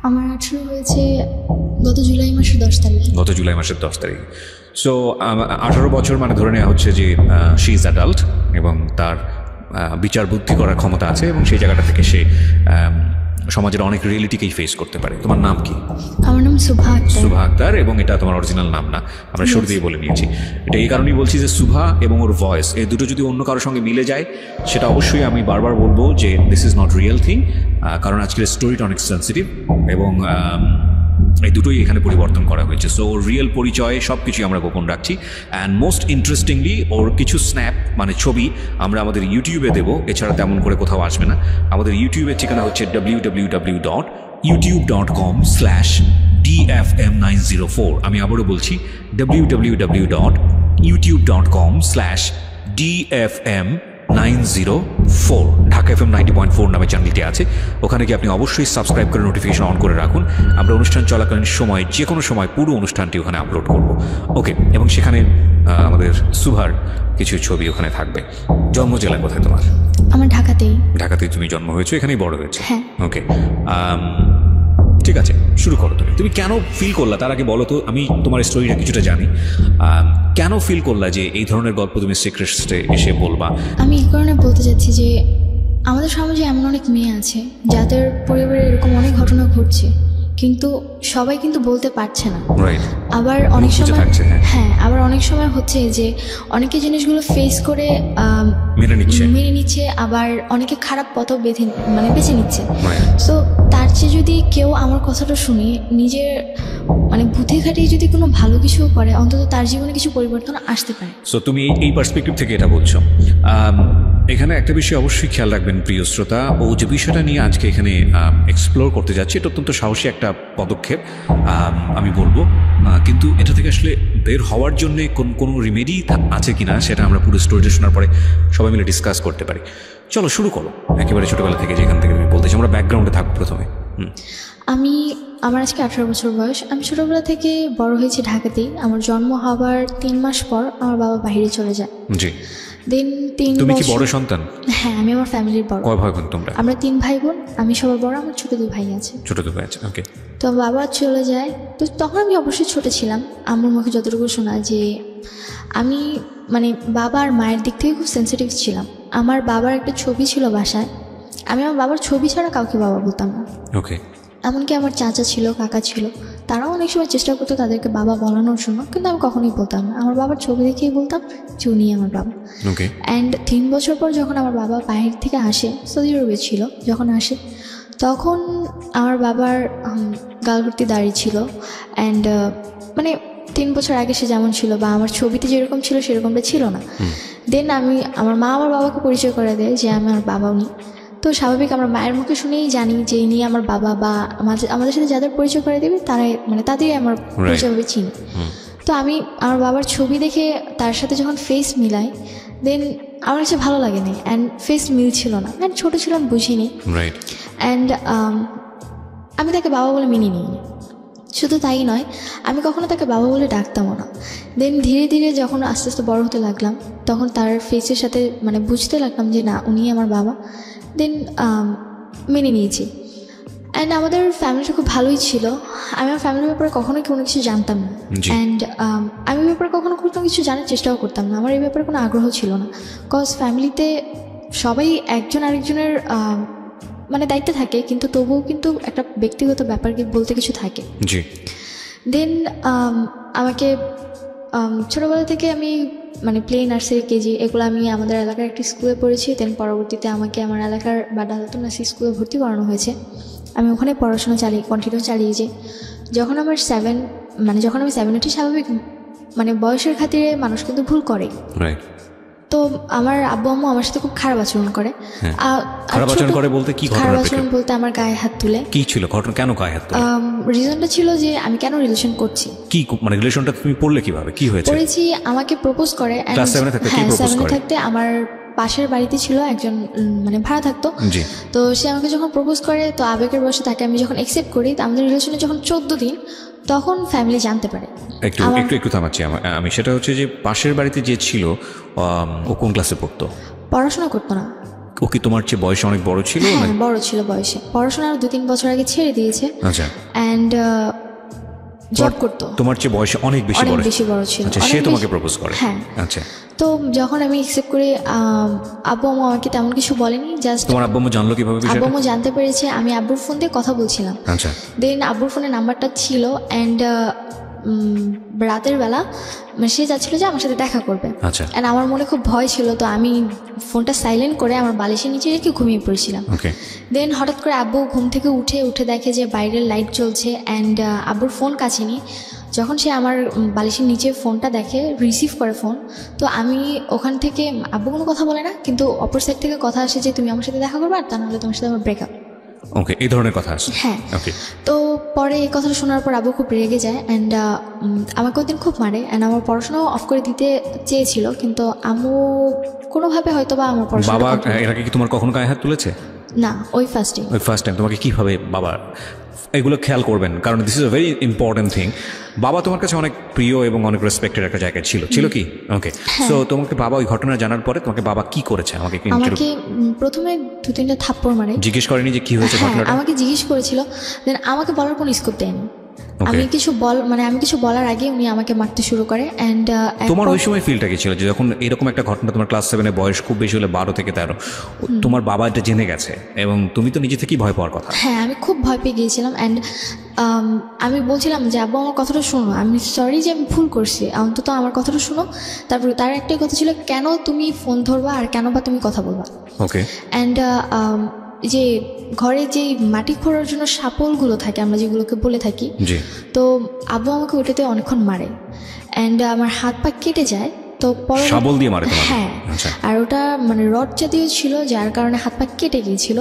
আমার 18 হয়েছে গত জুলাই মাসের 10 তারিখ। গত জুলাই মাসের 10 তারিখ। সো 18 বছর মানে ধরে নেওয়া হচ্ছে যে শি ইজ অ্যাডাল্ট এবং তার বিচার বুদ্ধি করার ক্ষমতা আছে এবং সেই জায়গাটা থেকে সে সমাজের অনেক রিয়েলিটিকেই ফেস করতে পারে। তোমার নাম কি? আমার নাম সুভা আক্তার। সুভা আক্তার, এবং এটা তোমার অরিজিনাল নাম না, আমরা শুরু দিয়ে বলে নিয়েছি। এটা এই কারণেই বলছি যে সুভা এবং ওর ভয়েস এই দুটো যদি অন্য কারোর সঙ্গে মিলে যায় সেটা অবশ্যই আমি বারবার বলবো যে this is not real thing, কারণ আজকের স্টোরিটা অনেক সেন্সিটিভ এবং এই দুটোই এখানে পরিবর্তন করা হয়েছে। সো ওর রিয়েল পরিচয়ে সব কিছুই আমরা গোপন রাখছি। অ্যান্ড মোস্ট ইন্টারেস্টিংলি ওর কিছু স্ন্যাপ মানে ছবি আমরা আমাদের ইউটিউবে দেবো, এছাড়া তেমন করে কোথাও আসবে না। আমাদের ইউটিউবের ঠিকানা হচ্ছে www.youtube.com/dfm904। আমি আবারও বলছি www.youtube.com/dfm904। ঢাকা FM 90.4 নামে চ্যানেলটি আছে, ওখানে গিয়ে আপনি অবশ্যই সাবস্ক্রাইব করে নোটিফিকেশন অন করে রাখুন। আমরা অনুষ্ঠান চলাকালীন সময় যে কোনো সময় পুরো অনুষ্ঠানটি ওখানে আপলোড করব। ওকে, এবং সেখানে আমাদের সুভার কিছু ছবি ওখানে থাকবে। জন্ম জেলা কোথায় তোমার? আমার ঢাকাতেই। ঢাকাতেই তুমি জন্ম হয়েছো, এখানেই বড় হয়েছে? হ্যাঁ। ওকে, ঠিক আছে, শুরু করো। তুমি কেন ফিল করলা, তার আগে বলো তো, আমি তোমার স্টোরিটা কিছুটা জানি, কেন ফিল করলা যে এই ধরনের গল্প তুমি সিক্রেটসে এসে বলবা? আমি এই কারণে বলতে চাচ্ছি যে আমাদের সমাজে এমন অনেক মেয়ে আছে যাদের পরিবারে এরকম অনেক ঘটনা ঘটছে, কিন্তু সবাই কিন্তু বলতে পারছে না। আবার অনেক সময় আবার অনেক সময় হচ্ছে যে অনেকে জিনিসগুলো ফেস করে মেনে নিচ্ছে, আবার অনেকে খারাপ পথও বেছে নিচ্ছে। সো তার চেয়ে যদি কেউ আমার কথাটা শুনে নিজের বুদ্ধি খাটিয়ে যদি কোনো ভালো কিছু করে, অন্তত তার জীবনে কিছু পরিবর্তন আসতে পারে। সো তুমি এই পার্সপেক্টিভ থেকে এটা বলছো। এখানে একটা বিষয় অবশ্যই খেয়াল রাখবেন প্রিয় শ্রোতা, ও যে বিষয়টা নিয়ে আজকে এখানে এক্সপ্লোর করতে যাচ্ছি এটা অত্যন্ত সাহসী একটা পদক্ষেপ আমি বলবো, কিন্তু এটা থেকে আসলে বের হওয়ার জন্য কোনো রিমেডি আছে কিনা সেটা আমরা পুরো স্টোরিটা শোনার পরে সবাই মিলে ডিসকাস করতে পারি। চলো শুরু করো একেবারে ছোটোবেলা থেকে, যেখান থেকে তুমি বলতেছি। আমরা ব্যাকগ্রাউন্ডে থাকবো প্রথমে। আমার আজকে 18 বছর বয়স। আমি ছোটোবেলা থেকে বড় হয়েছি ঢাকাতেই। আমার জন্ম হওয়ার 3 মাস পর আমার বাবা বাইরে চলে যায়। জি। দেন 3 তুমি কি বড় সন্তান? হ্যাঁ, আমি আমার ফ্যামিলির বড়। কয় ভাই বোন তোমরা? আমরা 3 ভাই বোন, আমি সবার বড়, আমার ছোট 2 ভাই আছে। ছোট 2 ভাই আছে, ওকে। তো বাবা চলে যায়, তো তখন আমি অবশ্যই ছোট ছিলাম। আমার মুখে যতটুকু শোনা যে আমি বাবা আর মায়ের দিক থেকে খুব সেন্সিটিভ ছিলাম। আমার বাবার একটা ছবি ছিল বাসায়, আমি আমার বাবার ছবি ছাড়া কাউকে বাবা বলতাম না। ওকে। এমনকি আমার চাচা ছিল, কাকা ছিল, তারাও অনেক সময় চেষ্টা করতো তাদেরকে বাবা বলানোর জন্য, কিন্তু আমি কখনোই বলতাম না। আমার বাবার ছবি দেখেই বলতাম যে উনি আমার বাবা। ওকে। অ্যান্ড 3 বছর পর যখন আমার বাবা বাইরে থেকে আসে, সৌদি আরবে ছিল যখন আসে, তখন আমার বাবার গাল ভর্তি দাঁড়িয়ে ছিল। অ্যান্ড 3 বছর আগে সে যেমন ছিল বা আমার ছবিতে যেরকম ছিল সেরকমটা ছিল না। দেন আমার মা আমার বাবাকে পরিচয় করে দেয় যে আমি আমার বাবা উনি। তো স্বাভাবিক আমরা মায়ের মুখে শুনেই জানি যে ইনি আমার বাবা, বা আমাদের সাথে যাদের পরিচয় করে দেবে তারাই তাদেরই আমার পরিচয়ভাবে চিনি। তো আমি আমার বাবার ছবি দেখে তার সাথে যখন ফেস মিলাই, দেন আমার কাছে ভালো লাগেনি। অ্যান্ড ফেস মিলছিল না, অ্যান্ড ছোটো ছিলাম, বুঝিনি। অ্যান্ড আমি তাকে বাবা বলে মেনে নিইনি। শুধু তাই নয়, আমি কখনো তাকে বাবা বলে ডাকতামও না। দেন ধীরে ধীরে যখন আস্তে আস্তে বড় হতে লাগলাম, তখন তার ফেসের সাথে বুঝতে লাগলাম যে না, উনি আমার বাবা। দেন মেনে নিয়েছি। অ্যান্ড আমাদের ফ্যামিলিটা খুব ভালোই ছিল। আমি আমার ফ্যামিলির ব্যাপারে কখনোই কোনো কিছু জানতাম না। অ্যান্ড আমি এই ব্যাপারে কখনো কোনো কিছু জানার চেষ্টাও করতাম না। আমার এই ব্যাপারে কোনো আগ্রহ ছিল না, কজ ফ্যামিলিতে সবাই একজন আরেকজনের দায়িত্বে থাকে, কিন্তু তবুও কিন্তু একটা ব্যক্তিগত ব্যাপার বলতে কিছু থাকে। দেন আমাকে ছোটোবেলা থেকে আমি প্লে, নার্সারি, কেজি এগুলো আমি আমাদের এলাকার একটি স্কুলে পড়েছি। দেন পরবর্তীতে আমাকে আমার এলাকার বা দাদাতুল নার্সারি স্কুলে ভর্তি করানো হয়েছে। আমি ওখানে পড়াশোনা কন্টিনিউ চালিয়েছি। যখন আমার যখন আমি 7 উঠি, স্বাভাবিক বয়সের খাতিরে মানুষ কিন্তু ভুল করে। তো আমার আব্বু আম্মু আমার সাথে খুব খারাপ আচরণ করে। খারাপ আচরণ বলতে আমার গায়ে হাত তুলে। কি ছিল ঘটনা, কেন গায়ে হাত তুলে? রিজনটা ছিল যে আমি কেন রিলেশন করছি। কি রিলেশনটা তুমি পড়লে কিভাবে, কি হয়েছে? পড়েছি, আমাকে প্রপোজ করে। ক্লাস 7 এ থাকতে আমার পাশের বাড়িতে ছিল একজন ভাড়া থাকতো। তো সে আমাকে যখন প্রপোজ করে, তো আবেগের বশে তাকে আমি যখন অ্যাকসেপ্ট করি, আমাদের রিলেশনে যখন 14 দিন, তখন ফ্যামিলি জানতে পারে। একটু থামাচ্ছি আমি, সেটা হচ্ছে যে পাশের বাড়িতে যে ছিল ও কোন ক্লাসে পড়তো? পড়াশোনা করতো না। ও ও কি তোমার চেয়ে বয়সে অনেক বড় ছিল? হ্যাঁ, বড় ছিল বয়সে, পড়াশোনা 2-3 বছর আগে ছেড়ে দিয়েছে। আচ্ছা। অ্যান্ড জব করতো। তোমার চেয়ে বয়সে অনেক বেশি বড় ছিল। আচ্ছা, সে তোমাকে প্রপোজ করে? হ্যাঁ। আচ্ছা, তো যখন আমি অ্যাকসেপ্ট করি, আব্বু আম্মু আমাকে তেমন কিছু বলেনি। জাস্ট তোমার আব্বু আম্মু জানলো কিভাবে বিষয়টা? আব্বু আম্মু জানতে পেরেছে আমি আব্বুর ফোন দিয়ে কথা বলছিলাম। আচ্ছা। দেন আব্বুর ফোনে নাম্বারটা ছিল, অ্যান্ড রাতের বেলা সে যাচ্ছিল যে আমার সাথে দেখা করবে। আচ্ছা। অ্যান্ড আমার মনে খুব ভয় ছিল, তো আমি ফোনটা সাইলেন্ট করে আমার বালিশের নিচে রেখে ঘুমিয়ে পড়েছিলাম। দেন হঠাৎ করে আব্বু ঘুম থেকে উঠে দেখে যে বাইরের লাইট জ্বলছে, অ্যান্ড আব্বুর ফোন কাছে নি। যখন সে আমার বালিশের নিচে ফোনটা দেখে, রিসিভ করে ফোন, তো আমি ওখান থেকে, আব্বু কোনো কথা বলে না, কিন্তু অপর সাইড থেকে কথা আসে যে তুমি আমার সাথে দেখা করবে, আর তা নাহলে তোমার সাথে আমার ব্রেকআপ। ওকে, এই ধরনের কথা আসে? হ্যাঁ। ওকে। তো পরে এই কথাটা শোনার পর আব্বু খুব রেগে যায়, অ্যান্ড আমাকে ওই দিন খুব মারে, অ্যান্ড আমার পড়াশোনাও অফ করে দিতে চেয়েছিল, কিন্তু আম্মু কোনোভাবে হয়তো বা আমার পড়াশোনা। বাবা এর আগে কি তোমার কখনো গায়ে হাত তুলেছে? না, ওই ফার্স্ট টাইম। তোমাকে কিভাবে বাবা এগুলো খেয়াল করবেন? কারণ this is a very important thing. বাবা তোমার কাছে অনেক প্রিয় এবং অনেক রেসপেক্টেড একটা জায়গায় ছিল কি? ওকে। সো তোমাকে বাবা ওই ঘটনা জানার পরে তোমাকে বাবা কি করেছে? আমাকে প্রথমে 2-3টা থাপ্পড় মারে। জিজ্ঞেস করেনি যে কি হয়েছে ঘটনাটা? আমাকে জিজ্ঞেস করেছিল, দেন আমাকে বলার কোনো স্কোপ দেয়নি। আমি কিছু বলার আগে উনি আমাকে মারতে শুরু করে। অ্যান্ড তোমার ওই সময় ফিলটা কি ছিল যে যখন এরকম একটা ঘটনা, তোমার ক্লাস 7-এ, বয়স খুব বেশি হলে 12 থেকে 13, তোমার বাবা এটা জেনে গেছে এবং তুমি তো নিজে থেকেই ভয় পাওয়ার কথা? হ্যাঁ, আমি খুব ভয় পেয়ে গিয়েছিলাম। অ্যান্ড আমি বলছিলাম যে আব্বু আমার কথাটা শোনো, আমি সরি যে আমি ভুল করছি, অন্তত আমার কথাটা শোনো। তারপরে তার একটাই কথা ছিল, কেন তুমি ফোন ধরবা আর কেন বা তুমি কথা বলবা? ওকে। অ্যান্ড যে ঘরে যে মাটি খোঁড়ার জন্য শাপলগুলো থাকে, আমরা যেগুলোকে বলে থাকি, তো আব্বু আমাকে ওটাতে অনেকক্ষণ মারে, অ্যান্ড আমার হাত পা কেটে যায়। তো শাবল দিয়ে মারে? হ্যাঁ। আর ওটা মানে রড জাতীয় ছিল, যার কারণে হাত পা কেটে গিয়েছিল।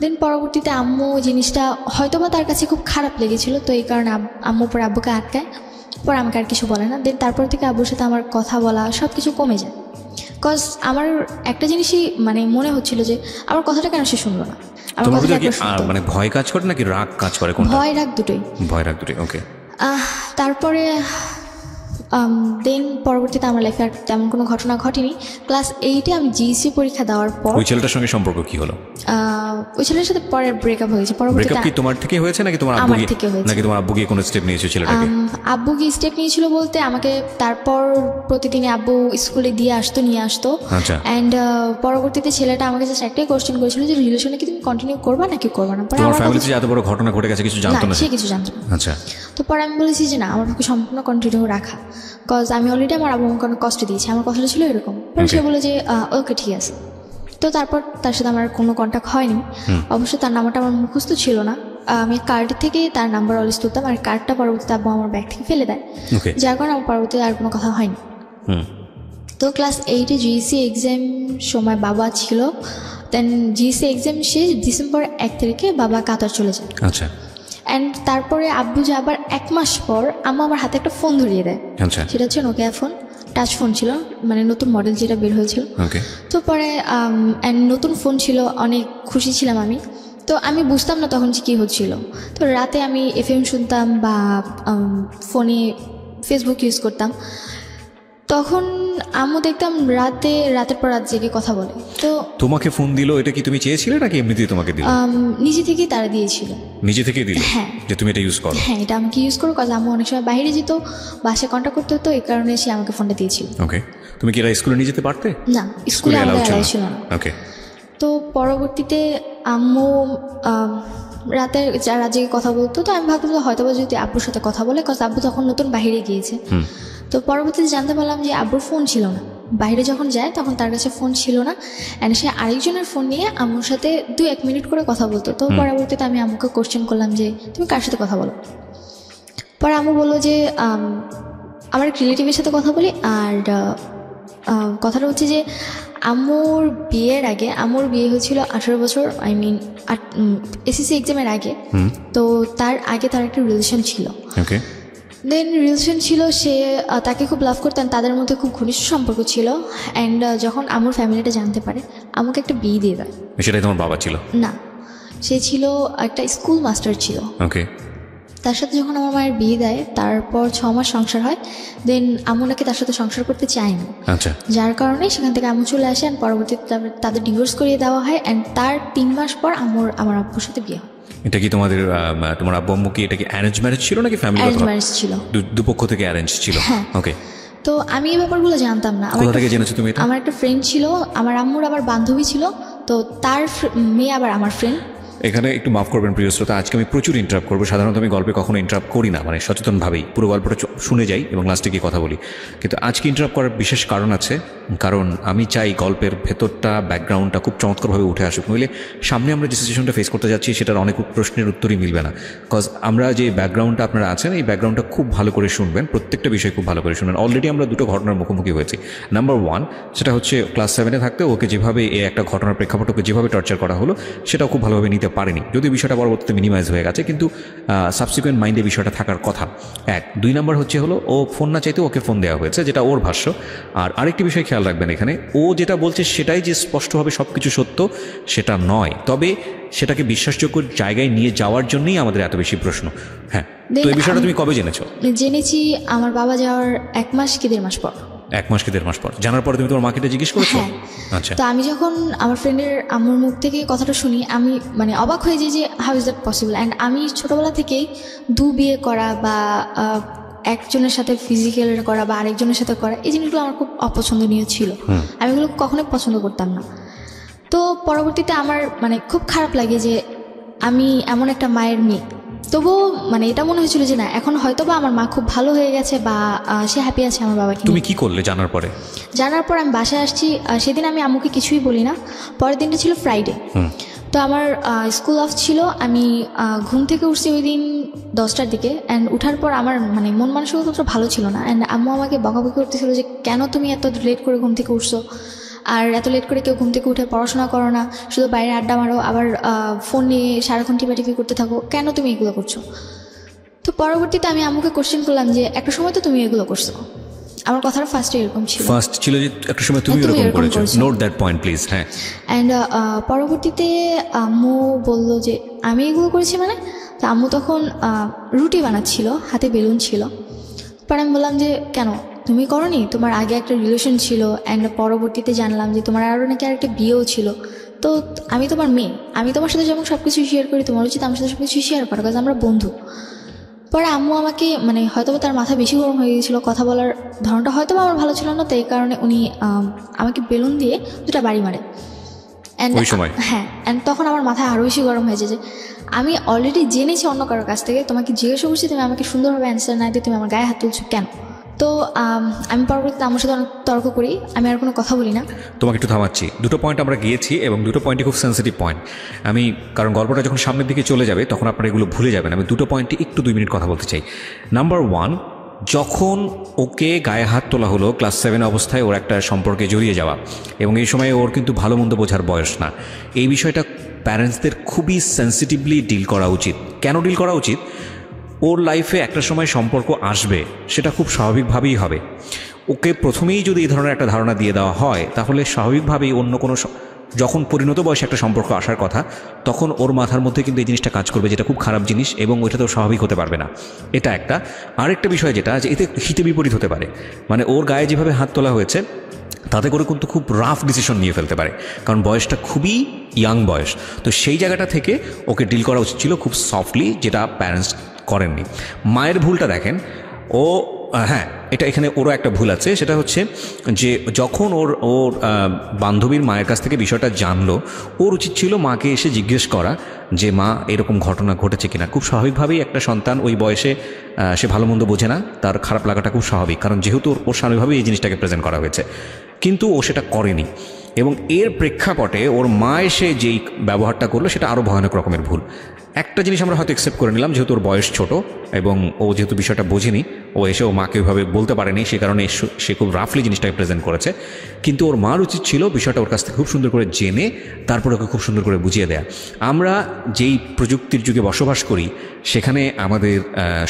দেন পরবর্তীতে আম্মু জিনিসটা হয়তোবা তার কাছে খুব খারাপ লেগেছিল, তো এই কারণে আম্মু পরে আব্বুকে আটকায়, পরে আমাকে আর কিছু বলে না। দেন তারপর থেকে আব্বুর সাথে আমার কথা বলা সব কিছু কমে যায়। কজ আমার একটা জিনিসই মানে মনে হচ্ছিল যে আমার কথাটা কেন সে শুনলো না। মানে ভয় কাজ করে নাকি রাগ কাজ করে? ভয় রাগ দুটোই। ওকে। তারপরে দেন পরবর্তীতে আমার লাইফে আর তেমন কোনো ঘটনা ঘটেনি। ক্লাস 8-এ আমি জিএসসি পরীক্ষা দেওয়ার পর ওই ছেলেটার সঙ্গে সম্পর্ক কি হলো? ওই ছেলের সাথে পরে ব্রেকআপ হয়েছে। ব্রেকআপ কি তোমার থেকে হয়েছে নাকি তোমার আব্বু গিয়ে কোনো স্টেপ নিয়েছিল ছেলেটাকে? আব্বু গিয়ে স্টেপ নিয়েছিল বলতে, আমাকে তারপর প্রতিদিনে আব্বু স্কুলে দিয়ে আসতো, নিয়ে আসতো। আচ্ছা। অ্যান্ড পরবর্তীতে ছেলেটা আমাকে জাস্ট একটাই কোশ্চেন করেছিল যে রিলেশনে কি তুমি কন্টিনিউ করবা নাকি করবা না। তোমার ফ্যামিলিতে এত বড় ঘটনা ঘটে গেছে কিছু জানতো না? সে কিছু জানতো না। আচ্ছা। তো পরে আমি বলেছি যে না, আমার পক্ষে সম্পূর্ণ কন্টিনিউ রাখা, কজ আমি অলরেডি আমার আব্বু আমাকে অনেক কষ্ট দিয়েছি। আমার কথাটা ছিল এরকম। পরে সে বলে যে ওকে ঠিক আছে। তো তারপর তার সাথে আমার কোনো কন্ট্যাক্ট হয়নি। অবশ্য তার নাম্বারটা আমার মুখস্থ ছিল না, আমি কার্ড থেকে তার নাম্বার অলওয়েজ তুলতাম, আর কার্ডটা পরবর্তীতে আব্বু আমার ব্যাগ থেকে ফেলে দেয়, যার কারণে আমার পরবর্তীতে আর কোনো কথা হয়নি। তো ক্লাস 8-এ জিএসসি এক্সাম সময় বাবা ছিল। দেন জিএসসি এক্সাম শেষ ডিসেম্বর 1 তারিখে বাবা কাতার চলে যায়। আচ্ছা। অ্যান্ড তারপরে আব্বু যে আবার 1 মাস পর আম্মু আমার হাতে একটা ফোন ধরিয়ে দেয়। সেটা হচ্ছে নোকিয়া ফোন, টাচ ফোন ছিল, মানে নতুন মডেল যেটা বের হয়েছিল। তো পরে নতুন ফোন ছিল, অনেক খুশি ছিলাম আমি। তো আমি বুঝতাম না তখন যে কী হচ্ছিল। তো রাতে আমি FM শুনতাম বা ফোনে ফেসবুক ইউজ করতাম। তখন আম্মু দেখতাম রাতের পর রাত জেগে কথা বলে। তো তোমাকে ফোন দিল, এটা কি তুমি চেয়েছিলে নাকি এমনিতেই তোমাকে দিল? নিজে থেকেই তারা দিয়েছিল। নিজে থেকেই দিল? হ্যাঁ। যে তুমি এটা ইউজ করো? হ্যাঁ, এটা আমাকে ইউজ করো, কাজ আম্মু অনেক সময় বাইরে যেত, বাসায় কন্ট্যাক্ট করতে হতো, এই কারণে সে আমাকে ফোনটা দিয়েছিল। ওকে। তুমি কি এটা স্কুলে নিয়ে যেতে পারতে? না, স্কুলে অ্যালাউ ছিল না। ওকে। তো পরবর্তীতে আম্মু রাতে জেগে কথা বলতো। তো আমি ভাবতাম হয়তো যদি আব্বুর সাথে কথা বলে, কজ আব্বু তখন নতুন বাইরে গিয়েছে। তো পরবর্তীতে জানতে পারলাম যে আব্বুর ফোন ছিল না, বাইরে যখন যায় তখন তার কাছে ফোন ছিল না, অ্যান্ড সে আরেকজনের ফোন নিয়ে আম্মুর সাথে 2-1 মিনিট করে কথা বলতো। তো পরবর্তীতে আমি আম্মুকে কোশ্চেন করলাম যে তুমি কার সাথে কথা বলো? পরে আম্মু বললো যে আমার এক রিলেটিভের সাথে কথা বলি। আর কথাটা হচ্ছে যে আম্মুর বিয়ের আগে, আম্মুর বিয়ে হয়েছিল 18 বছর, আই মিন এসএসসি এক্সামের আগে। তো তার আগে তার একটা রিলেশন ছিল। দেন রিলেশন ছিল, সে তাকে খুব লাভ করতেন, তাদের মধ্যে খুব ঘনিষ্ঠ সম্পর্ক ছিল। অ্যান্ড যখন আম্মুর ফ্যামিলিটা জানতে পারে, আমাকে একটা বিয়ে দিয়ে দেয়। সেটাই তোমার বাবা ছিল? না, সে ছিল একটা স্কুল মাস্টার ছিল। ওকে। তার সাথে যখন আমার মায়ের বিয়ে দেয়, তারপর 6 মাস সংসার হয়, দেন আম্মু নাকি তার সাথে সংসার করতে চায়নি। আচ্ছা, যার কারণে সেখান থেকে আম্মু চলে আসে, অ্যান্ড পরবর্তীতে তাদের ডিভোর্স করিয়ে দেওয়া হয়, অ্যান্ড তার 3 মাস পর আমার আব্বুর সাথে বিয়ে হয়। এটা কি তোমার আব্বু আম্মু কি এটা কি অ্যারেঞ্জ ম্যারেজ ছিল নাকি ফ্যামিলি অ্যারেঞ্জ ম্যারেজ ছিল, দুপক্ষ থেকে অ্যারেঞ্জ ছিল? হ্যাঁ। ওকে, তো আমি এই ব্যাপারগুলো জানতাম না। কোথা থেকে জেনেছো তুমি এটা? আমার একটা ফ্রেন্ড ছিল, আমার আম্মুর আবার বান্ধবী ছিল, তো তার মেয়ে আবার আমার ফ্রেন্ড। এখানে একটু মাফ করবেন প্রিয় শ্রোতা, আজকে আমি প্রচুর ইন্টারাপ্ট করবো। সাধারণত আমি গল্পে কখনো ইন্টারাপ্ট করি না, মানে সচেতনভাবেই পুরো গল্পটা শুনে যাই এবং লাস্টে গিয়ে কথা বলি। কিন্তু আজকে ইন্টারাপ্ট করার বিশেষ কারণ আছে, কারণ আমি চাই গল্পের ভেতরটা, ব্যাকগ্রাউন্ডটা খুব চমৎকারভাবে উঠে আসুক। নইলে সামনে আমরা যে সিচুয়েশনটা ফেস করতে যাচ্ছি সেটার অনেক প্রশ্নের উত্তরই মিলবে না। কজ আমরা যে ব্যাকগ্রাউন্ডটা আপনারা আছেন, এই ব্যাকগ্রাউন্ডটা খুব ভালো করে শুনবেন, প্রত্যেকটা বিষয় খুব ভালো করে শুনবেন। অলরেডি আমরা দুটো ঘটনার মুখোমুখি হয়েছি। নাম্বার 1, সেটা হচ্ছে ক্লাস 7-এ থাকতে ওকে যেভাবে এই একটা ঘটনার প্রেক্ষাপট ওকে যেভাবে টর্চার করা হলো সেটাও খুব ভালোভাবে নিতে পারেনি, যদিও বিষয়টা পরবর্তীতে মিনিমাইজ হয়ে গেছে, কিন্তু সাবসিকুয়েন্ট মাইন্ডে বিষয়টা থাকার কথা। 2 নাম্বার হলো ও ফোন না চাইতে ওকে ফোন দেওয়া হয়েছে, যেটা ওর ভাষ্য। আর আরেকটি বিষয় খেয়াল রাখবেন, এখানে ও যেটা বলছে সেটাই যে স্পষ্টভাবে সব কিছু সত্য সেটা নয়, তবে সেটাকে বিশ্বাসযোগ্য জায়গায় নিয়ে যাওয়ার জন্যই আমাদের এত বেশি প্রশ্ন। হ্যাঁ, তো এই বিষয়টা তুমি কবে জেনেছো? জেনেছি আমার বাবা যাওয়ার 1 মাস কি 1.5 মাস পর। 1 মাস কি 1.5 মাস পর জানার পরে তুমি তোমার মাকে এটা জিজ্ঞেস করেছো? হ্যাঁ। আচ্ছা, তো আমি যখন আমার ফ্রেন্ডের আম্মুর মুখ থেকে কথাটা শুনি, আমি মানে অবাক হয়ে যাই যে how is that possible. And আমি ছোটোবেলা থেকেই বিয়ে করা বা একজনের সাথে ফিজিক্যাল করা বা আরেকজনের সাথে করা, এই জিনিসগুলো আমার খুব অপছন্দনীয় ছিল। আমি এগুলো কখনোই পছন্দ করতাম না। তো পরবর্তীতে আমার মানে খুব খারাপ লাগে যে আমি এমন একটা মায়ের মেয়ে। তবুও মানে এটা মনে হয়েছিল যে না, এখন হয়তো বা আমার মা খুব ভালো হয়ে গেছে বা সে হ্যাপি আছে আমার বাবাকে। তুমি কি করলে জানার পরে? জানার পর আমি বাসায় আসছি, সেদিন আমি আম্মুকে কিছুই বলি না। পরের দিনটা ছিল ফ্রাইডে, তো আমার স্কুল অফ ছিল। আমি ঘুম থেকে উঠছি ওই দিন 10টার দিকে, অ্যান্ড উঠার পর আমার মানে মন মানসিকতা ভালো ছিল না। অ্যান্ড আম্মু আমাকে বকাবকি করতেছিল যে কেন তুমি এত লেট করে ঘুম থেকে উঠছো, আর এত লেট করে কেউ ঘুম থেকে উঠে পড়াশোনা করো না, শুধু বাইরে আড্ডা মারো, আবার ফোন নিয়ে সারাক্ষণ টিপাটিপি করতে থাকো, কেন তুমি এগুলো করছো? তো পরবর্তীতে আমি আম্মুকে কোশ্চেন করলাম যে একটা সময় তো তুমি এগুলো করছো। আমার কথাটা ফার্স্টে এরকম ছিল, ফার্স্ট ছিল যে একটা সময় তুমি এরকম করেছো। Note that point please. হ্যাঁ। অ্যান্ড পরবর্তীতে আম্মু বলল যে আমি এগুলো করেছি মানে। তো আম্মু তখন রুটি বানাচ্ছিল, হাতে বেলুন ছিল। পরে আমি বললাম যে কেন তুমি করনি, তোমার আগে একটা রিলেশন ছিল, অ্যান্ড পরবর্তীতে জানলাম যে তোমার আরও নাকি আরেকটা বিয়েও ছিল। তো আমি তোমার মেয়ে, আমি তোমার সাথে যেমন সব কিছু শেয়ার করি, তোমার উচিত আমার সাথে সব কিছু শেয়ার করা, কারণ আমরা বন্ধু। পরে আম্মু আমাকে মানে হয়তো তার মাথা বেশি গরম হয়ে গিয়েছিলো, কথা বলার ধরনটা হয়তো আমার ভালো ছিল না, তো এই কারণে উনি আমাকে বেলুন দিয়ে 2টা বাড়ি মারে। হ্যাঁ, অ্যান্ড তখন আমার মাথায় আরও বেশি গরম হয়েছে যে আমি অলরেডি জেনেছি অন্য কারোর কাছ থেকে, তোমাকে জিজ্ঞাসা করছি, তুমি আমাকে সুন্দরভাবে অ্যান্সার না দিয়ে তুমি আমার গায়ে হাত তুলছো কেন? তো আমি পরবর্তীতে আমার সাথে অনেক তর্ক করি, আমি আর কোনো কথা বলি না। তোমাকে একটু থামাচ্ছি, 2টো পয়েন্ট আমরা গিয়েছি এবং 2টো পয়েন্টই খুব সেন্সিটিভ পয়েন্ট। আমি কারণ গল্পটা যখন সামনের দিকে চলে যাবে তখন আপনারা এগুলো ভুলে যাবেন। আমি 2টো পয়েন্টে একটু 2 মিনিট কথা বলতে চাই। নাম্বার 1, যখন ওকে গায়ে হাত তোলা হলো ক্লাস 7 অবস্থায়, ওর একটা সম্পর্কে জড়িয়ে যাওয়া, এবং এই সময় ওর কিন্তু ভালো মন্দ বোঝার বয়স না। এই বিষয়টা প্যারেন্টসদের খুবই সেন্সিটিভলি ডিল করা উচিত। কেন ডিল করা উচিত? ওর লাইফে একটা সময় সম্পর্ক আসবে, সেটা খুব স্বাভাবিকভাবেই হবে। ওকে প্রথমেই যদি এই ধরনের একটা ধারণা দিয়ে দেওয়া হয়, তাহলে স্বাভাবিকভাবেই অন্য কোনো যখন পরিণত বয়সে একটা সম্পর্ক আসার কথা, তখন ওর মাথার মধ্যে কিন্তু এই জিনিসটা কাজ করবে, যেটা খুব খারাপ জিনিস, এবং ওইটা তো স্বাভাবিক হতে পারবে না। এটা একটা। আরেকটা বিষয় যেটা যে এতে হিতে বিপরীত হতে পারে, মানে ওর গায়ে যেভাবে হাত তোলা হয়েছে তাতে করে কিন্তু খুব রাফ ডিসিশন নিয়ে ফেলতে পারে, কারণ বয়সটা খুবই ইয়াং বয়স। তো সেই জায়গাটা থেকে ওকে ডিল করা উচিত ছিল খুব সফটলি, যেটা প্যারেন্টস করেননি। মায়ের ভুলটা দেখেন, ও হ্যাঁ, এটা এখানে ওরও একটা ভুল আছে, সেটা হচ্ছে যে যখন ওর বান্ধবীর মায়ের কাছ থেকে বিষয়টা জানলো, ওর উচিত ছিল মাকে এসে জিজ্ঞেস করা যে মা এরকম ঘটনা ঘটেছে কিনা। খুব স্বাভাবিকভাবেই একটা সন্তান ওই বয়সে সে ভালো মন্দ বোঝে না, তার খারাপ লাগাটা খুব স্বাভাবিক, কারণ যেহেতু ওর স্বাভাবিকভাবেই এই জিনিসটাকে প্রেজেন্ট করা হয়েছে, কিন্তু ও সেটা করেনি। এবং এর প্রেক্ষাপটে ওর মা এসে যেই ব্যবহারটা করলো সেটা আরও ভয়ানক রকমের ভুল। একটা জিনিস আমরা হয়তো অ্যাকসেপ্ট করে নিলাম, যেহেতু ওর বয়স ছোট এবং ও যেহেতু বিষয়টা বোঝেনি, ও এসে ও মাকে ওইভাবে বলতে পারেনি, সে কারণে সে খুব রাফলি জিনিসটাকে প্রেজেন্ট করেছে। কিন্তু ওর মার উচিত ছিল বিষয়টা ওর কাছ থেকে খুব সুন্দর করে জেনে তারপর ওকে খুব সুন্দর করে বুঝিয়ে দেয়া। আমরা যেই প্রযুক্তির যুগে বসবাস করি, সেখানে আমাদের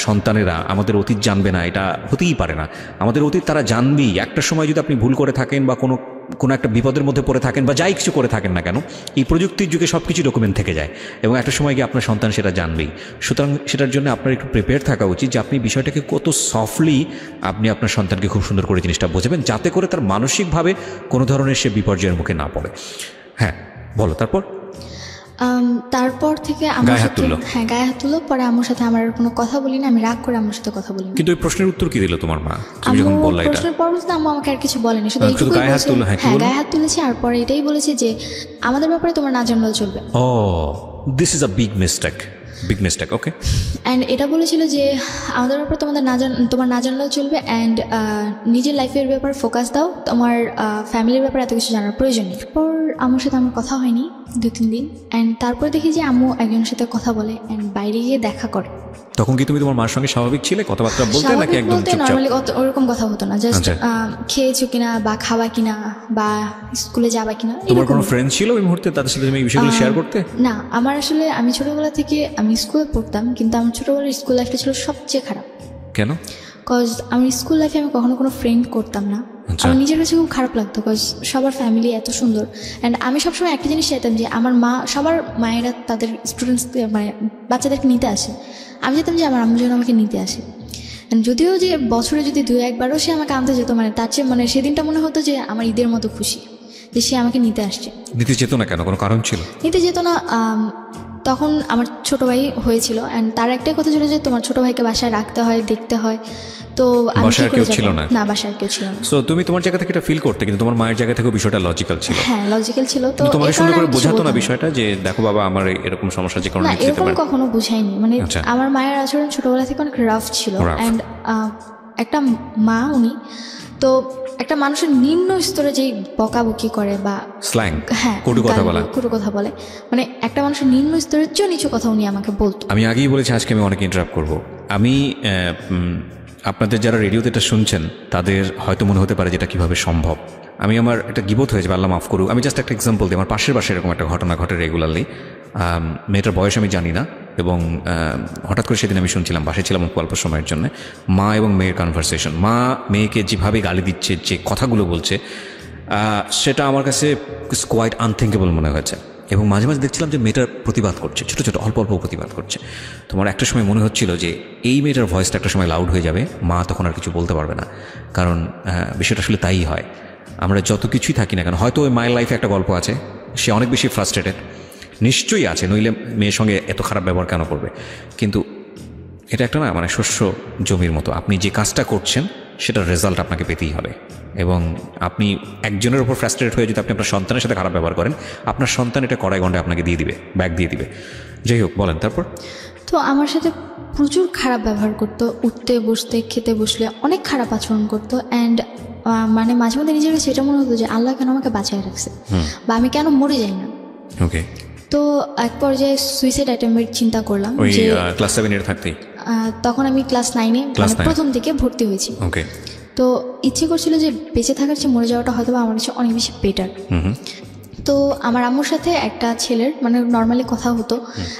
সন্তানেরা আমাদের অতীত জানবে না, এটা হতেই পারে না। আমাদের অতীত তারা জানবেই। একটা সময় যদি আপনি ভুল করে থাকেন বা কোনো কোনো একটা বিপদের মধ্যে পড়ে থাকেন বা যাই কিছু করে থাকেন না কেন, এই প্রযুক্তির যুগে সব কিছু ডকুমেন্ট থেকে যায় এবং একটা সময় গিয়ে আপনার সন্তান সেটা জানবেই। সুতরাং সেটার জন্য আপনার একটু প্রিপেয়ার থাকা উচিত যে আপনি বিষয়টাকে কত সফটলি আপনি আপনার সন্তানকে খুব সুন্দর করে জিনিসটা বোঝাবেন, যাতে করে তার মানসিকভাবে কোনো ধরনের সে বিপর্যয়ের মুখে না পড়ে। হ্যাঁ বলো তারপর। তারপর থেকে আমার সাথে হ্যাঁ গায়ে হাত তুললো। পরে আমার সাথে আমার কোনো কথা বলি না, আমি রাগ করে আমার সাথে কথা বলি না। কিন্তু ওই প্রশ্নের উত্তর কি দিল তোমার মা? তুমি যখন বললা এটা প্রশ্নের পরবর্তীতে আম্মু আমাকে আর কিছু বলেনি, শুধু গায়ে হাত তুললো। হ্যাঁ গায়ে হাত তুলেছে আর পরে এটাই বলেছে যে আমাদের ব্যাপারে তোমার না জানলেও চলবে। Oh this is a big mistake, big mistake. Okay. And এটা বলেছিল যে আমাদের ব্যাপারে তোমার না জানলেও চলবে, অ্যান্ড নিজের লাইফের ব্যাপারে ফোকাস দাও, তোমার ফ্যামিলির ব্যাপারে এত কিছু জানার প্রয়োজন নেই। তারপর আম্মুর সাথে আমার কথা হয়নি 2-3 দিন, অ্যান্ড তারপরে দেখি যে আম্মু একজনের সাথে কথা বলে অ্যান্ড বাইরে গিয়ে দেখা করে। তখন কি তুমি তোমার মার সঙ্গে স্বাভাবিক ছিলে, কথাবার্তা বলতে নাকি একদম চুপচাপ? নরমালি ওরকম কথা হতো না, জাস্ট খেয়েছো কিনা বা খাবা কিনা বা স্কুলে যাবা কিনা। তোমার কোনো ফ্রেন্ড ছিল ওই মুহূর্তে তাদের সাথে তুমি এই বিষয়গুলো শেয়ার করতে? না, আমার আসলে আমি ছোটবেলা থেকে আমি স্কুলে পড়তাম, কিন্তু আমার ছোটবেলার স্কুল লাইফটা ছিল সবচেয়ে খারাপ। কেন? কজ আমি স্কুল লাইফে আমি কখনো কোনো ফ্রেন্ড করতাম না। আমার নিজের কাছে খুব খারাপ লাগতো, কজ সবার ফ্যামিলি এত সুন্দর, অ্যান্ড আমি সবসময় একটা জিনিস চাইতাম যে আমার মা, সবার মায়েরা তাদের স্টুডেন্টসকে মানে বাচ্চাদেরকে নিতে আসে, আমি চাইতাম যে আমার আম্মু যেন আমাকে নিতে আসে। যদিও যে বছরে যদি 2-1বারও সে আমাকে আনতে যেত, মানে তার চেয়ে মানে সেদিনটা মনে হতো যে আমার ঈদের মতো খুশি যে সে আমাকে নিতে আসছে। নিতে যেত না কেন? কোনো কারণ ছিল? নিতে যেত না, তখন আমার ছোট ভাই হয়েছিল, অ্যান্ড তার একটাই কথা ছিল যে তোমার ছোট ভাইকে বাসায় রাখতে হয়, দেখতে হয়। তো বাসায় কেউ ছিল না? না, বাসায় কেউ ছিল না। সো তুমি তোমার জায়গা থেকে এটা ফিল করতে, কিন্তু তোমার মায়ের জায়গা থেকে বিষয়টা লজিক্যাল ছিল। হ্যাঁ লজিক্যাল ছিল। তো তোমাকে সুন্দর করে বোঝাতো না বিষয়টা যে দেখো বাবা আমার এরকম সমস্যা যে কারণে নিতে পারে? কখনো বুঝাইনি, মানে আমার মায়ের আচরণ ছোটবেলা থেকে অনেক রাফ ছিল, অ্যান্ড একটা মা উনি তো একটা মানুষের নিম্ন স্তরে যেই বকাবকি করে বা স্ল্যাং, হ্যাঁ কটু কথা বলে, মানে একটা মানুষের নিম্ন স্তরের চেয়ে নিচু কথা উনি আমাকে বলতো। আমি আগেই বলেছি আজকে আমি অনেক ইন্টারাপ্ট করব। আমি আপনাদের যারা রেডিওতে এটা শুনছেন তাদের হয়তো মনে হতে পারে যে এটা কীভাবে সম্ভব। আমি আমার একটা গিবত হয়েছে, আল্লাহ মাফ করুক। আমি জাস্ট একটা এক্সাম্পল দিই। আমার পাশের বাসায় এরকম একটা ঘটনা ঘটে রেগুলারলি। মেয়েটার বয়স আমি জানি না, এবং হঠাৎ করে সেদিন আমি শুনছিলাম, বাসায় ছিলাম অল্প সময়ের জন্য, মা এবং মেয়ের কনভারসেশন। মা মেয়েকে যেভাবে গালি দিচ্ছে, যে কথাগুলো বলছে, সেটা আমার কাছে কোয়াইট আনথিঙ্কেবল মনে হয়েছে। এবং মাঝে মাঝে দেখছিলাম যে মেয়েটার প্রতিবাদ করছে, ছোটো ছোটো অল্প অল্প প্রতিবাদ করছে। তোমার একটা সময় মনে হচ্ছিল যে এই মেয়েটার ভয়েসটা একটা সময় লাউড হয়ে যাবে, মা তখন আর কিছু বলতে পারবে না। কারণ বিষয়টা আসলে তাই হয়, আমরা যত কিছুই থাকি না কেন, হয়তো ওই মায়ের লাইফে একটা গল্প আছে, সে অনেক বেশি ফ্রাস্ট্রেটেড, নিশ্চয়ই আছে, নইলে মেয়ের সঙ্গে এত খারাপ ব্যবহার কেন করবে। কিন্তু এটা একটা না মানে শস্য জমির মতো, আপনি যে কাজটা করছেন সেটার রেজাল্ট আপনাকে পেতেই হবে। এবং আপনি একজনের উপর ফ্রাস্ট্রেটেড হয়ে যদি আপনি আপনার সন্তানের সাথে খারাপ ব্যবহার করেন, আপনার সন্তান এটা কড়াই গন্ডায় আপনাকে দিয়ে দিবে, ব্যাগ দিয়ে দিবে। যাই হোক, বলেন তারপর। তো আমার সাথে প্রচুর খারাপ ব্যবহার করতো, উঠতে বসতে খেতে বসলে অনেক খারাপ আচরণ করতো, অ্যান্ড মানে মাঝে মধ্যে নিজের কাছে এটা মনে হতো যে আল্লাহ কেন আমাকে বাঁচায় রাখছে, বা আমি কেন মরে যাই না। ওকে। তো এক পর্যায়ে সুইসাইড অ্যাটেম্পের চিন্তা করলাম। যে ক্লাস 7 এর থাকতেই, তখন আমি ক্লাস 9-এ প্রথম দিকে ভর্তি হয়েছি। ওকে। তো ইচ্ছে করছিল যে বেঁচে থাকার চেয়ে মরে যাওয়াটা হয়তো আমার কাছে অনেক বেশি বেটার। তো আমার আম্মুর সাথে একটা ছেলের মানে নর্মালি কথা হতো,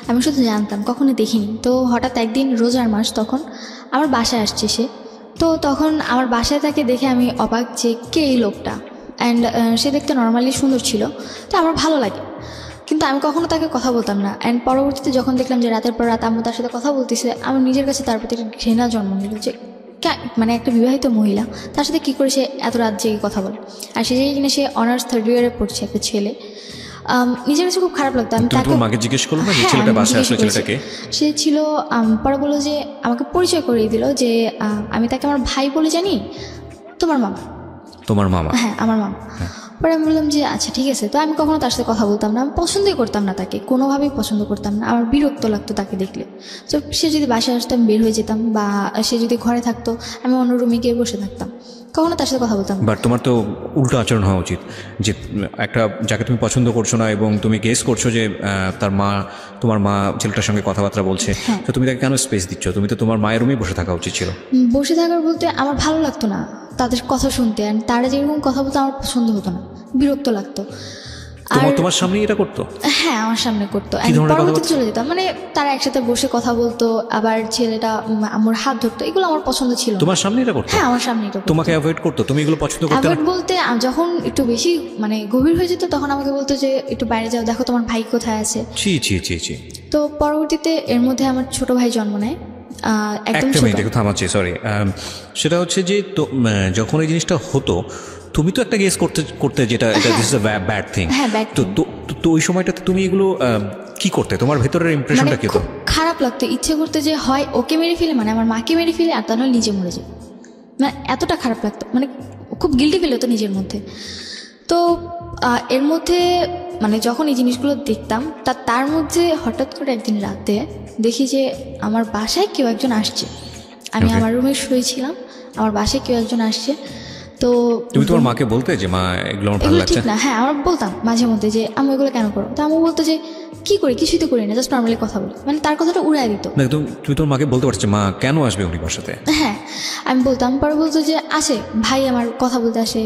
আমি শুধু জানতাম, কখনো দেখিনি। তো হঠাৎ একদিন রোজার মাস, তখন আমার বাসায় আসছে সে। তো তখন আমার বাসায় তাকে দেখে আমি অবাক যে কে এই লোকটা, অ্যান্ড সে দেখতে নর্মালি সুন্দর ছিল, তো আমার ভালো লাগে, কিন্তু আমি কখনো তাকে কথা বলতাম না। অ্যান্ড পরবর্তীতে যখন দেখলাম যে রাতের পর রাত আম্মু তার সাথে কথা বলতেছে, আমার নিজের কাছে তার প্রতি একটা ঘৃণা জন্ম নিল যে মানে একটা বিবাহিত মহিলা তার সাথে কী করে সে এত রাত জেগে কথা বলে, আর সে জায়গায় কিনা সে অনার্স 3rd ইয়ারে পড়ছে, একটা ছেলে। নিজের কাছে খুব খারাপ লাগতো। আমি তাকে মাকে জিজ্ঞেস করলাম না যে ছেলেটা বাসায় আসলে ছেলেটাকে, সে ছিল, পরে বললো যে আমাকে পরিচয় করিয়ে দিল যে আমি তাকে আমার ভাই বলে জানি, তোমার মামা। তোমার মামা? হ্যাঁ, আমার মামা। পরে আমি বললাম যে আচ্ছা ঠিক আছে। তো আমি কখনো তার সাথে কথা বলতাম না, আমি পছন্দই করতাম না তাকে, কোনোভাবেই পছন্দ করতাম না, আমার বিরক্ত লাগতো তাকে দেখলে। তো সে যদি বাসায় আসতো আমি বের হয়ে যেতাম, বা সে যদি ঘরে থাকতো আমি অন্য রুমে গিয়ে বসে থাকতাম, কখনো তার সাথে কথা বলতাম। বাট তোমার তো উল্টো আচরণ হওয়া উচিত, যে একটা যাকে তুমি পছন্দ করছো না এবং তুমি গেস করছো যে তোমার মা ছেলেটার সঙ্গে কথাবার্তা বলছে, তো তুমি তাকে কেন স্পেস দিচ্ছ? তুমি তো তোমার মায়ের রুমেই বসে থাকা উচিত ছিল। বসে থাকার বলতে আমার ভালো লাগতো না তাদের কথা শুনতে, আর তারা যেরকম কথা বলতো আমার পছন্দ হতো না, বিরক্ত লাগতো। তোমার সামনে এটা করতো? হ্যাঁ, আমার সামনে করতো। ধরনের কথা পরবর্তীতে চলে যেতাম, মানে তারা একসাথে বসে কথা বলতো, আবার ছেলেটা আমার হাত ধরতো, এগুলো আমার পছন্দ ছিল না। তোমার সামনে এটা করতো? হ্যাঁ, আমার সামনে এটা করতো। তোমাকে অ্যাভয়েড করতো? তুমি এগুলো পছন্দ করতে না? অ্যাভয়েড বলতে যখন একটু বেশি মানে গভীর হয়ে যেত তখন আমাকে বলতো যে একটু বাইরে যাও, দেখো তোমার ভাই কোথায় আছে। ছি ছি ছি ছি। তো পরবর্তীতে এর মধ্যে আমার ছোট ভাই জন্ম নেয়, একদম একটা ছোট। মিনিট, একটু থামাচ্ছি, সরি। সেটা হচ্ছে যে যখন এই জিনিসটা হতো তুমি তো একটা গেস করতে যেটা এটা this is a bad thing. হ্যাঁ, ব্যাড তো তো ওই সময়টাতে তুমি এগুলো কি করতে? তোমার ভেতরের ইমপ্রেশনটা মানে কি হতো? খুব খারাপ লাগতো, ইচ্ছে করতে যে হয় ওকে মেরে ফেলে, মানে আমার মাকে মেরে ফেলে, আর তাহলে নিজে মরে যায়। মানে এতটা খারাপ লাগতো, মানে খুব গিল্টি ফিল হতো নিজের মধ্যে। তো এর মধ্যে মানে যখন এই জিনিসগুলো দেখতাম তার মধ্যে হঠাৎ করে একদিন রাতে দেখি যে আমার বাসায় কেউ একজন আসছে। আমি আমার রুমে শুয়েছিলাম, আমার বাসায় কেউ একজন আসছে। তো তুমি তোমার মাকে বলতে যে মা এগুলো আমার ভালো লাগছে ঠিক না? হ্যাঁ, আমরা বলতাম মাঝে মধ্যে যে আমি এগুলো কেন করো, তো আমি বলতো যে কি করি, কিছুই তো করি না, জাস্ট নর্মালি কথা বলি, মানে তার কথাটা উড়াই দিত। তুমি তোমার মাকে বলতে পারছো মা কেন আসবে উনি বাসাতে? হ্যাঁ, আমি বলতাম। পরে বলতো যে আসে ভাই, আমার কথা বলতে আসে,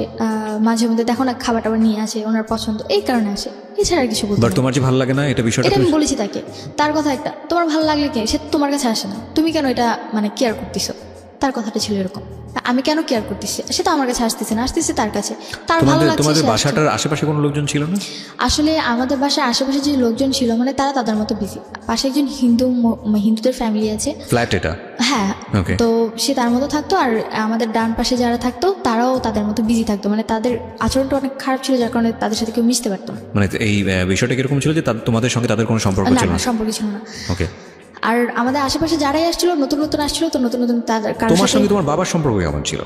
মাঝে মধ্যে দেখো না খাবার টাবার নিয়ে আসে, ওনার পছন্দ, এই কারণে আসে, এছাড়া আর কিছু বলতো। বাট তোমার যে ভালো লাগে না এটা বিষয়টা এটা আমি বলেছি তাকে। তার কথা একটা, তোমার ভালো লাগলে কে, সে তোমার কাছে আসে না, তুমি কেন এটা মানে কেয়ার করতেছো? তার কথাটা ছিল এরকম, আমি কেন কেয়ার করতেছি, সে তো আমার কাছে আসতেছে না, আসতেছে তার কাছে, তার ভালো লাগছে। তোমাদের বাসাটার আশেপাশে কোনো লোকজন ছিল না? আসলে আমাদের বাসার আশেপাশে যে লোকজন ছিল মানে তারা তাদের মতো বিজি। পাশে একজন হিন্দুদের ফ্যামিলি আছে, ফ্ল্যাট এটা? হ্যাঁ। তো সে তার মতো থাকতো, আর আমাদের ডান পাশে যারা থাকতো তারাও তাদের মতো বিজি থাকতো, মানে তাদের আচরণটা অনেক খারাপ ছিল, যার কারণে তাদের সাথে কেউ মিশতে পারতো না। মানে এই বিষয়টা কিরকম ছিল যে তোমাদের সঙ্গে তাদের কোনো সম্পর্ক ছিল না? সম্পর্ক ছিল না। ওকে। আর আমাদের আশেপাশে যারাই আসছিল নতুন নতুন আসছিল, তো নতুন নতুন তাদের তোমার সঙ্গে তোমার বাবার সম্পর্ক কেমন ছিল?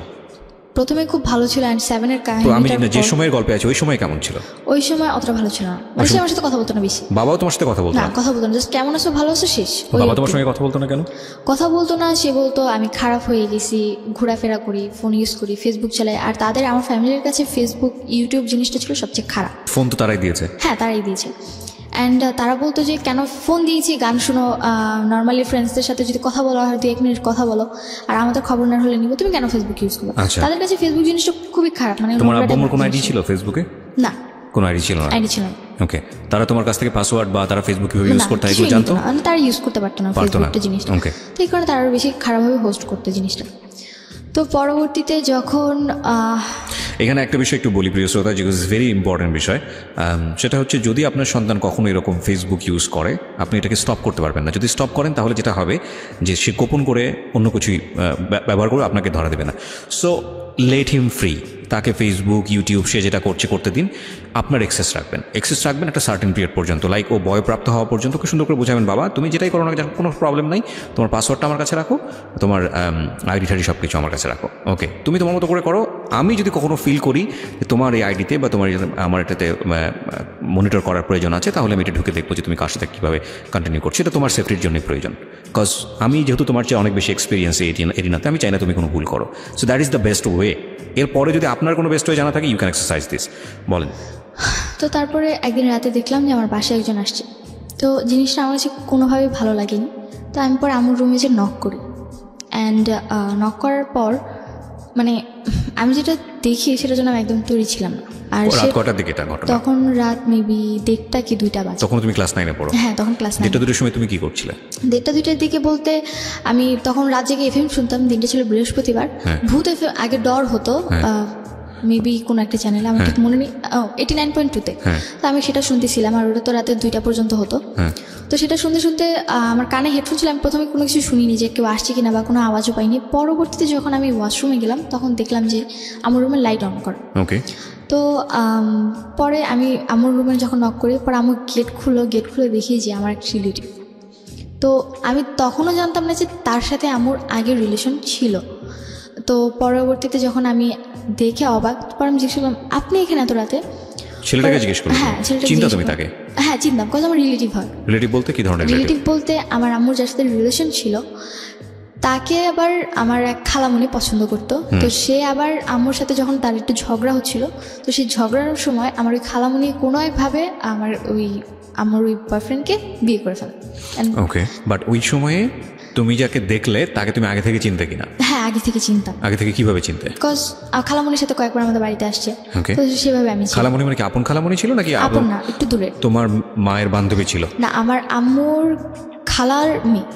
প্রথমে খুব ভালো ছিল, অ্যান্ড 7 এর কাহিনী আমি জানি যে সময়ের গল্পে আছে ওই সময় কেমন ছিল? ওই সময় অতটা ভালো ছিল না, মানে সে আমার সাথে কথা বলতো না বেশি। বাবাও তোমার সাথে কথা বলতো না? কথা বলতো না, জাস্ট কেমন আছো, ভালো আছো, শেষ। বাবা তোমার সঙ্গে কথা বলতো না কেন? কথা বলতো না, সে বলতো আমি খারাপ হয়ে গেছি, ঘোরাফেরা করি, ফোন ইউজ করি, ফেসবুক চালাই, আর তাদের আমার ফ্যামিলির কাছে ফেসবুক ইউটিউব জিনিসটা ছিল সবচেয়ে খারাপ। ফোন তো তারাই দিয়েছে? হ্যাঁ, তারাই দিয়েছে। অ্যান্ড তারা বলতো যে কেন ফোন দিয়েছি, গান শুনো, নর্মালি ফ্রেন্ডসদের সাথে যদি কথা বলো হয় 2-1 মিনিট কথা বলো, আর আমাদের খবর না হলে নিব, তুমি কেন ফেসবুক ইউজ করো? তাদের কাছে ফেসবুক জিনিসটা খুবই খারাপ। মানে তোমার আব্বুর কোনো আইডি ছিল ফেসবুকে? না, কোনো আইডি ছিল না? আইডি ছিল না। ওকে। তারা তোমার কাছ থেকে পাসওয়ার্ড বা তারা ফেসবুক কিভাবে ইউজ করতে হয় এগুলো জানতো? তারা ইউজ করতে পারতো না ফেসবুকটা জিনিসটা। ওকে। তো এই কারণে তারা আরো বেশি খারাপভাবে হোস্ট করতে জিনিসটা। তো পরবর্তীতে যখন এখানে একটা বিষয় একটু বলি প্রিয় শ্রোতা, যেগুলো ভেরি ইম্পর্টেন্ট বিষয়, সেটা হচ্ছে যদি আপনার সন্তান কখনো এরকম ফেসবুক ইউজ করে আপনি এটাকে স্টপ করতে পারবেন না। যদি স্টপ করেন তাহলে যেটা হবে যে সে গোপন করে অন্য কিছুই ব্যবহার করে আপনাকে ধরা দেবে না। সো লেট হিম ফ্রি, তাকে ফেসবুক ইউটিউব সে যেটা করছে করতে দিন। আপনার এক্সেস রাখবেন একটা সার্টেন পিরিয়ড পর্যন্ত, লাইক ও বয়প্রাপ্ত হওয়া পর্যন্ত খুব সুন্দর করে বোঝাবেন বাবা তুমি যেটাই করো না কোনো প্রবলেম নাই, তোমার পাসওয়ার্ডটা আমার কাছে রাখো, তোমার আইডি টাইডি সব কিছু আমার কাছে রাখো, ওকে তুমি তোমার মতো করে করো। আমি যদি কখনো ফিল করি যে তোমার এই আইডিতে বা তোমার আমার এটাতে মনিটর করার প্রয়োজন আছে, তাহলে আমি এটা ঢুকে দেখবো যে তুমি কার সাথে কীভাবে কন্টিনিউ করছো। এটা তোমার সেফটির জন্য প্রয়োজন, বিকজ আমি যেহেতু তোমার চেয়ে অনেক বেশি এক্সপিরিয়েন্স এরিনাতে, আমি চাই না তুমি কোনো ভুল করো। So that is the best way. এরপরে যদি আপনার কোনো বেস্ট ওয়ে জানা থাকে ইউ ক্যান এক্সারসাইজ দিস। বলেন। তো তারপরে একদিন রাতে দেখলাম যে আমার বাসায় একজন আসছে। তো জিনিসটা আমার কাছে কোনোভাবেই ভালো লাগেনি। তো আমি পরে আমার রুমে যে নক করি, অ্যান্ড নক করার পর মানে আমি যেটা দেখি সেটার জন্য আমি একদম তৈরি ছিলাম না। আর রাত কটার দিকে এটা ঘটনা? তখন রাত মেবি 1:30 কি 2টা বাজে। তখন তুমি ক্লাস 9-এ পড়ো? হ্যাঁ, তখন ক্লাস 9। 1:30-2টার সময় তুমি কি করছিলে? 1:30-2টার দিকে বলতে আমি তখন রাত জেগে এফএম শুনতাম। দিনটা ছিল বৃহস্পতিবার। ভূত এফএম আগে ডর হতো মেবি কোনো একটা চ্যানেলে, আমার ঠিক মনে নেই, 89.2-তে। তো আমি সেটা শুনতেছিলাম, আর ওটা তো রাতে 2টা পর্যন্ত হতো। তো সেটা শুনতে শুনতে আমার কানে হেডফোন ছিল, আমি প্রথমে কোনো কিছু শুনিনি যে কেউ আসছে কিনা বা কোনো আওয়াজও পাইনি। পরবর্তীতে যখন আমি ওয়াশরুমে গেলাম তখন দেখলাম যে আমার রুমের লাইট অন করা। ওকে। তো পরে আমি আমার রুমে যখন নক করি, পরে আমার গেট খুলে দেখি যে আমার এক রিলেটিভ। তো আমি তখনও জানতাম না যে তার সাথে আমার আগের রিলেশন ছিল। তো পরবর্তীতে যখন আমি দেখে অবাক, পরে আমি জিজ্ঞেস করলাম আপনি এখানে এত রাতে? ছেলেটাকে জিজ্ঞেস করলাম। হ্যাঁ, চিন্তা তুমি তাকে? হ্যাঁ, চিনতাম, কজ আমার রিলেটিভ হয়। রিলেটিভ বলতে কি ধরনের রিলেটিভ? বলতে আমার আম্মুর যার সাথে রিলেশন ছিল তাকে আবার আমার এক খালামণি পছন্দ করতো। তো সে আবার আম্মুর সাথে যখন তার একটু ঝগড়া হচ্ছিল, তো সেই ঝগড়ার সময় আমার ওই খালামণি কোনো একভাবে আমার ওই বয়ফ্রেন্ডকে বিয়ে করে ফেলে। ওকে। বাট ওই সময়ে তুমি যাকে দেখলে তাকে তুমি আগে থেকে চিনতে কিনা? হ্যাঁ, আগে থেকে চিনতাম। আগে থেকে কিভাবে চিনতে? বিকজ খালামণির সাথে কয়েকবার আমাদের বাড়িতে আসছে, Okay. তো সেভাবে আমি চিনি। খালামণি মানে কি আপন খালামণি ছিল নাকি আপন না, একটু দূরে। তোমার মায়ের বান্ধবী ছিল? না, আমার আম্মুর খালার মেয়ে।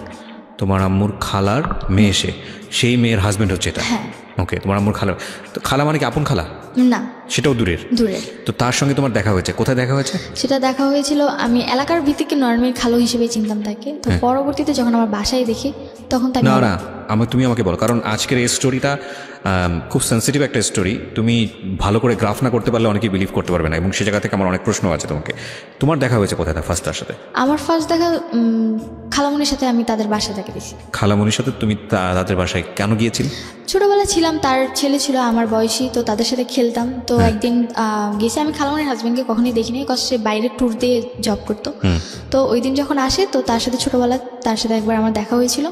তোমার আম্মুর খালার মেয়ে, সেই মেয়ের হাজবেন্ড হচ্ছে এটা? হ্যাঁ। ওকে, তোমার আম্মুর খালা। তো খালা মানে কি আপন খালা? না, সেটাও দূরের? দূরের। তো তার সঙ্গে তোমার দেখা হয়েছে, কোথায় দেখা হয়েছে? সেটা দেখা হয়েছিল, আমি এলাকার ভিত্তিকে নর্মাল খালো হিসেবে চিনতাম তাকে। তো পরবর্তীতে যখন আমার বাসায় দেখি তখন তাকে না না, তুমি আমাকে বলো, কারণ আজকের এই স্টোরিটা খুব সেন্সিটিভ একটা স্টোরি। তুমি ভালো করে গ্রাফ না করতে পারলে অনেকেই বিলিভ করতে পারবে না, এবং সে জায়গা থেকে আমার অনেক প্রশ্ন আছে তোমাকে। তোমার দেখা হয়েছে কোথায় ফার্স্ট তার সাথে? আমার ফার্স্ট দেখা খালামণির সাথে, আমি তাদের বাসা থেকে দেখি। খালামণির সাথে তুমি তাদের বাসায় কেন গিয়েছিলে? ছোটবেলা ছিলাম, তার ছেলে ছিল আমার বয়সী, তো তাদের সাথে খেলতাম। তো একদিন গেছি, আমি খালামণির হাজব্যান্ডকে কখনোই দেখিনি, বিকজ সে বাইরে ট্যুর দিয়ে জব করতো। তো ওই দিন যখন আসে, তো তার সাথে ছোটোবেলা তার সাথে একবার আমার দেখা হয়েছিল।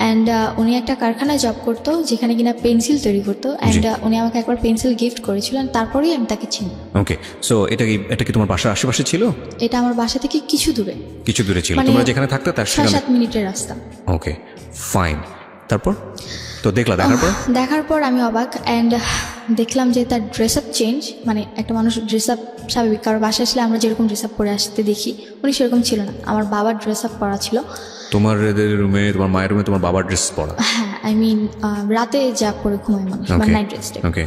অ্যান্ড উনি একটা কারখানায় জব করতো যেখানে কিনা পেন্সিল তৈরি করতো। অ্যান্ড উনি আমাকে একবার পেন্সিল গিফট করেছিলেন, তারপরেই আমি তাকে চিনি। ওকে, সো এটা কি তোমার বাসার আশেপাশে ছিল? এটা আমার বাসা থেকে কিছু দূরে। কিছু দূরে ছিল, তোমরা যেখানে থাকতে তার সাথে? 7 মিনিটের রাস্তা। ওকে, ফাইন। তারপর তো দেখার পর আমি অবাক। অ্যান্ড দেখলাম যে তার ড্রেস আপ চেঞ্জ, মানে একটা মানুষ ড্রেস আপ স্বাভাবিক, কারো বাসায় আসলে আমরা যেরকম ড্রেস আপ পরে আসতে দেখি, উনি সেরকম ছিল না। আমার বাবার ড্রেস আপ পরা ছিল। তোমার রুমে, তোমার মায়ের রুমে তোমার বাবার ড্রেস পরা? হ্যাঁ, আই মিন রাতে যা পরে ঘুমায় মানুষ, মানে নাইট ড্রেসটা। ওকে।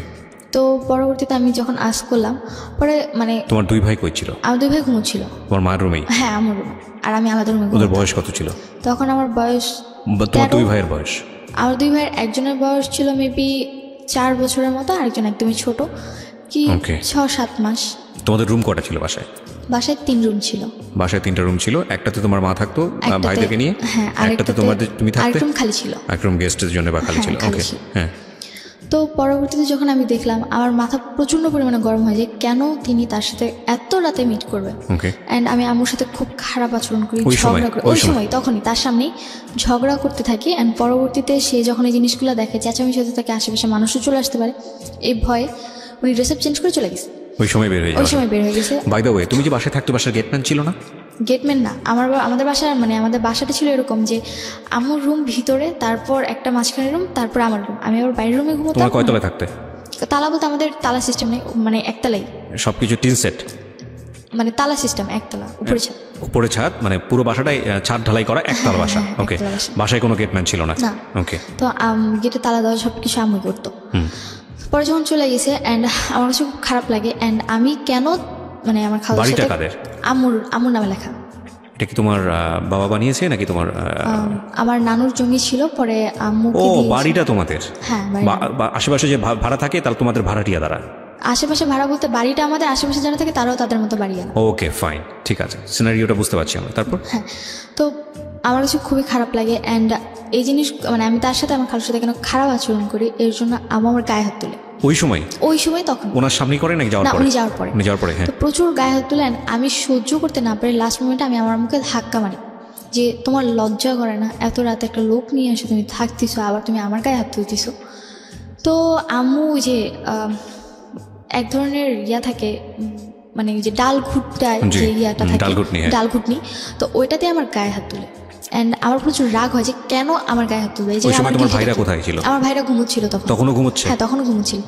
তো পরবর্তীতে আমি যখন আস্ক করলাম, পরে মানে তোমার 2 ভাই কই ছিল? আমার 2 ভাই ঘুমোচ্ছিল। তোমার মায়ের রুমেই? হ্যাঁ, আমার রুমে, আর আমি আলাদা রুমে। ওদের বয়স কত ছিল তখন? আমার বয়স, তোমার 2 ভাইয়ের বয়স? আমার 2 ভাইয়ের একজনের বয়স ছিল মেবি 4 বছরের মতো, আরেকজন একদমই ছোট, কি 6-7 মাস। তোমাদের রুম কটা ছিল বাসায়? বাসায় 3 রুম ছিল। বাসায় 3টা রুম ছিল, একটাতে তোমার মা থাকতো ভাইদেরকে নিয়ে, হ্যাঁ, একটাতে তুমি থাকতে, আরেক রুম খালি ছিল, এক রুম গেস্টের জন্য বা খালি ছিল। ওকে, হ্যাঁ। তো পরবর্তীতে যখন আমি দেখলাম, আমার মাথা প্রচণ্ড পরিমাণে গরম হয়ে যায়, কেন তিনি তার সাথে এত রাতে মিট করবে। অ্যান্ড আমি আম্মুর সাথে খুব খারাপ আচরণ করি, ঝগড়া করি ওই সময়, তখনই তার সামনেই ঝগড়া করতে থাকি। অ্যান্ড পরবর্তীতে সে যখন এই জিনিসগুলো দেখে, চেঁচামেচি হতে থাকে, আশেপাশে মানুষও চলে আসতে পারে, এই ভয়ে উনি ড্রেস আপ চেঞ্জ করে চলে গেছে। ওই সময় বের হয়ে গেছে। বাই দ্য ওয়ে, তুমি যে বাসায় থাকতো, বাসার গেটম্যান ছিল না? গেটম্যান না, আমাদের বাসার, মানে আমাদের বাসাটা ছিল এরকম যে আমার রুম ভিতরে, তারপর একটা মাঝখানে রুম, তারপর আমার রুম, আমি আবার বাইরের রুমে ঘুমোতাম। তোমার কয়তলায় থাকতে? তালা বলতে আমাদের তালা সিস্টেম নেই, মানে একতলাই সবকিছু টিন সেট, মানে তালা সিস্টেম, একতলা, উপরে ছাদ, মানে পুরো বাসাটাই ছাদ ঢালাই করা, একতলা বাসা। ওকে, বাসায় কোনো গেটম্যান ছিল না? ওকে। তো গেটে তালা দেওয়া সবকিছু আম্মু করতো। পরে যখন চলে গেছে, অ্যান্ড আমার কাছে খুব খারাপ লাগে। অ্যান্ড আমি কেন, মানে আমার খাওয়া আম্মুর নামে লেখা। এটা কি তোমার বাবা বানিয়েছে নাকি তোমার? আমার নানুর জমি ছিল, পরে আম্মুকে দিয়েছে। ও, বাড়িটা তোমাদের? হ্যাঁ। আশেপাশে যে ভাড়া থাকে তাহলে তোমাদের ভাড়াটিয়া দ্বারা? আশেপাশে ভাড়া বলতে বাড়িটা আমাদের, আশেপাশে যারা থাকে তারাও তাদের মতো বাড়ি। ওকে, ফাইন, ঠিক আছে, সিনারিওটা বুঝতে পারছি আমরা। তারপর? হ্যাঁ, তো আমার কাছে খুবই খারাপ লাগে। অ্যান্ড এই জিনিস, মানে আমি তার সাথে, আমার খালুর সাথে কেন খারাপ আচরণ করি, এর জন্য আমার গায়ে হাত তুলে। ওই সময় তখন ওনার সামনে করে নাকি যাওয়ার পরে? উনি যাওয়ার পরে, হ্যাঁ। তো প্রচুর গায়ে হাত তুলেন, আমি সহ্য করতে না পারি, লাস্ট মোমেন্টে আমি আমার মুখে ধাক্কা মারি যে তোমার লজ্জা করে না, এত রাতে একটা লোক নিয়ে এসে তুমি থাকতেছো, আবার তুমি আমার গায়ে হাত তুলতেছো। তো আম্মু যে এক ধরনের থাকে, মানে যে ডাল ঘুটটায় যে ইয়াটা থাকে, ডালঘুটনি, তো ওইটাতে আমার গায়ে হাত তুলে। অ্যান্ড আমার প্রচুর রাগ হয় যে কেন আমার গায়ে হাত তুলবে। তোমার ভাইরা কোথায় ছিল? আমার ভাইরা ঘুমোচ্ছিল তখনও ঘুমোচ্ছে? হ্যাঁ, তখনও ঘুমোচ্ছিল।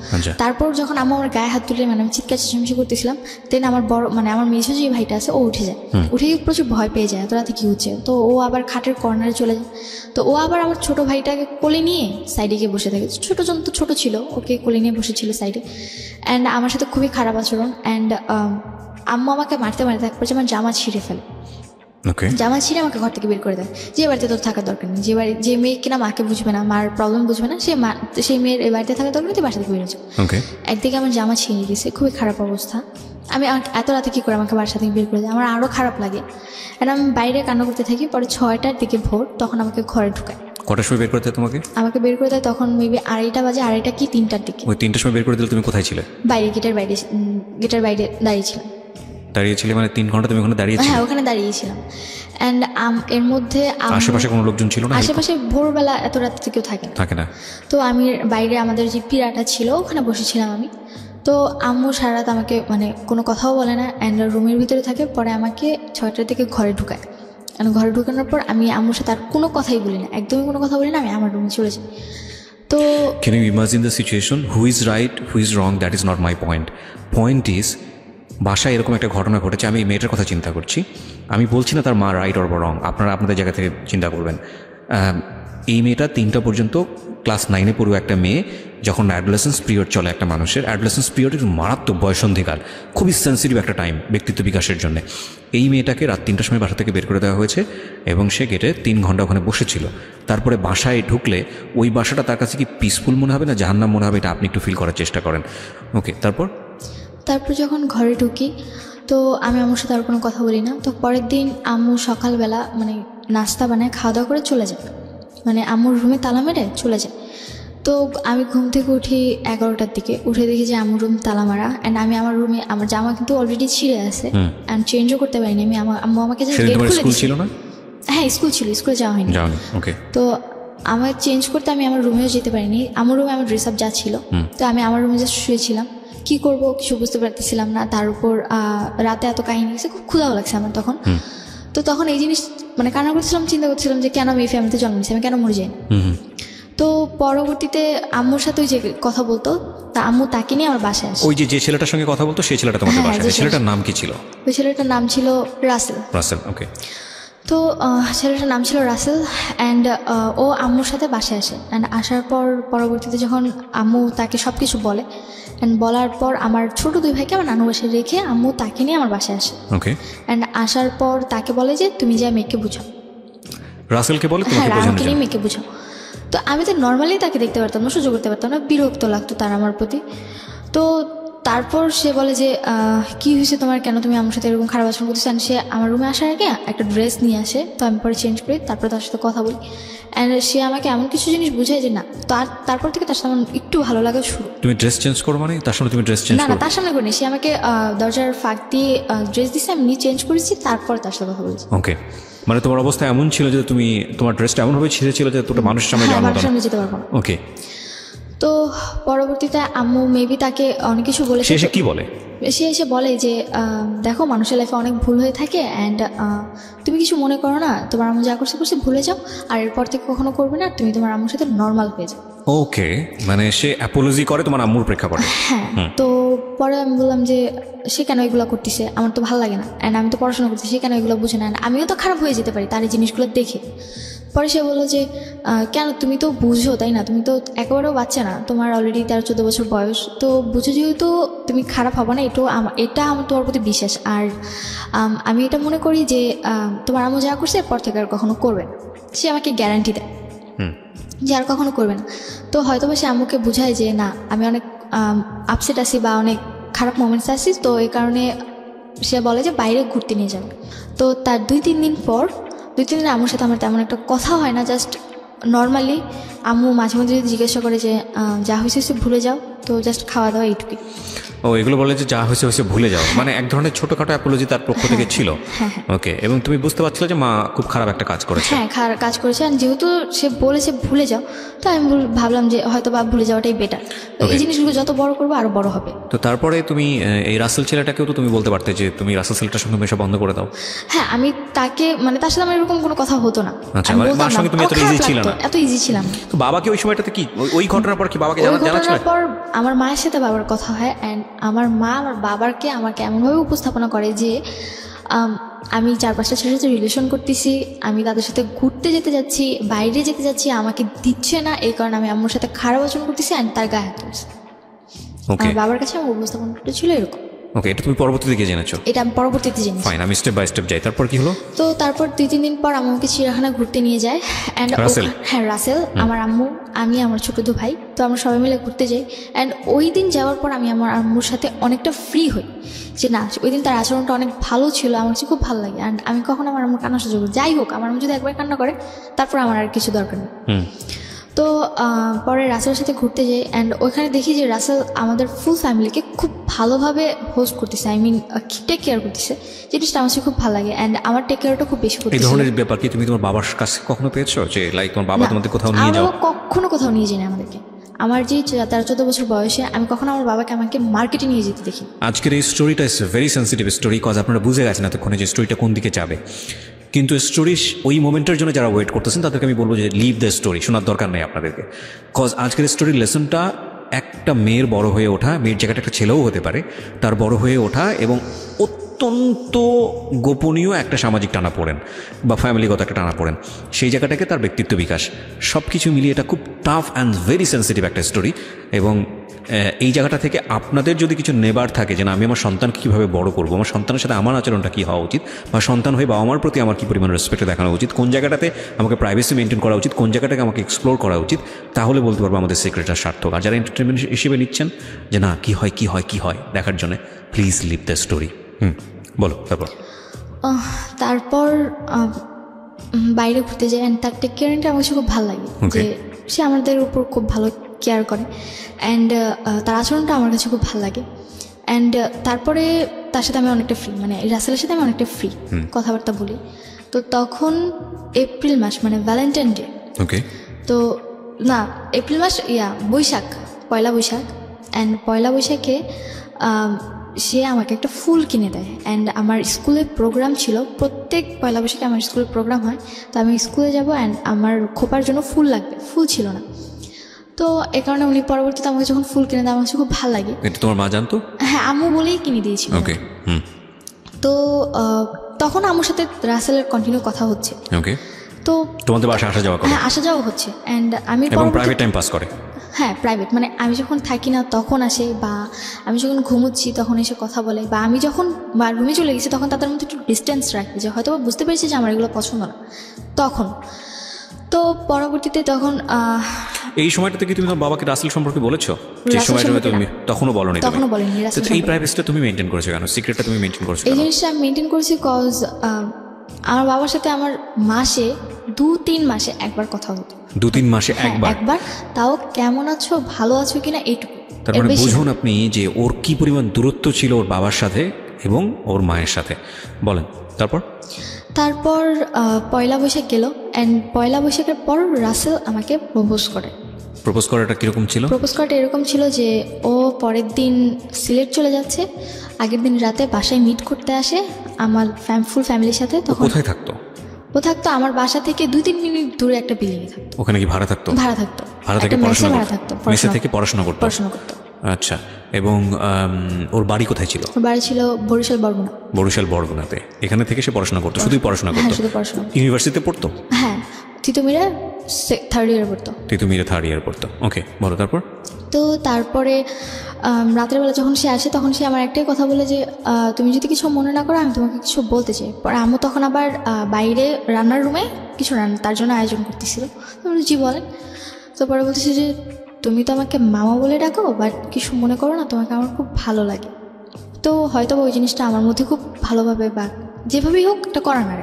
তারপর যখন আমার গায়ে হাত তুলে, মানে আমি চিৎকার চেঁচামেচি করতেছিলাম, দেন আমার বড়, মানে আমার মেঝো যে ভাইটা আছে, ও উঠে যায়। উঠে প্রচুর ভয় পেয়ে যায়, এত রাতে কি হচ্ছে। তো ও আবার খাটের কর্নারে চলে যায়। তো ও আবার আমার ছোট ভাইটাকে কোলে নিয়ে সাইডে গিয়ে বসে থাকে। ছোট ছিল, ওকে কোলে নিয়ে বসেছিল সাইডে। অ্যান্ড আমার সাথে খুবই খারাপ আচরণ। অ্যান্ড আম্মু আমাকে মারতে এক পর্যায়ে আমার জামা ছিঁড়ে ফেলে। জামা ছিঁড়ে আমাকে ঘর থেকে বের করে দেয়, যে বাড়িতে তোর থাকার দরকার নেই, যে মেয়ে কিনা মাকে বুঝবে না, মার প্রবলেম বুঝবে না, সেই মেয়ের এই বাড়িতে থাকার দরকার নেই, তুই বাসা থেকে বেরোচ্ছে। একদিকে আমার জামা ছিঁড়ে গেছে, খুবই খারাপ অবস্থা। আমি এত রাতে কী করে আমাকে বাসা থেকে বের করে দেয়, আমার আরও খারাপ লাগে। আর আমি বাইরে কান্না করতে থাকি। পরে 6টার দিকে ভোর, তখন আমাকে ঘরে ঢুকায়। কটার সময় বের করতে তোমাকে? আমাকে বের করে দেয় তখন মেবি 2:30 বাজে, 2:30 কি 3টার দিকে। ওই 3টার সময় বের করে দিলে তুমি কোথায় ছিলে? বাইরে, গেটের বাইরে দাঁড়িয়েছিলাম। দাঁড়িয়েছিলে মানে 3 ঘন্টা তুমি ওখানে দাঁড়িয়েছিলে? হ্যাঁ, ওখানে দাঁড়িয়েছিলাম। অ্যান্ড এর মধ্যে আশেপাশে কোনো লোকজন ছিল না? আশেপাশে ভোরবেলা এত রাত থেকে কেউ থাকে না। তো আমি বাইরে আমাদের যে পিড়াটা ছিল ওখানে বসেছিলাম আমি। তো আম্মু সারা রাত আমাকে, মানে কোনো কথাও বলে না, অ্যান্ড রুমের ভিতরে থাকে। পরে আমাকে 6টার দিকে ঘরে ঢুকায়। ঘরে ঢুকানোর পর আমি আম্মুর সাথে আর কোনো কথাই বলি না, একদমই কোনো কথা বলি না, আমি আমার রুমে চলে যাই। তো Can you imagine the situation? Who is right, who is wrong? That is not my point. Point is, বাসায় এরকম একটা ঘটনা ঘটেছে, আমি এই মেয়েটার কথা চিন্তা করছি, আমি বলছি না তার মা রাইট অর রং, আপনারা আপনাদের জায়গা থেকে চিন্তা করবেন। এই মেয়েটা 3টা পর্যন্ত ক্লাস 9-এ পড়ুয়া একটা মেয়ে, যখন অ্যাডোলেসেন্স পিরিয়ড চলে একটা মানুষের, অ্যাডোলেসেন্স পিরিয়ড একটু মারাত্মক বয়সন্ধিকাল, খুবই সেন্সিটিভ একটা টাইম ব্যক্তিত্ব বিকাশের জন্য। এই মেয়েটাকে রাত 3টার সময় বাসা থেকে বের করে দেওয়া হয়েছে এবং সে গেটে 3 ঘন্টা ওখানে বসেছিল। তারপরে বাসায় ঢুকলে ওই বাসাটা তার কাছে কি পিসফুল মনে হবে না জাহান্নাম মনে হবে, এটা আপনি একটু ফিল করার চেষ্টা করেন। ওকে, তারপর যখন ঘরে ঢুকি তো আমি আম্মুর সাথে আর কোনো কথা বলি না। তো পরের দিন আম্মু সকালবেলা মানে নাস্তা বানায় খাওয়া দাওয়া করে চলে যায়, মানে আম্মুর রুমে তালা মেরে চলে যায়। তো আমি ঘুম থেকে উঠি 11টার দিকে, উঠে দেখি যে আম্মুর রুম তালা মারা। অ্যান্ড আমি আমার রুমে, আমার জামা কিন্তু অলরেডি ছিঁড়ে আছে অ্যান্ড চেঞ্জও করতে পারিনি আমি। আম্মু আমাকে যে গেট খুলে দিয়েছিল। হ্যাঁ স্কুল ছিল, স্কুলে যাওয়া হয়নি। তো আমার চেঞ্জ করতে আমি আমার রুমেও যেতে পারিনি। আমার রুমে আমার ড্রেস আপ যা ছিল, তো আমি আমার রুমে জাস্ট শুয়েছিলাম। কী করবো কিছু বুঝতে পারতেছিলাম না। তার উপর রাতে এত কাহিনী গেছে, খুব ক্ষুধাও লাগছে আমার তখন। তো তখন এই জিনিস মানে কান্না করছিলাম, চিন্তা করছিলাম যে কেন আমি এই ফ্যামিলিতে জন্ম নিয়েছি, আমি কেন মরে যাই। তো পরবর্তীতে আম্মুর সাথে ওই যে কথা বলতো, তা আম্মু তাকে নিয়ে আমার বাসায় আসে। ওই যে ছেলেটার সঙ্গে কথা বলতো সেই ছেলেটা তোমাদের বাসায়, এই ছেলেটার নাম কি ছিল? ওই ছেলেটার নাম ছিল রাসেল। ওকে। তো ছেলেটার নাম ছিল রাসেল অ্যান্ড ও আম্মুর সাথে বাসায় আসে। অ্যান্ড আসার পর পরবর্তীতে যখন আম্মু তাকে সব কিছু বলে, অ্যান্ড বলার পর আমার ছোটো 2 ভাইকে আমার নানু বাসায় রেখে আম্মু তাকে নিয়ে আমার বাসায় আসে। ওকে। অ্যান্ড আসার পর তাকে বলে যে তুমি যা মেয়েকে বুঝাও। রাসেলকে বলে হ্যাঁ, রাসেলকে নিয়ে মেয়েকে বুঝাও। তো আমি তো নর্মালি তাকে দেখতে পারতাম না, সহ্য করতে পারতাম না, বিরক্ত লাগতো তার আমার প্রতি। তো তারপর সে বলে যে কী হয়েছে তোমার, কেন তুমি আমার সাথে এরকম খারাপ আচরণ করতেছো। সে আমার রুমে আসার আগে একটা ড্রেস নিয়ে আসে, তো আমি পরে চেঞ্জ করি, তারপর তার সাথে কথা বলি। অ্যান্ড সে আমাকে এমন কিছু জিনিস বুঝায় যে না, তারপর থেকে তার সাথে আমার একটু ভালো লাগা শুরু। তুমি ড্রেস চেঞ্জ করো মানে তার সামনে তুমি ড্রেস চেঞ্জ করো? না, তার সামনে করিনি, সে আমাকে দরজার ফাঁক দিয়ে ড্রেস দিচ্ছে, আমি নিয়ে চেঞ্জ করেছি, তারপর তার সাথে কথা বলছি। ওকে, মানে তোমার অবস্থা এমন ছিল যে তুমি তোমার ড্রেসটা এমনভাবে ছিঁড়েছিল যে তোটা মানুষের সামনে যেতে পারবো না। ওকে। তো পরবর্তীতে আম্মু মেবি তাকে অনেক কিছু বলে। সে কি বলে? সে এসে বলে যে দেখো মানুষের লাইফে অনেক ভুল হয়ে থাকে অ্যান্ড তুমি কিছু মনে করো না, তোমার আম্মু যা করছে ভুলে যাও, আর এরপর থেকে কখনো করবে না, তুমি তোমার আম্মুর সাথে নর্মাল হয়ে যাও। ওকে, মানে সে অ্যাপোলজি করে তোমার আম্মুর প্রেক্ষাপটে? হ্যাঁ। তো পরে আমি বললাম যে সে কেন এগুলো করতেছে, আমার তো ভালো লাগে না, অ্যান্ড আমি তো পড়াশোনা করতেছি, সে কেন এগুলো বুঝে না, আমিও তো খারাপ হয়ে যেতে পারি তার এই জিনিসগুলো দেখে। পরে সে বললো যে কেন, তুমি তো বুঝো তাই না, তুমি তো একেবারেও বাচ্চা না, তোমার অলরেডি 13-14 বছর বয়স, তো বুঝো যেহেতু তুমি খারাপ হবে না, এটা আমার তোমার প্রতি বিশ্বাস। আর আমি এটা মনে করি যে তোমার আম্মু যা করছে এরপর থেকে আর কখনো করবে না, সে আমাকে গ্যারান্টি দেয় যে আর কখনো করবে না। তো হয়তো বা সে আম্মুকে বুঝায় যে না, আমি অনেক আপসেট আছি বা অনেক খারাপ মোমেন্টস আছি, তো এই কারণে সে বলে যে বাইরে ঘুরতে নিয়ে যাবে। তো তার 2-3 দিন পর, 2-3 দিন আম্মুর সাথে আমার তেমন একটা কথা হয় না, জাস্ট নর্মালি আম্মু মাঝে মাঝে যদি জিজ্ঞাসা করে যে যা হয়েছে ভুলে যাও, তো জাস্ট খাওয়া দাওয়া এইটুকুই। ও, এগুলো বলে যে যা হয়েছে ভুলে যাও, মানে এক ধরনের ছোটখাটো অ্যাপোলজি তার পক্ষ থেকে ছিল। ওকে, এবং তুমি বুঝতে পারছিলে যে মা খুব খারাপ একটা কাজ করেছে? হ্যাঁ, খারাপ কাজ করেছে, আর যেহেতু সে বলেছে ভুলে যাও, তো আমি ভাবলাম যে হয়তো বা ভুলে যাওয়াটাই বেটার। এই জিনিসগুলো যত বড় করবো আরো বড় হবে। তো তারপরে তুমি এই রাসেল ছেলেটাকেও তো তুমি বলতে পারতে যে তুমি রাসেল ছেলেটার সঙ্গে মেশা বন্ধ করে দাও। হ্যাঁ, আমি তাকে মানে তার সাথে আমার এরকম কোনো কথা হতো না। আচ্ছা, মানে মার সঙ্গে তুমি এত ইজি ছিল না? এত ইজি ছিলাম। তো বাবাকে ওই সময়টাতে কি, ওই ঘটনার পর কি বাবাকে জানাচ্ছিল? পর আমার মায়ের সাথে বাবার কথা হয়, অ্যান্ড আমার মা আমার বাবাকে আমাকে এমনভাবে উপস্থাপনা করে যে আমি 4-5টা ছেলের সাথে রিলেশন করতেছি, আমি তাদের সাথে ঘুরতে যেতে যাচ্ছি, বাইরে যেতে যাচ্ছি, আমাকে দিচ্ছে না, এই কারণে আমি আম্মুর সাথে খারাপ আচরণ করতেছি, অ্যান্ড তার গায়ে হাত তুলছে। আমার বাবার কাছে আমার উপস্থাপনাটা ছিল এরকম। ওকে, এটা তুমি পরবর্তীতে গিয়ে জেনেছো? এটা আমি পরবর্তীতে জেনেছি। ফাইন, আমি স্টেপ বাই স্টেপ যাই, তারপর কি হলো? তো তারপর 2-3 দিন পর আমাকে চিড়িয়াখানা ঘুরতে নিয়ে যায়, অ্যান্ড হ্যাঁ রাসেল, আমার আম্মু, আমি, আমার ছোটো 2 ভাই, তো আমরা সবাই মিলে ঘুরতে যাই। অ্যান্ড ওই দিন যাওয়ার পর আমি আমার আম্মুর সাথে অনেকটা ফ্রি হই, যে না ওই দিন তার আচরণটা অনেক ভালো ছিল, আমার কাছে খুব ভালো লাগে। অ্যান্ড আমি কখন আমার আম্মুর কান্না সহ্য করি, যাই হোক আমার আম্মু যদি একবার কান্না করে তারপর আমার আর কিছু দরকার নেই। তো পরে রাসেলের সাথে ঘুরতে যাই, অ্যান্ড ওইখানে দেখি যে রাসেল আমাদের ফুল ফ্যামিলিকে খুব ভালোভাবে হোস্ট করতেছে, আই মিন টেক কেয়ার করতেছে, জিনিসটা আমার খুব ভালো লাগে। অ্যান্ড আমার টেক কেয়ারটা খুব বেশি করতেছে। এই ধরনের ব্যাপার কি তুমি তোমার বাবার কাছে কখনো পেয়েছো, যে লাইক তোমার বাবা তোমাদের কোথাও নিয়ে যাও? কখনো কোথাও নিয়ে যায়নি আমাদেরকে। আমার যে 13-14 বছর বয়সে আমি কখনো আমার বাবাকে আমাকে মার্কেটে নিয়ে যেতে দেখি। আজকের এই স্টোরিটা is very sensitive story, cause আপনারা বুঝে গেছেন এতক্ষণে যে স্টোরিটা কোন দিকে যাবে। কিন্তু স্টোরি ওই মোমেন্টের জন্য যারা ওয়েট করতেছেন তাদেরকে আমি বলবো যে লিভ দ্য স্টোরি, শোনার দরকার নেই আপনাদেরকে। কজ আজকের স্টোরির লেসনটা একটা মেয়ের বড় হয়ে ওঠা, মেয়ের জায়গাটা একটা ছেলেও হতে পারে, তার বড় হয়ে ওঠা এবং অত্যন্ত গোপনীয় একটা সামাজিক টানাপোড়েন বা ফ্যামিলিগত একটা টানাপোড়েন, সেই জায়গাটাকে তার ব্যক্তিত্ব বিকাশ, সব কিছু মিলিয়ে এটা খুব টাফ অ্যান্ড ভেরি সেন্সিটিভ একটা স্টোরি। এবং এই জায়গাটা থেকে আপনাদের যদি কিছু নেবার থাকে যে না আমি আমার সন্তানকে কীভাবে বড় করবো, আমার সন্তানের সাথে আমার আচরণটা কী হওয়া উচিত, বা সন্তান হয়ে বাবা মার প্রতি আমার কী পরিমাণ রেসপেক্ট দেখানো উচিত, কোন জায়গাটাতে আমাকে প্রাইভেসি মেনটেন করা উচিত, কোন জায়গাটাকে আমাকে এক্সপ্লোর করা উচিত, তাহলে বলতে পারবো আমাদের সিক্রেটটা সার্থক। আর যারা এন্টারটেনমেন্ট হিসেবে নিচ্ছেন যে না কী হয় কী হয় কী হয় দেখার জন্য, প্লিজ লিভ দ্য স্টোরি। বলো তারপর। তারপর বাইরে ঘুরতে যাই, অ্যান্ড তার টেক কেয়ারিংটা আমার কাছে খুব ভালো লাগে, যে সে আমাদের উপর খুব ভালো কেয়ার করে, অ্যান্ড তার আচরণটা আমার কাছে খুব ভালো লাগে। অ্যান্ড তারপরে তার সাথে আমি অনেকটা ফ্রি, মানে রাসেলের সাথে আমি অনেকটা ফ্রি কথাবার্তা বলি। তো তখন এপ্রিল মাস, মানে ভ্যালেন্টাইন ডে, ওকে, তো না এপ্রিল মাস, বৈশাখ, পয়লা বৈশাখ। অ্যান্ড পয়লা বৈশাখে সে আমাকে একটা ফুল কিনে দেয়। অ্যান্ড আমার স্কুলে প্রোগ্রাম ছিল, প্রত্যেক পয়লা বৈশাখে আমার স্কুলে প্রোগ্রাম হয়, তো আমি স্কুলে যাব অ্যান্ড আমার খোপার জন্য ফুল লাগবে, ফুল ছিল না। তো এ কারণে উনি পরবর্তীতে আমাকে যখন ফুল কিনে দেয় আমার কাছে খুব ভালো লাগে। এটা তোমার মা জানতো? হ্যাঁ, আম্মু বলেই কিনে দিয়েছিল। ওকে। তো তখন আম্মুর সাথে রাসেলের কন্টিনিউ কথা হচ্ছে। ওকে। তো তোমাদের বাসায় আসা যাওয়া করে? হ্যাঁ, আসা যাওয়া হচ্ছে। অ্যান্ড আমি এবং প্রাইভেট টাইম পাস করে? হ্যাঁ, প্রাইভেট, মানে আমি যখন থাকি না তখন আসে, বা আমি যখন ঘুমোচ্ছি তখন এসে কথা বলে, বা আমি যখন রুমে চলে গেছি তখন তাদের মধ্যে একটু ডিস্টেন্স রাখি, যে হয়তো বুঝতে পেরেছি যে আমার এগুলো পছন্দ না তখন। তো পরবর্তীতে তখন এই সময়টা থেকে তুমি তোমার বাবাকে রাসেল সম্পর্কে বলেছো? যে সময়টা তুমি তখনও বলোনি? তখনও বলিনি। এই প্রাইভেসিটা তুমি মেনটেন করেছো কেন? সিক্রেটটা তুমি মেনটেন করেছো? এই জিনিসটা আমি মেনটেন করেছি কজ আমার বাবার সাথে আমার মাসে 2-3 মাসে একবার কথা হতো। 2-3 মাসে একবার? তাও কেমন আছো, ভালো আছো কিনা, এইটুকু। তার মানে বুঝুন আপনি যে ওর কি পরিমাণ দূরত্ব ছিল ওর বাবার সাথে এবং ওর মায়ের সাথে। বলেন তারপর পয়লা বৈশাখ গেল, অ্যান্ড পয়লা বৈশাখের পর রাসেল আমাকে প্রপোজ করে। প্রপোজ করাটা কীরকম ছিল? প্রপোজ করাটা এরকম ছিল যে ও পরের দিন সিলেট চলে যাচ্ছে, আগের দিন রাতে বাসায় মিট করতে আসে আমার ফুল ফ্যামিলির সাথে। তখন কোথায় থাকতো? ও থাকতো আমার বাসা থেকে 2-3 মিনিট দূরে একটা বিল্ডিংয়ে থাকতো। ওখানে কি ভাড়া থাকতো? ভাড়া থাকতো। ভাড়া থেকে পড়াশোনা থাকতো, মেসে থেকে পড়াশোনা করতো? আচ্ছা। এবং ওর বাড়ি কোথায় ছিল? ওর বাড়ি ছিল বরিশাল বরগুনা। বরিশাল বরগুনাতে। এখানে থেকে সে পড়াশোনা করতো? শুধুই পড়াশোনা করতো? হ্যাঁ, শুধু পড়াশোনা। ইউনিভার্সিটিতে পড়তো? হ্যাঁ, তিতুমিরে 3rd ইয়ার পড়তো। তিতুমিরে 3rd ইয়ার পড়তো। ওকে, বলো তারপর। তো তারপরে রাতের বেলা যখন সে আসে তখন সে আমার একটাই কথা বলে যে তুমি যদি কিছু মনে না করো আমি তোমাকে কিছু বলতে চাই। পরে আম্মু তখন আবার বাইরে রান্নার রুমে কিছু তার জন্য আয়োজন করতেছিল। জি বলেন। তো পরে বলতেছে যে তুমি তো আমাকে মামা বলে ডাকো, বাট কিছু মনে করো না, তোমাকে আমার খুব ভালো লাগে। তো হয়তো ওই জিনিসটা আমার মধ্যে খুব ভালোভাবে বা যেভাবেই হোক এটা করা না,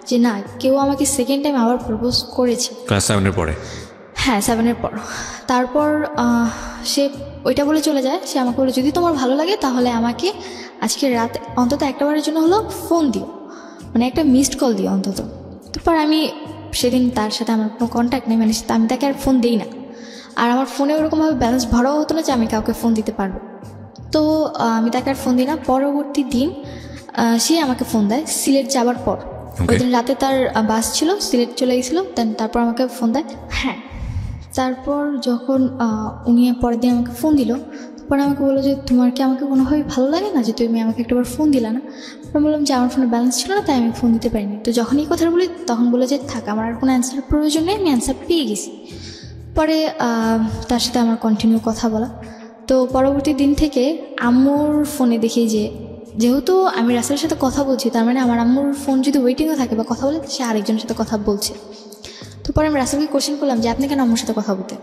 যে না কেউ আমাকে সেকেন্ড টাইম আবার প্রপোজ করেছে। ক্লাস 7-এর পরে? হ্যাঁ, 7-এর পর। তারপর সে ওইটা বলে চলে যায়। সে আমাকে বলে যদি তোমার ভালো লাগে তাহলে আমাকে আজকে রাতে অন্তত একটাবারের জন্য হলো ফোন দিও, মানে একটা মিসড কল দিও অন্তত। তারপর আমি সেদিন তার সাথে আমার কোনো কন্ট্যাক্ট নেই, মানে আমি তাকে আর ফোন দিই না। আর আমার ফোনে ওরকমভাবে ব্যালেন্স ভরাও হতো না যে আমি কাউকে ফোন দিতে পারবো। তো আমি তাকে আর ফোন দিই না। পরবর্তী দিন সে আমাকে ফোন দেয় সিলেট যাবার পর। ওই দিন রাতে তার বাস ছিল, সিলেট চলে গেছিলো। তারপর আমাকে ফোন দেয়। হ্যাঁ, তারপর যখন উনি পরের দিন আমাকে ফোন দিল, তারপরে আমাকে বললো যে তোমার কি আমাকে কোনোভাবেই ভালো লাগে না যে তুমি আমাকে একটাবার ফোন দিলা না? আমি বললাম যে আমার ফোনে ব্যালেন্স ছিল না, তাই আমি ফোন দিতে পারিনি। তো যখন এই কথা বলি তখন বলে যে থাক, আমার আর কোনো অ্যান্সারের প্রয়োজন নেই, আমি অ্যান্সার পেয়ে গেছি। পরে তার সাথে আমার কন্টিনিউ কথা বলা। তো পরবর্তী দিন থেকে আম্মুর ফোনে দেখি যে যেহেতু আমি রাসেলের সাথে কথা বলছি, তার মানে আমার আম্মুর ফোন যদি ওয়েটিংয়ে থাকে বা কথা বলে, সে আরেকজনের সাথে কথা বলছে। তো পরে আমি রাসেলকে কোশ্চেন করলাম যে আপনি কেন আম্মুর সাথে কথা বলতে?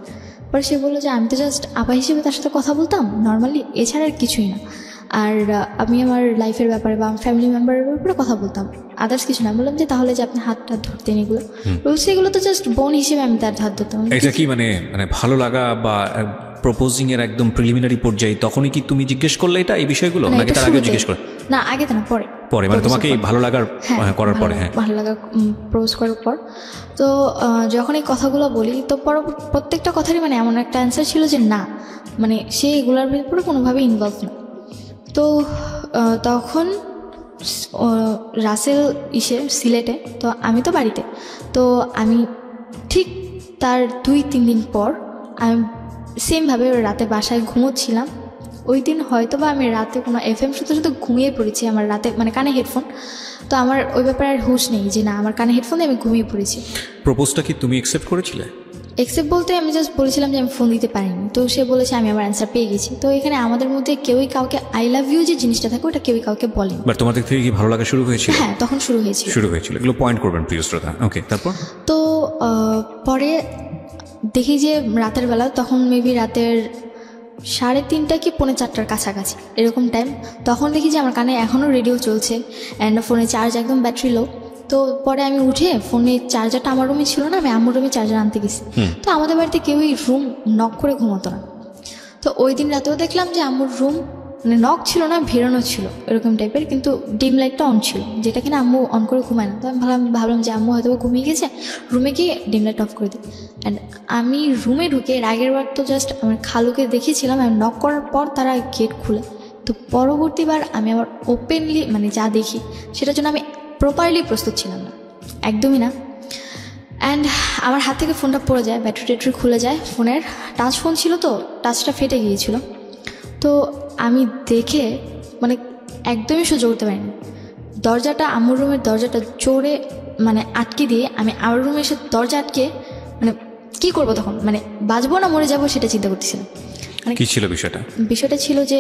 পরে সে বললো যে আমি তো জাস্ট আপা হিসেবে তার সাথে কথা বলতাম নর্মালি, এছাড়া আর কিছুই না। আর আমি আমার লাইফের ব্যাপারে বা আমার ফ্যামিলি মেম্বারের ব্যাপারে কথা বলতাম, আদার্স কিছু না। বললাম যে তাহলে যে আপনি হাতটা ধরতেন এগুলো, বলছে এগুলো তো জাস্ট বোন হিসেবে আমি তার হাত ধরতাম। এটা কি মানে ভালো লাগা বা প্রপোজিং এর একদম প্রিলিমিনারি পর্যায়ে তখনই কি তুমি জিজ্ঞেস করলে এটা এই বিষয়গুলো, নাকি তার আগে জিজ্ঞেস করে? না, আগে তো না, পরে মানে তোমাকে ভালো লাগার করার পরে? হ্যাঁ, ভালো লাগা প্রপোজ করার পর। তো যখন এই কথাগুলো বলি তো প্রত্যেকটা কথারই মানে এমন একটা অ্যান্সার ছিল যে না, মানে সে এগুলোর ব্যাপারে কোনোভাবেই ইনভলভ না। তো তখন রাসেল সিলেটে, তো আমি তো বাড়িতে। তো আমি ঠিক তার 2-3 দিন পর আমি সেমভাবে রাতে বাসায় ঘুমোচ্ছিলাম। ওই দিন হয়তো বা আমি রাতে কোনো FM শুধু শুধু ঘুমিয়ে পড়েছি, আমার রাতে মানে কানে হেডফোন, তো আমার ওই ব্যাপারে আর হুঁশ নেই যে না আমার কানে হেডফোন দিয়ে আমি ঘুমিয়ে পড়েছি। প্রপোজটা কি তুমি অ্যাকসেপ্ট করেছিলে? এক্সেপ্ট বলতে আমি জাস্ট বলেছিলাম যে আমি ফোন দিতে পারিনি, তো সে বলেছে আমি আমার অ্যান্সার পেয়ে গেছি। তো এখানে আমাদের মধ্যে কেউই কাউকে আই লাভ ইউ যে জিনিসটা থাকে ওটা কেউই কাউকে বলেনি। বাট তোমাদের থেকে কি ভালো লাগা শুরু হয়েছিল? হ্যাঁ, তখন শুরু হয়েছিল। এগুলো পয়েন্ট করবেন প্রিয় শ্রোতা। ওকে, তারপর? তো পরে দেখি যে রাতের বেলা, তখন মেবি রাতের 3:30 কি 3:45 কাছাকাছি এরকম টাইম, তখন দেখি যে আমার কানে এখনও রেডিও চলছে অ্যান্ড ফোনে চার্জ একদম ব্যাটারি লো। তো পরে আমি উঠে ফোনের চার্জারটা আমার রুমে ছিল না, আমি আম্মুর রুমে চার্জার আনতে গেছি। তো আমাদের বাড়িতে কেউই রুম নক করে ঘুমোতো না। তো ওই দিন রাতেও দেখলাম যে আম্মুর রুম মানে নক ছিল না, ভেরানো ছিল এরকম টাইপের, কিন্তু ডিম লাইটটা অন ছিল, যেটা কিনা আম্মু অন করে ঘুমায় না। তো আমি ভাবলাম যে আম্মু হয়তো ঘুমিয়ে গেছে, রুমে গিয়ে ডিম লাইট অফ করে দিই। অ্যান্ড আমি রুমে ঢুকে এর আগের বার তো জাস্ট আমার খালুকে দেখেছিলাম, আমি নক করার পর তারা গেট খুলে। তো পরবর্তীবার আমি আবার ওপেনলি মানে যা দেখি সেটার জন্য আমি প্রপারলি প্রস্তুত ছিলাম না, একদমই না। অ্যান্ড আমার হাত থেকে ফোনটা পড়ে যায়, ব্যাটারি খুলে যায় ফোনের। টাচ ফোন ছিল তো, টাচটা ফেটে গিয়েছিল। তো আমি দেখে মানে একদমই সহ্য করতে পারিনি। দরজাটা আম্মুর রুমের দরজাটা জোরে মানে আটকে দিয়ে আমি আমার রুমে এসে দরজা আটকে মানে কী করবো তখন, মানে বাঁচবো না মরে যাবো সেটা চিন্তা করতেছিলাম। মানে কী ছিল বিষয়টা ছিল যে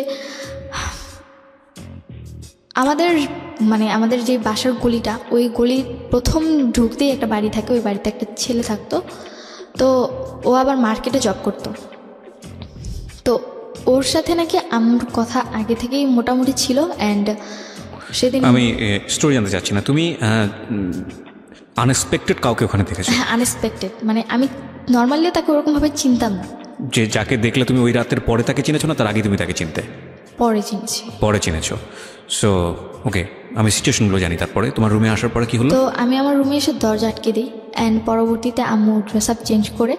আমাদের যে বাসার গলিটা, ওই গলির প্রথম ঢুকতেই একটা বাড়ি থাকে, ওই বাড়িতে একটা ছেলে থাকতো। তো ও আবার মার্কেটে জব করতো। তো ওর সাথে নাকি আমার কথা আগে থেকেই মোটামুটি ছিল। অ্যান্ড সেদিন আমি স্টোরি জানতে চাচ্ছি না, তুমি আনএক্সপেক্টেড কাউকে ওখানে দেখেছো? হ্যাঁ, আনএক্সপেক্টেড, মানে আমি নর্মালি তাকে ওরকমভাবে চিনতাম না। যে যাকে দেখলে তুমি ওই রাতের পরে তাকে চিনেছো না তার আগে তুমি তাকে চিনতে? পরে চিনেছো। সো ওকে, আমি সিচুয়েশনগুলো জানি। তারপরে তোমার রুমে আসার পরে কি হলো? তো আমি আমার রুমে এসে দরজা আটকে দিই। অ্যান্ড পরবর্তীতে আম্মু ড্রেস আপ চেঞ্জ করে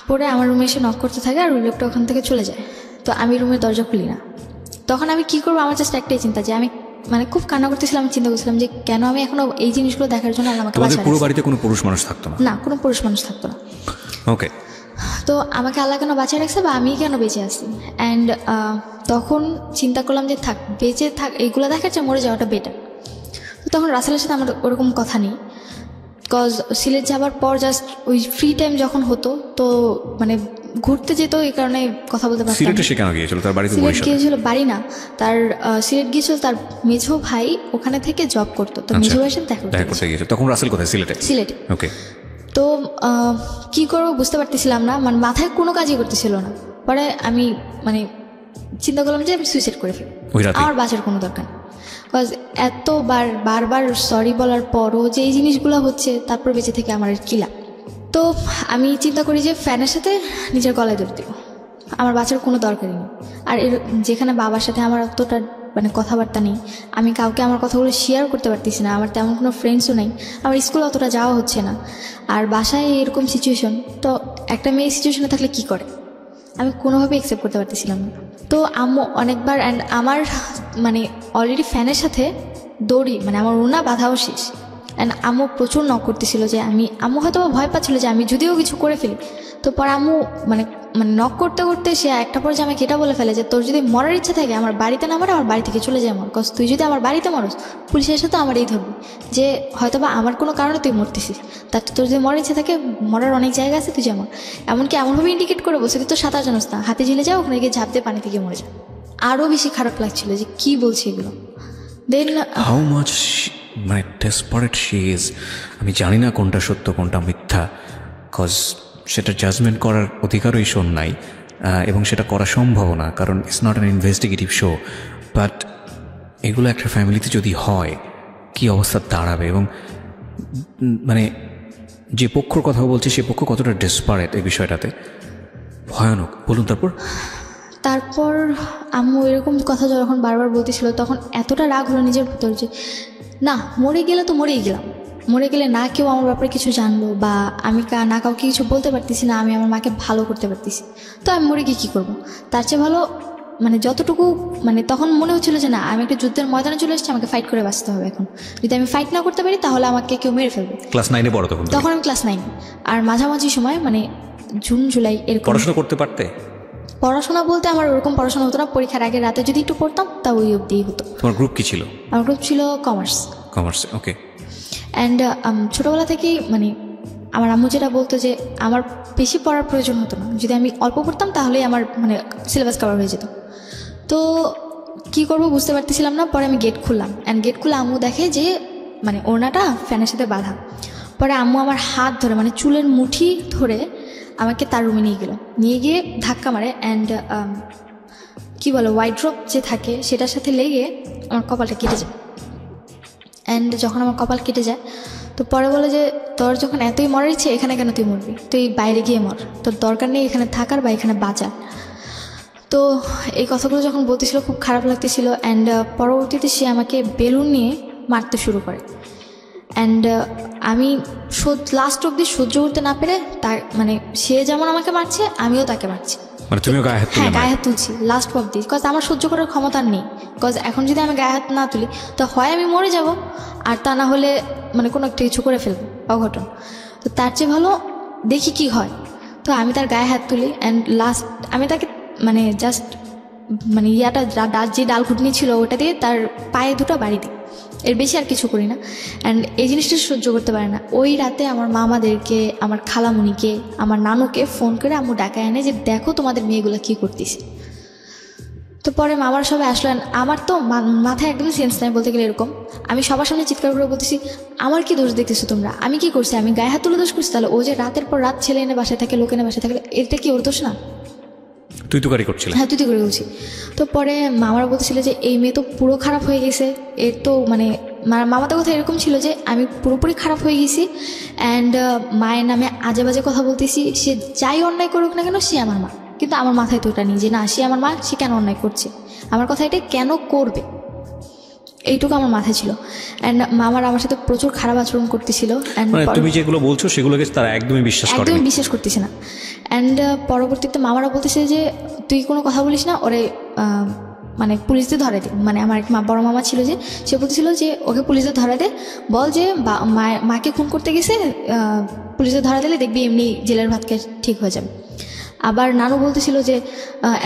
পরে আমার রুমে এসে নক করতে থাকে, আর ওই লোকটা ওখান থেকে চলে যায়। তো আমি রুমের দরজা খুলি না। তখন আমি কী করবো, আমার জাস্ট একটাই চিন্তা যে আমি মানে খুব কান্না করতেছিলাম। আমি চিন্তা করছিলাম যে কেন আমি এখনো এই জিনিসগুলো দেখার জন্য আমাকে বাঁচানো। পুরো বাড়িতে কোনো পুরুষ মানুষ থাকতো না? না, কোনো পুরুষ মানুষ থাকতো না। ওকে, তো আমাকে আল্লাহ কেন বাঁচিয়ে রাখছে বা আমি কেন বেঁচে আসি? অ্যান্ড তখন চিন্তা করলাম যে বেঁচে থাক এইগুলো দেখার চেয়ে মরে যাওয়াটা বেটার। তো তখন রাসেলের সাথে আমার ওরকম কথা নেই, বিকজ সিলেট যাবার পর জাস্ট ওই ফ্রি টাইম যখন হতো তো মানে ঘুরতে যেত, এই কারণে কথা বলতে পারতাম। সিলেটে সে কেন গিয়েছিল? তার বাড়িতে সিলেট গিয়েছিল, বাড়ি না তার, সিলেট গিয়েছিল তার মেঝো ভাই ওখানে থেকে জব করতো। তো মেঝো ভাইয়ের সাথে দেখা করতে গিয়েছিল। তখন রাসেল কোথায়? সিলেটে। ওকে। তো কী করবো বুঝতে পারতেছিলাম না, মানে মাথায় কোনো কাজই করতেছিল না। পরে আমি মানে চিন্তা করলাম যে আমি সুইসাইড করে ফেলি, আমার বাঁচার কোনো দরকার নেই। বিকজ বারবার সরি বলার পরও যে এই জিনিসগুলো হচ্ছে, তারপর বেঁচে থেকে আমার কি লাভ? তো আমি চিন্তা করি যে ফ্যানের সাথে নিজের গলায় ধরে দেবো, আমার বাঁচার কোনো দরকারই নেই। আর যেখানে বাবার সাথে আমার অতটা মানে কথাবার্তা নেই, আমি কাউকে আমার কথাগুলো শেয়ার করতে পারতেছি না, আমার তেমন কোনো ফ্রেন্ডসও নেই, আমার স্কুলে অতটা যাওয়া হচ্ছে না, আর বাসায় এরকম সিচুয়েশন। তো একটা মেয়ে সিচুয়েশনে থাকলে কি করে, আমি কোনোভাবে অ্যাকসেপ্ট করতে পারতেছিলাম না। তো আম্মু অনেকবার, অ্যান্ড আমার মানে অলরেডি ফ্যানের সাথে দড়ি মানে আমার ওনা বাঁধাও শেষ। অ্যান্ড আম্মু প্রচুর নক করতেছিল যে আম্মু হয়তো ভয় পাচ্ছিল যে আমি যদিও কিছু করে ফেলি। তো পরে আম্মু মানে নক করতে করতে সে একটা পর্যায়ে আমাকে এটা বলে ফেলে যে তোর যদি মরার ইচ্ছা থাকে আমার বাড়িতে না মরে আমার বাড়ি থেকে চলে যায় মর, কজ তুই যদি আমার বাড়িতে মরস পুলিশের সাথে আমার এই ধরবি যে হয়তো বা আমার কোনো কারণে তুই মরতেছিস, তার তোর যদি মরার ইচ্ছা থাকে মরার অনেক জায়গা আছে, তুই যেমন এমনকি এমনভাবে ইন্ডিকেট করে বলছে তুই তো সাঁতার জানোস না, হাতে ঝিলে যাও ওখানে গিয়ে ঝাঁপ দিয়ে পানি থেকে মরে যায়। আরও বেশি খারাপ লাগছিল যে কী বলছে এগুলো। দেন হাউ মাচ মানে ডেসপারেট শি ইজ। আমি জানি না কোনটা সত্য কোনটা মিথ্যা, কজ সেটা জাজমেন্ট করার অধিকারও এই শো নাই, এবং সেটা করা সম্ভব না, কারণ it's not an investigative show. But এগুলো একটা ফ্যামিলিতে যদি হয় কী অবস্থা দাঁড়াবে, এবং মানে যে পক্ষর কথা বলছে সে পক্ষ কতটা ডেসপারেট এই বিষয়টাতে, ভয়ানক। বলুন তারপর আম্মু এরকম কথা যখন বারবার বলতেছিল তখন এতটা রাগ হলো নিজের ভিতর যে না, মরে গেলে তো মরেই গেলাম, মরে গেলে না কেউ আমার ব্যাপারে কিছু জানলো বা আমি না কাউকে কিছু বলতে পারতেছি না, আমি আমার মাকে ভালো করতে পারতেছি, তো আমি মরে গিয়ে কী করবো? তার চেয়ে ভালো মানে যতটুকু মানে তখন মনে হচ্ছিল যে না আমি একটা যুদ্ধের ময়দানে চলে এসেছি, আমাকে ফাইট করে বাঁচতে হবে। এখন যদি আমি ফাইট না করতে পারি তাহলে আমাকে কেউ মেরে ফেলবে। ক্লাস 9-এ পড়ো তখন? তখন আমি ক্লাস 9। আর মাঝামাঝি সময় মানে জুন জুলাই এরকম। পড়াশোনা করতে পারতে? পড়াশোনা বলতে আমার ওরকম পড়াশোনা হতো না, পরীক্ষার আগে রাতে যদি একটু পড়তাম তা ওই অবধিই হতো। তোমার গ্রুপ কি ছিল? আমার গ্রুপ ছিল কমার্স। Commerce, okay. অ্যান্ড ছোটোবেলা থেকেই মানে আমার আম্মু যেটা বলতো যে আমার বেশি পড়ার প্রয়োজন হতো না, যদি আমি অল্প পড়তাম তাহলেই আমার মানে সিলেবাস কভার হয়ে যেত। তো কী করবো বুঝতে পারতেছিলাম না। পরে আমি গেট খুললাম, অ্যান্ড গেট খুলে আম্মু দেখে যে মানে ওড়নাটা ফ্যানের সাথে বাঁধা। পরে আম্মু আমার হাত ধরে মানে চুলের মুঠি ধরে আমাকে তার রুমে নিয়ে গিয়ে ধাক্কা মারে। অ্যান্ড কী বলে ওয়াইড্রপ যে থাকে সেটার সাথে লেগে আমার কপালটা কেটে যায়। অ্যান্ড যখন আমার কপাল কেটে যায় তো পরে বলে যে তোর যখন এতই মরার ইচ্ছে এখানে কেন তুই মরবি, তুই বাইরে গিয়ে মর, তোর দরকার নেই এখানে থাকার বা এখানে বাঁচার। তো এই কথাগুলো যখন বলতেছিল খুব খারাপ লাগতেছিল। অ্যান্ড পরবর্তীতে সে আমাকে বেলুন নিয়ে মারতে শুরু করে। অ্যান্ড আমি লাস্ট অব্দি সহ্য করতে না পেরে তার মানে সে যেমন আমাকে মারছে আমিও তাকে মারছি। মানে তুমিও গায়ে হাত তুলে? হ্যাঁ, গায়ে হাত তুলছি লাস্ট অব্দি, বিকজ আমার সহ্য করার ক্ষমতা নেই। বিকজ এখন যদি আমি গায়ে হাত না তুলি তো হয় আমি মরে যাব, আর তা না হলে মানে কোনো একটা কিছু করে ফেলবো, অঘটন। তো তার চেয়ে ভালো দেখি কি হয়। তো আমি তার গায়ে হাত তুলি। অ্যান্ড লাস্ট আমি তাকে মানে জাস্ট মানে যে ডাল ঘুটনি ছিল ওটা দিয়ে তার পায়ে দুটো বাড়ি দিই, এর বেশি আর কিছু করি না। অ্যান্ড এই জিনিসটা সহ্য করতে পারে না। ওই রাতে আমার মামাদেরকে, আমার খালামুনিকে, আমার নানুকে ফোন করে আম্মু ডাকায় আনে যে দেখো তোমাদের মেয়েগুলো কী করতেছে। তো পরে মামার সবাই আসলেন। আমার তো মাথায় একদম সেন্স নাই বলতে গেলে। এরকম আমি সবার সামনে চিৎকার করে বলতেছি আমার কি দোষ দেখতেছো তোমরা, আমি কি করছি, আমি গায়ে হাত তুলে দোষ করছি? তাহলে ও যে রাতের পর রাত ছেলে এনে বাসায় থাকে, লোক এনে বাসায় থাকলে এটা কি ওর দোষ না? তুই তো গাড়ি করছিলি? হ্যাঁ, তুই তো করে বলছি। তো পরে মামারা বলতেছিল যে এই মেয়ে তো পুরো খারাপ হয়ে গেছে, এর তো মানে মামাদের কথা এরকম ছিল যে আমি পুরোপুরি খারাপ হয়ে গেছি। অ্যান্ড মায়ের নামে আজে বাজে কথা বলতেছি, সে যাই অন্যায় করুক না কেন সে আমার মা। কিন্তু আমার মাথায় তো ওটা নেই যে না সে আমার মা, সে কেন অন্যায় করছে, আমার কথা এটা কেন করবে, এইটুকু আমার মাথায় ছিল। অ্যান্ড মামারা আমার সাথে প্রচুর খারাপ আচরণ করতেছিল। অ্যান্ড তুমি যেগুলো বলছো সেগুলোকে তারা একদমই বিশ্বাস করতেছে না। অ্যান্ড পরবর্তীতে মামারা বলতেছে যে তুই কোনো কথা বলিস না, ওরে মানে পুলিশদের ধরে দে। মানে আমার এক বড় মামা ছিল যে সে বলতেছিল যে ওকে পুলিশদের ধরে দে, বল যে মাকে খুন করতে গেছে, পুলিশদের ধরা দিলে দেখবি এমনি জেলের ভাতকে ঠিক হয়ে যাবে। আবার নানু বলতেছিল যে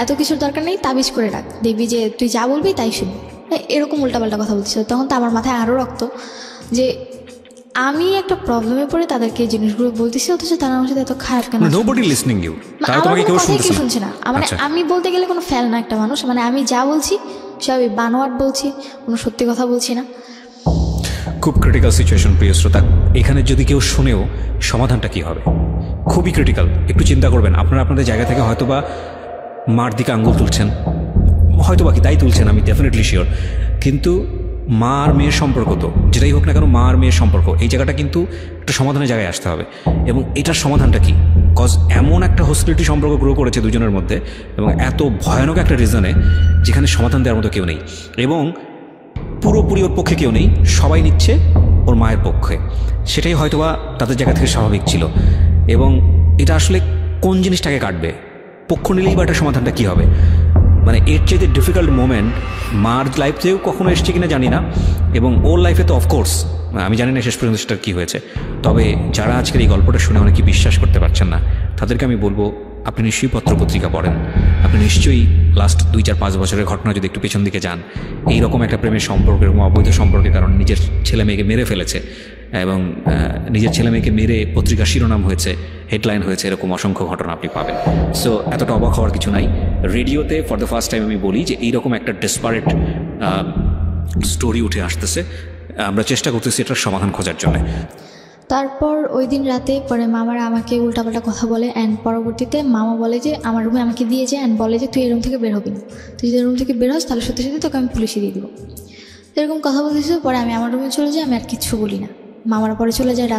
এত কিছুর দরকার নেই, তাবিজ করে রাখ, দেখবি যে তুই যা বলবি তাই শুনবি। এরকম উল্টাপাল্টা কথা বলতেছিল। তখন তো আমার মাথায় আরও রক্ত যে আমি একটা প্রবলেমে পড়ে তাদেরকে এই জিনিসগুলো বলতেছি, অথচ তারা আমার সাথে এত খারাপ কেন? কেউ শুনছে না। মানে আমি বলতে গেলে কোনো ফেল না একটা মানুষ, মানে আমি যা বলছি সবই বানোয়াট বলছি, কোনো সত্যি কথা বলছি না। খুব ক্রিটিক্যাল সিচুয়েশন প্রিয় শ্রোতা। এখানে যদি কেউ শুনেও সমাধানটা কি হবে খুবই ক্রিটিক্যাল। একটু চিন্তা করবেন, আপনারা আপনাদের জায়গা থেকে হয়তোবা মার দিকে আঙ্গুল তুলছেন, হয়তো বাকি তাই তুলছেন, আমি ডেফিনেটলি শিওর। কিন্তু মা আর মেয়ের সম্পর্ক তো যেটাই হোক না কেন, মা আর মেয়ের সম্পর্ক এই জায়গাটা কিন্তু একটা সমাধানের জায়গায় আসতে হবে। এবং এটার সমাধানটা কি? কজ এমন একটা হস্টিলিটি সম্পর্ক গ্রো করেছে দুজনের মধ্যে, এবং এত ভয়ানক একটা রিজনে যেখানে সমাধান দেওয়ার মতো কেউ নেই, এবং পুরোপুরি ওর পক্ষে কেউ নেই, সবাই নিচ্ছে ওর মায়ের পক্ষে। সেটাই হয়তোবা তাদের জায়গা থেকে স্বাভাবিক ছিল। এবং এটা আসলে কোন জিনিসটাকে কাটবে, পক্ষ নিলেই বা একটা সমাধানটা কী হবে? মানে এর চেয়ে ডিফিকাল্ট মোমেন্ট মার লাইফেও কখনো এসছে কিনা জানি না, এবং ওর লাইফে তো অফকোর্স আমি জানি না শেষ পর্যন্ত সেটা কী হয়েছে। তবে যারা আজকের এই গল্পটা শুনে অনেকে বিশ্বাস করতে পারছেন না, তাদেরকে আমি বলবো আপনি নিশ্চয়ই পত্রপত্রিকা পড়েন, আপনি নিশ্চয়ই লাস্ট 2-4-5 বছরের ঘটনা যদি একটু পেছন দিকে যান, এইরকম একটা প্রেমের সম্পর্ক, এরকম অবৈধ সম্পর্কের কারণে নিজের ছেলে মেয়েকে মেরে ফেলেছে, এবং নিজের ছেলে মেয়েকে মেরে পত্রিকা শিরোনাম হয়েছে, হেডলাইন হয়েছে, এরকম অসংখ্য ঘটনা আপনি পাবেন। সো এতটা অবাক হওয়ার কিছু নাই। রেডিওতে ফর দ্য ফার্স্ট টাইম আমি বলি যে এইরকম একটা ডেসপারেট স্টোরি উঠে আসতেছে, আমরা চেষ্টা করতেছি এটার সমাধান খোঁজার জন্য। তারপর ওই দিন রাতে পরে মামারা আমাকে উল্টাপাল্টা কথা বলে। অ্যান্ড পরবর্তীতে মামা বলে যে আমার রুমে আমাকে দিয়ে যায়, অ্যান্ড বলে যে তুই এই রুম থেকে বের হবি না, তুই যদি রুম থেকে বের হস তাহলে সত্যি সত্যি তোকে আমি পুলিশে দিয়ে দিব। এরকম কথা বলতেছিল। পরে আমি আমার রুমে চলে যাই, আমি আর কিচ্ছু বলি না। মামারা পরে চলে যায়।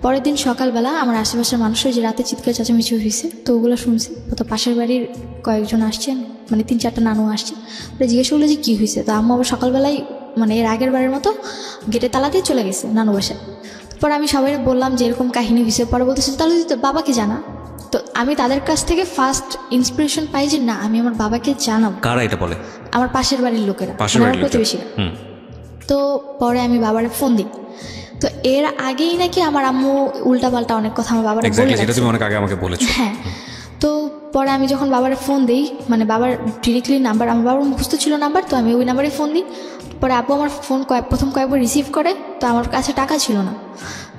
পরের দিন সকালবেলা আমার আশেপাশের মানুষের যে রাতে চিৎকার চেঁচামেচি হয়েছে তো ওগুলো শুনছি। তো পাশের বাড়ির কয়েকজন আসছেন, মানে 3-4টা নানু আসছে। ওরা জিজ্ঞেস করলো যে কী হয়েছে। তো আম্মু আবার সকালবেলায় মানে এর আগের বারের মতো গেটে তালা দিয়ে চলে গেছে নানু বাসায়। পরে আমি সবাই বললাম যে এরকম কাহিনী হয়েছে। পরে বলতেছে তাহলে তুই বাবাকে জানা। তো আমি তাদের কাছ থেকে ফার্স্ট ইন্সপিরেশন পাই যে না আমি আমার বাবাকে জানাবো। কারা এটা বলে? আমার পাশের বাড়ির লোকেরা, আমার প্রতিবেশীরা। তো পরে আমি বাবারে ফোন দিই। তো এর আগেই নাকি আমার আম্মু উল্টাপাল্টা অনেক কথা আমার বাবার বলে, যেটা তুমি অনেক আগে আমাকে বলেছো। হ্যাঁ, তো পরে আমি যখন বাবারে ফোন দিই, মানে বাবার ডিরেক্টলি নাম্বার, আমার বাবার মুখস্থ ছিল নাম্বার, তো আমি ওই নাম্বারে ফোন দিই। পরে আব্বু আমার ফোন প্রথম কয়েকবার রিসিভ করে, তো আমার কাছে টাকা ছিল না,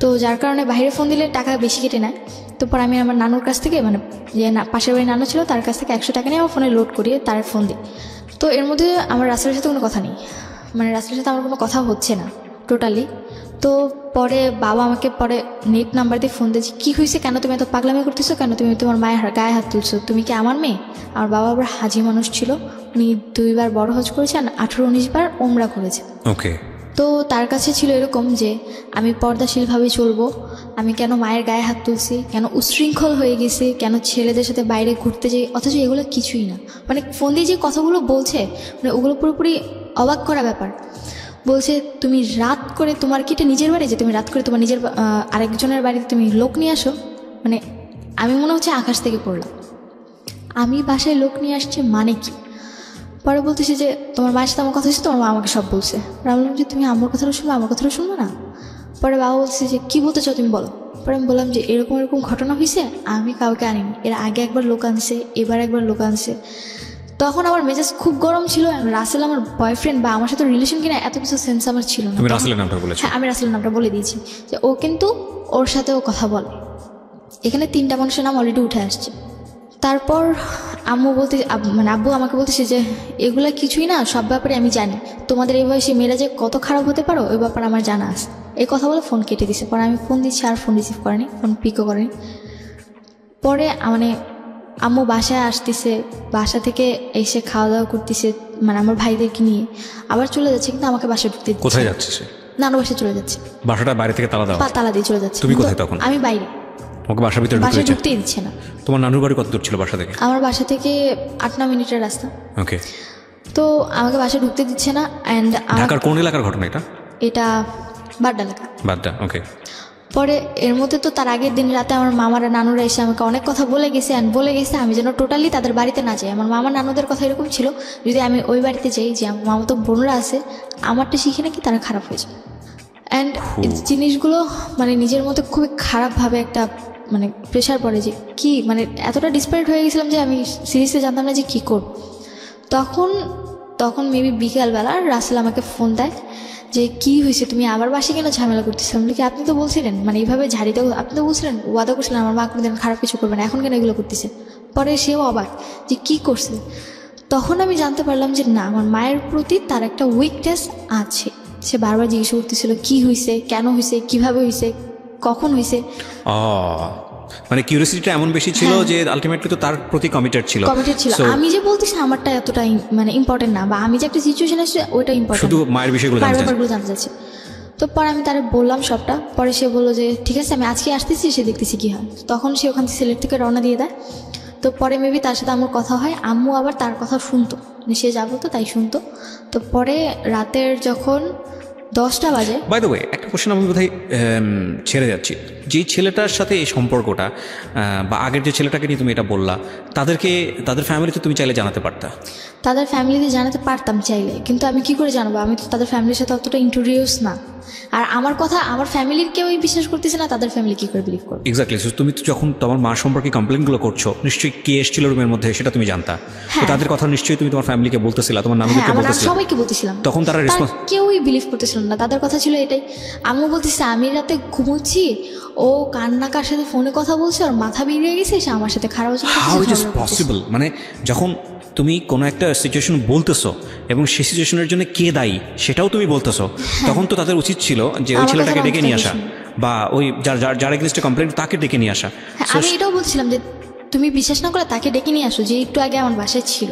তো যার কারণে বাইরে ফোন দিলে টাকা বেশি কেটে নেয়। তো পরে আমি আমার নানুর কাছ থেকে, মানে যে পাশের বাড়ির নানু ছিল তার কাছ থেকে 100 টাকা নিয়ে আমার ফোনে লোড করিয়ে তার ফোন দিই। তো এর মধ্যে আমার রাসেলের সাথে কোনো কথা নেই, মানে রাসেলের সাথে আমার কোনো কথা হচ্ছে না টোটালি। তো পরে বাবা আমাকে পরে নেট নাম্বার দিয়ে ফোন দিয়েছে, কী হয়েছে, কেন তুমি এত পাগলামি করতেছো, কেন তুমি তোমার মায়ের গায়ে হাত তুলছো, তুমি কি আমার মেয়ে? আমার বাবা আবার হাজি মানুষ ছিল, উনি 2 বার বড় হজ করেছে আর 18-19 বার ওমরা করেছে। ওকে। তো তার কাছে ছিল এরকম যে আমি পর্দাশীলভাবে চলবো, আমি কেন মায়ের গায়ে হাত তুলছি, কেন উশৃঙ্খল হয়ে গেছি, কেন ছেলেদের সাথে বাইরে ঘুরতে যাই, অথচ এগুলো কিছুই না। মানে ফোন দিয়ে যে কথাগুলো বলছে, মানে ওগুলো পুরোপুরি অবাক করা ব্যাপার। বলছে তুমি রাত করে, তোমার কি এটা নিজের বাড়ি যে তুমি রাত করে তোমার নিজের আরেকজনের বাড়িতে তুমি লোক নিয়ে আসো? মানে আমি মনে হচ্ছে আকাশ থেকে পড়লাম, আমি বাসায় লোক নিয়ে আসছি মানে কি? পরে বলতেছে যে তোমার মায়ের সাথে আমার কথা হচ্ছে, তোমার মা আমাকে সব বলছে। আমি বললাম যে তুমি আমার কথাটা শুনবো, আমার কথাটা শুনবো না? পরে বাবা বলছে যে কী বলতে চাও তুমি বলো। পরে আমি বললাম যে এরকম এরকম ঘটনা হয়েছে, আমি কাউকে আনিনি, এর আগে একবার লোক আনছে, এবার একবার লোক আনছে। তখন আমার মেজাজ খুব গরম ছিল। রাসেল আমার বয়ফ্রেন্ড বা আমার সাথে রিলেশন কিনা এত কিছু সেন্স আমার ছিল না। তুমি রাসেলের নামটা বলেছো? হ্যাঁ, আমি রাসেলের নামটা বলে দিয়েছি যে ও কিন্তু ওর সাথেও কথা বলে। এখানে 3টা মানুষের নাম অলরেডি উঠে আসছে। তারপর আম্মু বলতে, মানে আব্বু আমাকে বলতেছে যে এগুলা কিছুই না, সব ব্যাপারে আমি জানি, তোমাদের এই বয়সে মেয়েরা যে কত খারাপ হতে পারো ওই ব্যাপারে আমার জানা আছে। এই কথা বলে ফোন কেটে দিছে। পরে আমি ফোন দিচ্ছি আর ফোন রিসিভ করেনি, ফোন পিকও করেনি। পরে মানে আম্মু বাসায় আসতেছে, বাসা থেকে এসে খাওয়া দাওয়া করতেছে, মানে আমার ভাইদেরকে নিয়ে আবার চলে যাচ্ছে, কিন্তু আমাকে বাসায় ঢুকতে দিচ্ছে। কোথায় যাচ্ছে সে? নানু বাসায় চলে যাচ্ছে। বাসাটা বাইরে থেকে তালা দাও? তালা দিয়ে চলে যাচ্ছে। তুমি কোথায় তখন? আমি বাইরে। ওকে বাসার ভিতরে ঢুকতেই দিচ্ছে না। তোমার নানুর বাড়ি কত দূর ছিল বাসা থেকে? আমার বাসা থেকে 8-9 মিনিটের রাস্তা। ওকে। তো আমাকে বাসায় ঢুকতে দিচ্ছে না। অ্যান্ড ঢাকার কোন এলাকার ঘটনা এটা? এটা বাড্ডা এলাকা। বাড্ডা, ওকে। পরে এর মধ্যে তো তার আগের দিন রাতে আমার মামারা নানুরা এসে আমাকে অনেক কথা বলে গেছে, অ্যান্ড বলে গেছে আমি যেন টোটালি তাদের বাড়িতে না যাই। আমার মামা নানুদের কথা এরকম ছিল, যদি আমি ওই বাড়িতে যাই, যে আমার মামা তো বোনরা আছে, আমারটা শিখে নাকি তারা খারাপ হয়ে যায়। অ্যান্ড জিনিসগুলো মানে নিজের মধ্যে খুবই খারাপভাবে একটা মানে প্রেশার পড়ে যে কি, মানে এতটা ডিসপারেট হয়ে গেছিলাম যে আমি সিরিয়াসলি জানতাম না যে কী করব। তখন মেবি বিকালবেলা রাসেল আমাকে ফোন দেয় যে কী হয়েছে, তুমি আবার বাসে কেন ঝামেলা করতেছিলাম? বলি কি, আপনি তো বলছিলেন, মানে এইভাবে ঝাড়িতে আপনি তো বলছিলেন, ওয়াদা করছিলেন আমার মা কোনোদিন খারাপ কিছু করবে না, এখন কেন এগুলো করতেছে? পরে সেও অবাক যে কী করছে। তখন আমি জানতে পারলাম যে না, আমার মায়ের প্রতি তার একটা উইকনেস আছে। সে বারবার জিজ্ঞেস করতেছিল কী হয়েছে, কেন হয়েছে, কীভাবে হয়েছে, কখন হয়েছে। মানে কিউরিওসিটিটা এমন বেশি ছিল যে আলটিমেটলি তো তার প্রতি কমিটেড ছিল। আমি যে বলতেছি আমারটা এতটা মানে ইম্পর্টেন্ট না, বা আমি যে একটা সিচুয়েশন আছে ওইটা ইম্পর্টেন্ট, শুধু মায়ের বিষয়গুলো জানতে চাচ্ছি। তো পরে আমি তারে বললাম সবটা। পরে সে বললো যে ঠিক আছে আমি আজকে আসতেছি, সে দেখতেছি কী হয়। তখন সে ওখান থেকে সিলেট থেকে রওনা দিয়ে দেয়। তো পরে মেবি তার সাথে আমার কথা হয়, আম্মু আবার তার কথা শুনতো, সে যা বলতো তাই শুনতো। তো পরে রাতের যখন 10টা বাজে, বাই দ্য ওয়ে একটা কোশ্চেন আমি বোধহয় ছেড়ে যাচ্ছি, যেই ছেলেটার সাথে এই সম্পর্কটা বা আগের যে ছেলেটাকে নিয়ে তুমি এটা বললা, তাদের ফ্যামিলিতে তুমি চাইলে জানাতে পারতা? তাদের ফ্যামিলিতে জানাতে পারতাম চাইলে, কিন্তু আমি কি করে জানাবো? আমি তো তাদের ফ্যামিলির সাথে অতটা ইন্ট্রোডিউস না। আর আমার কথা আমার ফ্যামিলির কেউই বিশ্বাস করতেছে না, তাদের ফ্যামিলি কি করে বিলিভ করবে? এক্স্যাক্টলি। তুমি তো যখন তোমার মার সম্পর্কে কমপ্লেনগুলো করছো, নিশ্চয়ই কে এসেছিল রুমের মধ্যে সেটা তুমি জানতা। তাদের কথা নিশ্চয়ই তুমি তোমার ফ্যামিলিকে বলতেছিলা, তোমার নানুকে বলতেছিলা, সবাইকে বলতেছিলাম। তখন তারা রেসপন্স? কেউই বিলিভ করতেছিল না। তাদের কথা ছিল এটাই, আম্মু বলতেছে আমি রাতে ঘুমোচ্ছি, ও কার সাথে ফোনে কথা বলছে, ওর মাথা বেরিয়ে গেছে, সে আমার সাথে খারাপ হচ্ছে। How it is possible? মানে যখন তুমি কোনো একটা সিচুয়েশন বলতেছো এবং সেই সিচুয়েশনের জন্য কে দায়ী সেটাও তুমি বলতেছো, তখন তো তাদের উচিত ছিল যে ওই ছেলেটাকে ডেকে নিয়ে আসা, বা ওই যার এগেইনস্টে কমপ্লেন তাকে ডেকে নিয়ে আসা। আমি এটাও বলছিলাম যে তুমি বিশ্বাস না করে তাকে ডেকে নিয়ে আসো, যে একটু আগে আমার বাসায় ছিল।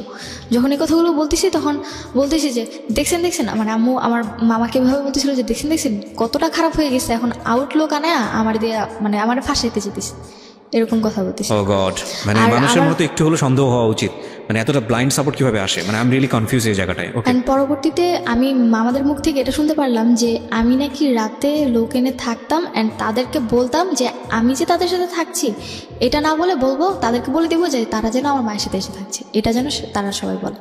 যখন এই কথাগুলো বলতেছি তখন বলতেছি যে দেখছেন মানে আম্মু আমার মামাকে এভাবে বলতেছিল যে দেখছেন কতটা খারাপ হয়ে গেছে, এখন আউটলুক আনে আমার দিয়ে মানে আমার ফাঁসাইতে যেতেছে। এরকম কথা বলতেছে। ও গড, মানে মানুষের মতো একটু হলো সন্দেহ হওয়া উচিত, মানে এতটা ব্লাইন্ড সাপোর্ট কিভাবে আসে, মানে আই এম রিয়েলি কনফিউজ এই জায়গাটায়। ওকে, অ্যান্ড পরবর্তীতে আমি মামাদের মুখ থেকে এটা শুনতে পারলাম যে আমি নাকি রাতে লোক এনে থাকতাম অ্যান্ড তাদেরকে বলতাম যে আমি যে তাদের সাথে থাকছি এটা না বলে বলবো, তাদেরকে বলে দেবো যে তারা যেন আমার মায়ের সাথে এসে থাকছে, এটা যেন তারা সবাই বলে।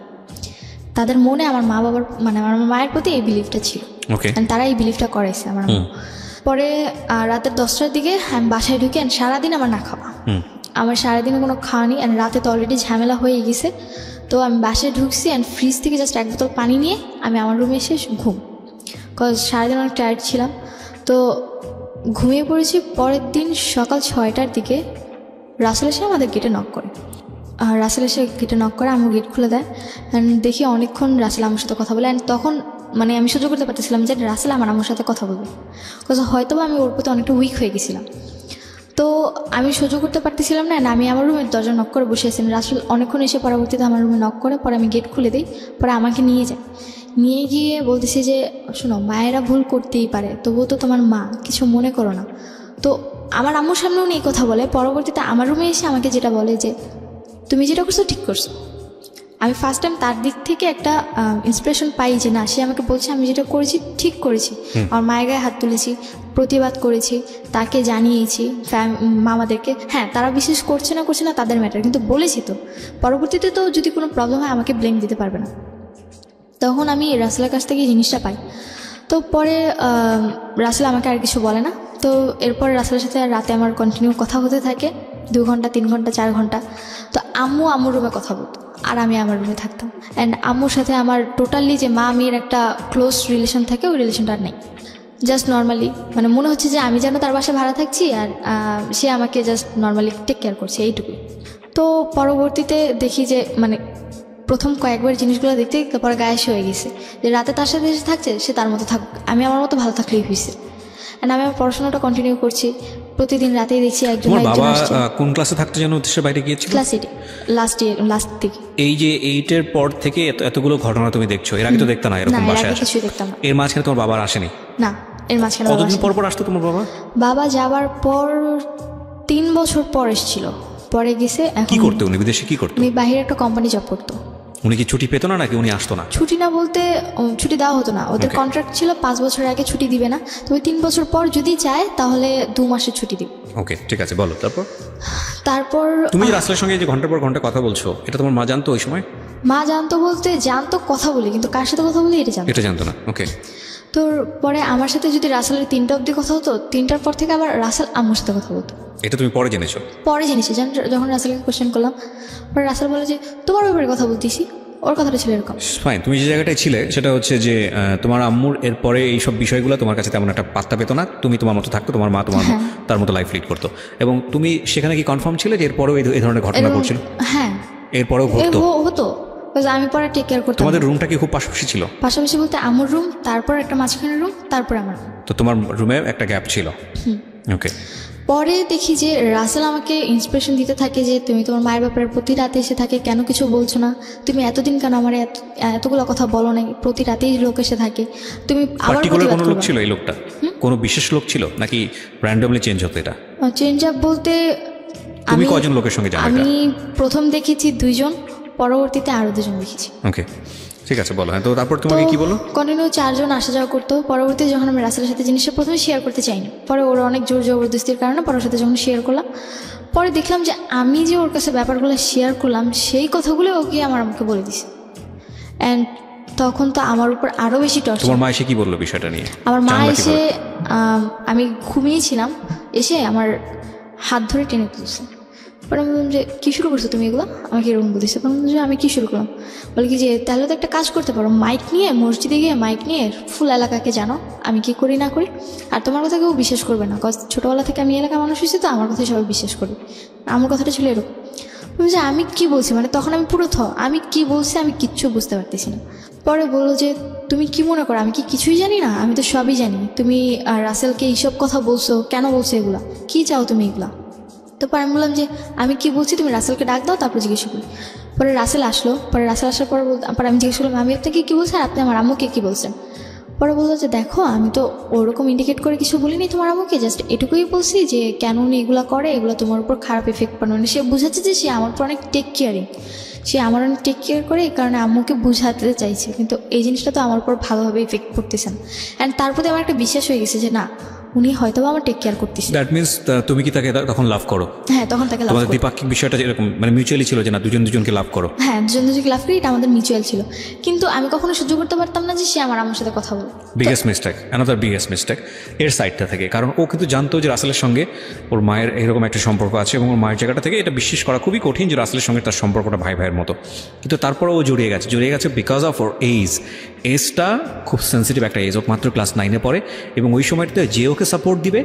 তাদের মনে আমার মা বাবার মানে আমার মায়ের প্রতি এই বিলিফটা ছিল, ওকে, তারা এই বিলিফটা করাইছে আমার মা। পরে রাতের 10টার দিকে আমি বাসায় ঢুকে সারাদিন আমার না খাওয়া, আমার সারাদিনে কোনো খাওয়া নেই অ্যান্ড রাতে তো অলরেডি ঝামেলা হয়ে গেছে। তো আমি বাসায় ঢুকছি অ্যান্ড ফ্রিজ থেকে জাস্ট এক বোতল পানি নিয়ে আমি আমার রুমে এসে ঘুম, কজ সারাদিন অনেক টায়ার্ড ছিলাম। তো ঘুমিয়ে পড়েছি। পরের দিন সকাল 6টার দিকে রাসেল এসে আমাদের গেটে নক করে, রাসেল এসে গেটে নক করে, আমার গেট খুলে দেয় অ্যান্ড দেখি অনেকক্ষণ রাসেল আমার সাথে কথা বলে। অ্যান্ড তখন মানে আমি সহ্য করতে পারতেছিলাম যে রাসেল আমার সাথে কথা বলবে, কজ হয়তো আমি ওর প্রতি অনেকটা উইক হয়ে গেছিলাম। তো আমি সহ্য করতে পারতেছিলাম না, আমি আমার রুমের দরজা নক করে বসে আছিলাম। রাসেল অনেকক্ষণ এসে পরবর্তীতে আমার রুমে নক করে, পরে আমি গেট খুলে দিই, পরে আমাকে নিয়ে যায়, নিয়ে গিয়ে বলতেছে যে শোনো, মায়েরা ভুল করতেই পারে, তবুও তো তোমার মা, কিছু মনে করো না। তো আমার আম্মুর সামনেও এই কথা বলে। পরবর্তীতে আমার রুমে এসে আমাকে যেটা বলে যে তুমি যেটা করছো ঠিক করছো। আমি ফার্স্ট টাইম তার দিক থেকে একটা ইন্সপিরেশন পাই যে না, সে আমাকে বলছে আমি যেটা করেছি ঠিক করেছি। আমার মায়ের গায়ে হাত তুলেছি, প্রতিবাদ করেছি, তাকে জানিয়েছি মামাদেরকে। হ্যাঁ, তারা বিশ্বাস করছে না তাদের ম্যাটার, কিন্তু বলেছি তো। পরবর্তীতে তো যদি কোনো প্রবলেম হয় আমাকে ব্লেম দিতে পারবে না। তখন আমি রাসেলের কাছ থেকে জিনিসটা পাই। তো পরে রাসেল আমাকে আর কিছু বলে না। তো এরপর রাসেলের সাথে রাতে আমার কন্টিনিউ কথা হতে থাকে, 2 ঘন্টা 3 ঘন্টা 4 ঘন্টা। তো আম্মুর রুমে কথা বলতো আর আমি আমার রুমে থাকতাম। অ্যান্ড আম্মুর সাথে আমার টোটালি যে মা মেয়ের একটা ক্লোজ রিলেশন থাকে, ওই রিলেশনটা আর নেই। জাস্ট নর্মালি মানে মনে হচ্ছে যে আমি যেন তার বাসায় ভাড়া থাকছি আর সে আমাকে জাস্ট নর্মালি টেক কেয়ার করছে, এইটুকুই। তো পরবর্তীতে দেখি যে মানে প্রথম কয়েকবার জিনিসগুলো দেখতে তারপরে গায়েস হয়ে গেছে যে রাতে তার সাথে এসে থাকছে, সে তার মতো থাকুক, আমি আমার মতো ভালো থাকলেই হয়েছে। অ্যান্ড আমি আমার পড়াশোনাটা কন্টিনিউ করছি, প্রতিদিন রাতেই দেখছি একজন বাবা কোন ক্লাসে থাকতে যেন উদ্দেশ্যে বাইরে গিয়েছিল? ক্লাস 8 লাস্ট থেকে। এই যে 8-এর পর থেকে এতগুলো ঘটনা তুমি দেখছো, এর আগে তো দেখতে না এরকম বাসায় আসে? কিছুই দেখতাম না। এর মাঝখানে তোমার বাবার আসেনি? না, এর মাঝখানে কতদিন পর পর আসতো তোমার বাবা? বাবা যাওয়ার পর 3 বছর পর এসেছিল, পরে গেছে। কি করতো উনি বিদেশে? কি করতো? উনি বাইরে একটা কোম্পানি জব করতো। উনি কি ছুটি পেতো না নাকি উনি আসতো না? ছুটি না বলতে ছুটি দেওয়া হতো না, ওদের কন্ট্রাক্ট ছিল 5 বছরের আগে ছুটি দিবে না, তবে 3 বছর পর যদি চায় তাহলে 2 মাসের ছুটি দিবে। ওকে, ঠিক আছে, বলো তারপর তুমি রাসেলের সঙ্গে যে ঘন্টার পর ঘন্টা কথা বলছো, এটা তোমার মা জানতো ওই সময়? মা জানতো বলতে জানতো কথা বলি, কিন্তু কার সাথে কথা বলি এটা জানতো না। ওকে। তো পরে আমার সাথে যদি রাসেলের 3টা অবধি কথা হতো, 3টার পর থেকে আবার রাসেল আম্মুর সাথে কথা বলতো। এটা তুমি পরে জেনেছো? পরে জেনেছি, যখন রাসেলকে কোশ্চেন করলাম, পরে রাসেল বলে যে তোমার ব্যাপারে কথা বলতেছি, ওর কথাটা ছিল এরকম। ফাইন, তুমি যে জায়গাটায় ছিলে সেটা হচ্ছে যে তোমার আম্মুর এরপরে এইসব বিষয়গুলো তোমার কাছে তেমন একটা পাত্তা পেতো না, তুমি তোমার মতো থাকতো, তোমার মা তার মতো লাইফ লিড করতো, এবং তুমি সেখানে কি কনফার্ম ছিলে যে এরপরেও এই ধরনের ঘটনা ঘটছিল? হ্যাঁ, এরপরেও হতো। আমি পরে টেক কেয়ার করতাম। তোমাদের রুমটা কি খুব পাশাপাশি ছিল? পাশাপাশি বলতে আমার রুম, তারপর একটা মাঝখানের রুম, তারপর আমার। তো তোমার রুমে একটা গ্যাপ ছিল। ওকে। পরে দেখি যে রাসেল আমাকে ইন্সপিরেশন দিতে থাকে যে তুমি তোমার মায়ের ব্যাপারে প্রতি রাতে এসে থাকে, কেন কিছু বলছো না, তুমি এতদিন কেন আমার এতগুলো কথা বলো না, প্রতি রাতেই লোক এসে থাকে, তুমি আবার কোনো লোক ছিল? এই লোকটা কোনো বিশেষ লোক ছিল নাকি র্যান্ডমলি চেঞ্জ হতো? এটা চেঞ্জ আপ বলতে তুমি কয়জন লোকের সঙ্গে জানো? আমি প্রথম দেখেছি 2 জন, পরবর্তীতে আরো 2 জন দেখেছি। ওকে, ঠিক আছে, বলো। হ্যাঁ, তো তারপর তোমাকে কি বলো? কন্টিনিউ 4 জন আসা যাওয়া করতো। পরবর্তীতে যখন আমি রাসেলের সাথে জিনিসটা প্রথমে শেয়ার করতে চাইনি, পরে ওরা অনেক জোর জবরদস্তির কারণে পরে ওর সাথে যখন শেয়ার করলাম, পরে দেখলাম যে আমি যে ওর কাছে ব্যাপারগুলো শেয়ার করলাম সেই কথাগুলো ওকে আমাকে বলে দিছে। অ্যান্ড তখন তো আমার উপর আরও বেশি টর্চার। তোমার মা এসে কি বললো বিষয়টা নিয়ে? আমার মা এসে আমি ঘুমিয়েছিলাম, এসে আমার হাত ধরে টেনে তুলছে। পরে আমি বললাম যে কী শুরু করছো তুমি এগুলো, আমাকে এরকম বলতেছে। তখন যে আমি কী শুরু করলাম, বলে কি যে তাহলে তো একটা কাজ করতে পারো, মাইক নিয়ে মসজিদে গিয়ে মাইক নিয়ে ফুল এলাকাকে জানো আমি কি করি না করি, আর তোমার কথা কেউ বিশ্বাস করবে না, কজ ছোটোবেলা থেকে আমি এলাকার মানুষ হয়েছি, তো আমার কথাই সবাই বিশ্বাস করবে। আমার কথাটা ছিল এরকম যে আমি কি বলছি, মানে তখন আমি পুরো আমি কি বলছি আমি কিচ্ছু বুঝতে পারতেছি না। পরে বললো যে তুমি কি মনে করো আমি কি কিছুই জানি না, আমি তো সবই জানি, তুমি রাসেলকে এইসব কথা বলছো, কেন বলছো এগুলা, কী চাও তুমি এগুলা। তো পরে আমি বললাম যে আমি কি বলছি তুমি রাসেলকে ডাক দাও, তারপর জিজ্ঞেস করি। পরে রাসেল আসলো, পরে রাসেল আসার পর আমি জিজ্ঞেস করলাম আমি আপনাকে কী বলছি আর আপনি আমার আম্মুকে কী বলছেন। পরে বললো যে দেখো আমি তো ওরকম ইন্ডিকেট করে কিছু বলিনি তোমার আম্মুকে, জাস্ট এটুকুই বলছি যে কেন উনি এগুলো করে, এগুলো তোমার উপর খারাপ এফেক্ট পড়ে। মানে সে বুঝাচ্ছে যে সে আমার উপর অনেক টেক কেয়ারিং, সে আমার অনেক টেক কেয়ার করে, এই কারণে আম্মুকে বুঝাতে চাইছে, কিন্তু এই জিনিসটা তো আমার উপর ভালোভাবে ইফেক্ট পড়তেছে না। অ্যান্ড তার প্রতি আমার একটা বিশ্বাস হয়ে গেছে যে না, উনি হয়তো আমার টেক কেয়ার করতেছে। দ্যাট মিনস তুমি কি তাকে তখন লাভ করো? হ্যাঁ, তখন তাকে লাভ তোমাদের করি। দ্বিপাক্ষিক বিষয়টা যেরকম মানে মিউচুয়ালি ছিল যে না দুজন দুজনকে লাভ করো? হ্যাঁ, দুজন দুজনকে লাভ করি, এটা আমাদের মিউচুয়াল ছিল, কিন্তু আমি কখনো সহ্য করতে পারতাম না যে সে আমার আম্মুর সাথে কথা বলে। Biggest mistake, another biggest mistake এর সাইডটা থেকে, কারণ ও কিন্তু জানতো যে রাসেলের সঙ্গে ওর মায়ের এরকম একটা সম্পর্ক আছে, এবং ওর মায়ের জায়গাটা থেকে এটা বিশ্বাস করা খুবই কঠিন যে রাসেলের সঙ্গে তার সম্পর্কটা ভাই ভাইয়ের মতো, কিন্তু তারপরে ও জড়িয়ে গেছে বিকজ অফ ওর এজটা খুব সেন্সিটিভ একটা এজ। ও মাত্র ক্লাস 9-এ পড়ে, এবং ওই সময়টাতে যে ওকে সাপোর্ট দিবে,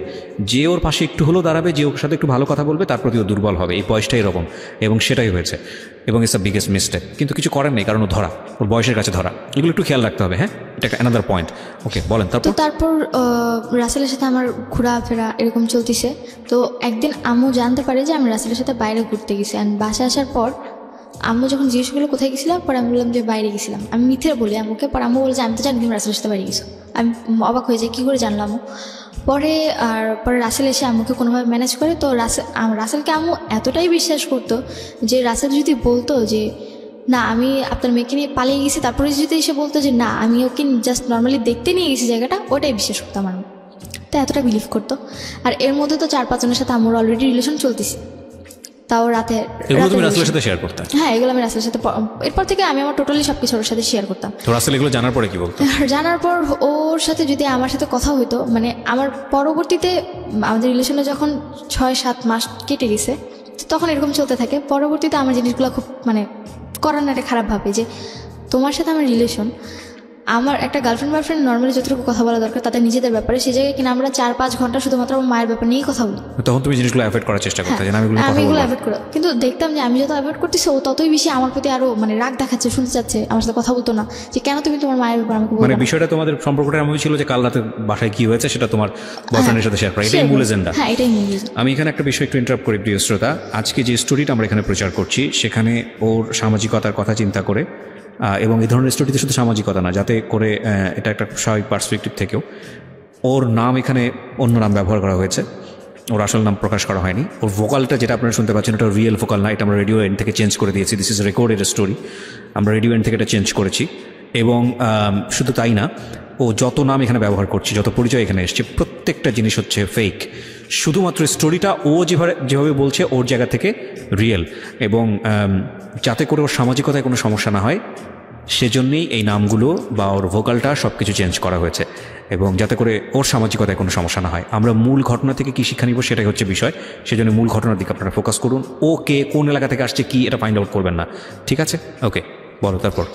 যে ওর পাশে একটু হলেও দাঁড়াবে, যে ওর সাথে একটু ভালো কথা বলবে, তার প্রতি ও দুর্বল হবে। এই বয়সটা এরকম, এবং সেটাই হয়েছে, এবং ইটস আ বিগেস্ট মিস্টেক। কিন্তু কিছু করার নেই, কারণ ও ধরা, ওর বয়সের কাছে ধরা, এগুলো একটু খেয়াল রাখতে হবে। হ্যাঁ, এটা একটা অ্যানাদার পয়েন্ট। ওকে, বলেন। তারপর রাসেলের সাথে আমার ঘোরাফেরা এরকম চলতেছে। তো একদিন আম্মু জানতে পারে যে আমি রাসেলের সাথে বাইরে ঘুরতে গেছি, অ্যান্ড বাসায় আসার পর আম্মু যখন জিজ্ঞেস করলো কোথায় গেছিলাম, পরে আমি বললাম যে বাইরে গেছিলাম। আমি মিথ্যে বলি আম্মুকে, পরে আম্মু বলে যে আমি তো জানি তুমি রাসেলের সাথে বাইরে গেছো। আমি অবাক হয়ে যাই, কী করে জানলাম? পরে রাসেল এসে আম্মুকে কোনোভাবে ম্যানেজ করে। তো রাসেলকে আম্মু এতটাই বিশ্বাস করতো যে রাসেল যদি বলতো যে না আমি আপনার মেয়েকে নিয়ে পালিয়ে গেছি, তারপরে যদি এসে বলতো যে না আমি ওকে জাস্ট নর্মালি দেখতে নিয়ে গেছি জায়গাটা, ওটাই বিশ্বাস করতাম আমি। তো এতটা বিলিভ করতো। আর এর মধ্যে তো 4-5 জনের সাথে আমার অলরেডি রিলেশন চলতেছে, তাও রাতে। এগুলো তুমি রাসেলের সাথে শেয়ার করতে? হ্যাঁ, এগুলো আমি রাসেলের সাথে, এরপর থেকে আমি আমার টোটালি সব কিছু ওর সাথে শেয়ার করতাম। তো রাসেল এগুলো জানার পরে কি বলতো? জানার পর ওর সাথে যদি আমার সাথে কথা হইতো, মানে আমার পরবর্তীতে আমাদের রিলেশনে যখন 6-7 মাস কেটে গেছে, তখন এরকম চলতে থাকে। পরবর্তীতে আমার জিনিসগুলো খুব মানে করার না, খারাপ ভাবে যে তোমার সাথে আমার রিলেশন, আমার একটা গার্লফ্রেন্ড নর্মালি যতটুকু কথা বলা দরকার তাদের নিজেদের ব্যাপারে, সেই জায়গায় কিনা আমরা 4-5 ঘন্টা শুধুমাত্র আমার মায়ের ব্যাপার নিয়েই কথা বলি। তখন তুমি জিনিসগুলো অ্যাভয়েড করার চেষ্টা করতে, যে আমি এগুলো অ্যাভয়েড করি, কিন্তু দেখতাম যে আমি যত অ্যাভয়েড করতেছি ও ততই বেশি আমার প্রতি আরো মানে রাগ দেখাচ্ছে, শুনতে চাচ্ছে, আমার সাথে কথা বলতো না, যে কেন তুমি তোমার মায়ের ব্যাপার আমাকে বলছো। মানে বিষয়টা তোমাদের সম্পর্কটা এমন ছিল যে কাল রাতে বাসায় কি হয়েছে সেটা তোমার বয়ফ্রেন্ডের সাথে শেয়ার করা, এটাই মূল এজেন্ডা। হ্যাঁ, এটাই মূল এজেন্ডা। আমি এখানে একটা বিষয় একটু ইন্টারাপ্ট করি প্রিয় শ্রোতা। আজকে যে স্টোরিটা আমরা এখানে প্রচার করছি সেখানে ওর সামাজিকতার কথা চিন্তা করে, এবং এই ধরনের স্টোরিতে শুধু সামাজিকতা না, যাতে করে এটা একটা স্বাভাবিক পার্সপেক্টিভ থেকেও ওর নাম এখানে অন্য নাম ব্যবহার করা হয়েছে, ওর আসল নাম প্রকাশ করা হয়নি। ওর ভোকালটা যেটা আপনারা শুনতে পাচ্ছেন এটা রিয়েল ভোকাল না, এটা আমরা রেডিও এন্ড থেকে চেঞ্জ করে দিয়েছি। দিস ইজ রেকর্ডেড স্টোরি, আমরা রেডিও এন্ড থেকে এটা চেঞ্জ করেছি। এবং শুধু তাই না, ও যত নাম এখানে ব্যবহার করছি, যত পরিচয় এখানে এসছে, প্রত্যেকটা জিনিস হচ্ছে ফেক। শুধুমাত্র স্টোরিটা ও যেভাবে বলছে ওর জায়গা থেকে রিয়েল, এবং যাতে করে ওর সামাজিকতায় কোনো সমস্যা না হয় সেজন্যেই এই নামগুলো বা ওর ভোকালটা সব কিছু চেঞ্জ করা হয়েছে, এবং যাতে করে ওর সামাজিকতায় কোনো সমস্যা না হয়। আমরা মূল ঘটনা থেকে কী শিক্ষা নিব সেটাই হচ্ছে বিষয়, সেজন্য মূল ঘটনার দিকে আপনারা ফোকাস করুন। ও কে, কোন এলাকা থেকে আসছে, কি এটা ফাইন্ড আউট করবেন না, ঠিক আছে? ওকে, বলো তারপর।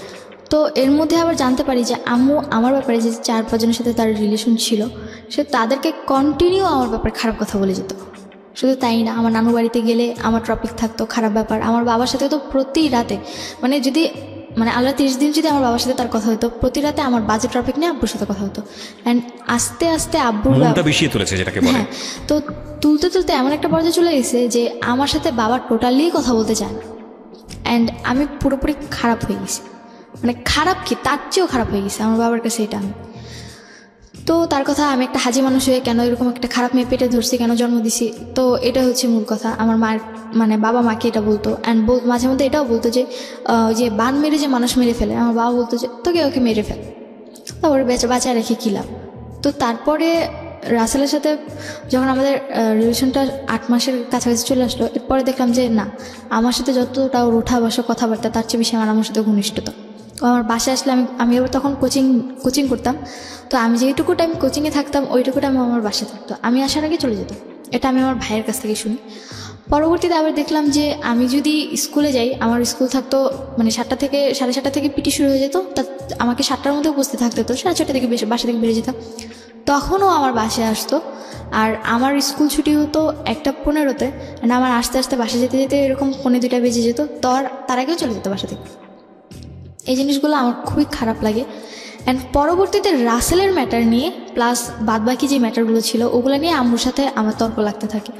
তো এর মধ্যে আবার জানতে পারি যে আম্মু আমার ব্যাপারে যে 4-5 জনের সাথে তার রিলেশন ছিল, সে তাদেরকে কন্টিনিউ আমার ব্যাপারে খারাপ কথা বলে যেত। শুধু তাই না, আমার নানু বাড়িতে গেলে আমার টপিক থাকতো খারাপ ব্যাপার। আমার বাবার সাথে তো প্রতি রাতে, মানে যদি আল্লাহ 30 দিন যদি আমার বাবার সাথে তার কথা হতো, প্রতি রাতে আমার বাজে টপিক নিয়ে আব্বুর সাথে কথা হতো। অ্যান্ড আস্তে আস্তে আব্বুর মনটা বিষিয়ে তুলেছে যেটাকে বলে। হ্যাঁ, তো তুলতে এমন একটা পর্যায়ে চলে গেছে যে আমার সাথে বাবা টোটালি কথা বলতে চায় না। অ্যান্ড আমি পুরোপুরি খারাপ হয়ে গেছি, মানে খারাপ কি তার চেয়েও খারাপ হয়ে গেছে আমার বাবার কাছে এটা। আমি তো তার কথা, আমি একটা হাজি মানুষ হয়ে কেন এরকম একটা খারাপ মেয়ে পেটে ধরছি, কেন জন্ম দিছি, তো এটা হচ্ছে মূল কথা। আমার মায়ের বাবা মাকে এটা বলতো, অ্যান্ড মাঝে মধ্যে এটাও বলতো যে বান মেরে যে মানুষ মেরে ফেলে, আমার বাবা বলতো যে তোকে ওকে মেরে ফেল, তারপরে বাঁচায় রেখে কী লাভ। তো তারপরে রাসেলের সাথে যখন আমাদের রিলেশনটা 8 মাসের কাছাকাছি চলে আসলো, এরপরে দেখলাম যে না, আমার সাথে যতটা ওর ওঠা বসা কথাবার্তা তার চেয়ে বেশি আমার সাথে ঘনিষ্ঠতা। আমার বাসায় আসলে আমি আবার তখন কোচিং করতাম, তো আমি যেইটুকু টাইম কোচিংয়ে থাকতাম ওইটুকু টাইম আমার বাসায় থাকতো, আমি আসার আগে চলে যেত। এটা আমি আমার ভাইয়ের কাছ থেকে শুনি। পরবর্তীতে আবার দেখলাম যে আমি যদি স্কুলে যাই, আমার স্কুল থাকতো 7টা থেকে 7:30 থেকে পিটি শুরু হয়ে যেত, তা আমাকে 7টার মধ্যে উপস্থিত থাকতে হতো, 6:30 থেকে বাসা থেকে বেরিয়ে যেতাম। তখনও আমার বাসায় আসতো, আর আমার স্কুল ছুটি হতো 1:15-তে, আমার আস্তে আস্তে বাসা যেতে যেতে এরকম 1:45 বেজে যেত, তার আগেও চলে যেত বাসা থেকে। এই জিনিসগুলো আমার খুবই খারাপ লাগে। অ্যান্ড পরবর্তীতে রাসেলের ম্যাটার নিয়ে প্লাস বাদবাকি যে ম্যাটারগুলো ছিল ওগুলো নিয়ে আম্মুর সাথে আমার তর্ক লাগতে থাকে।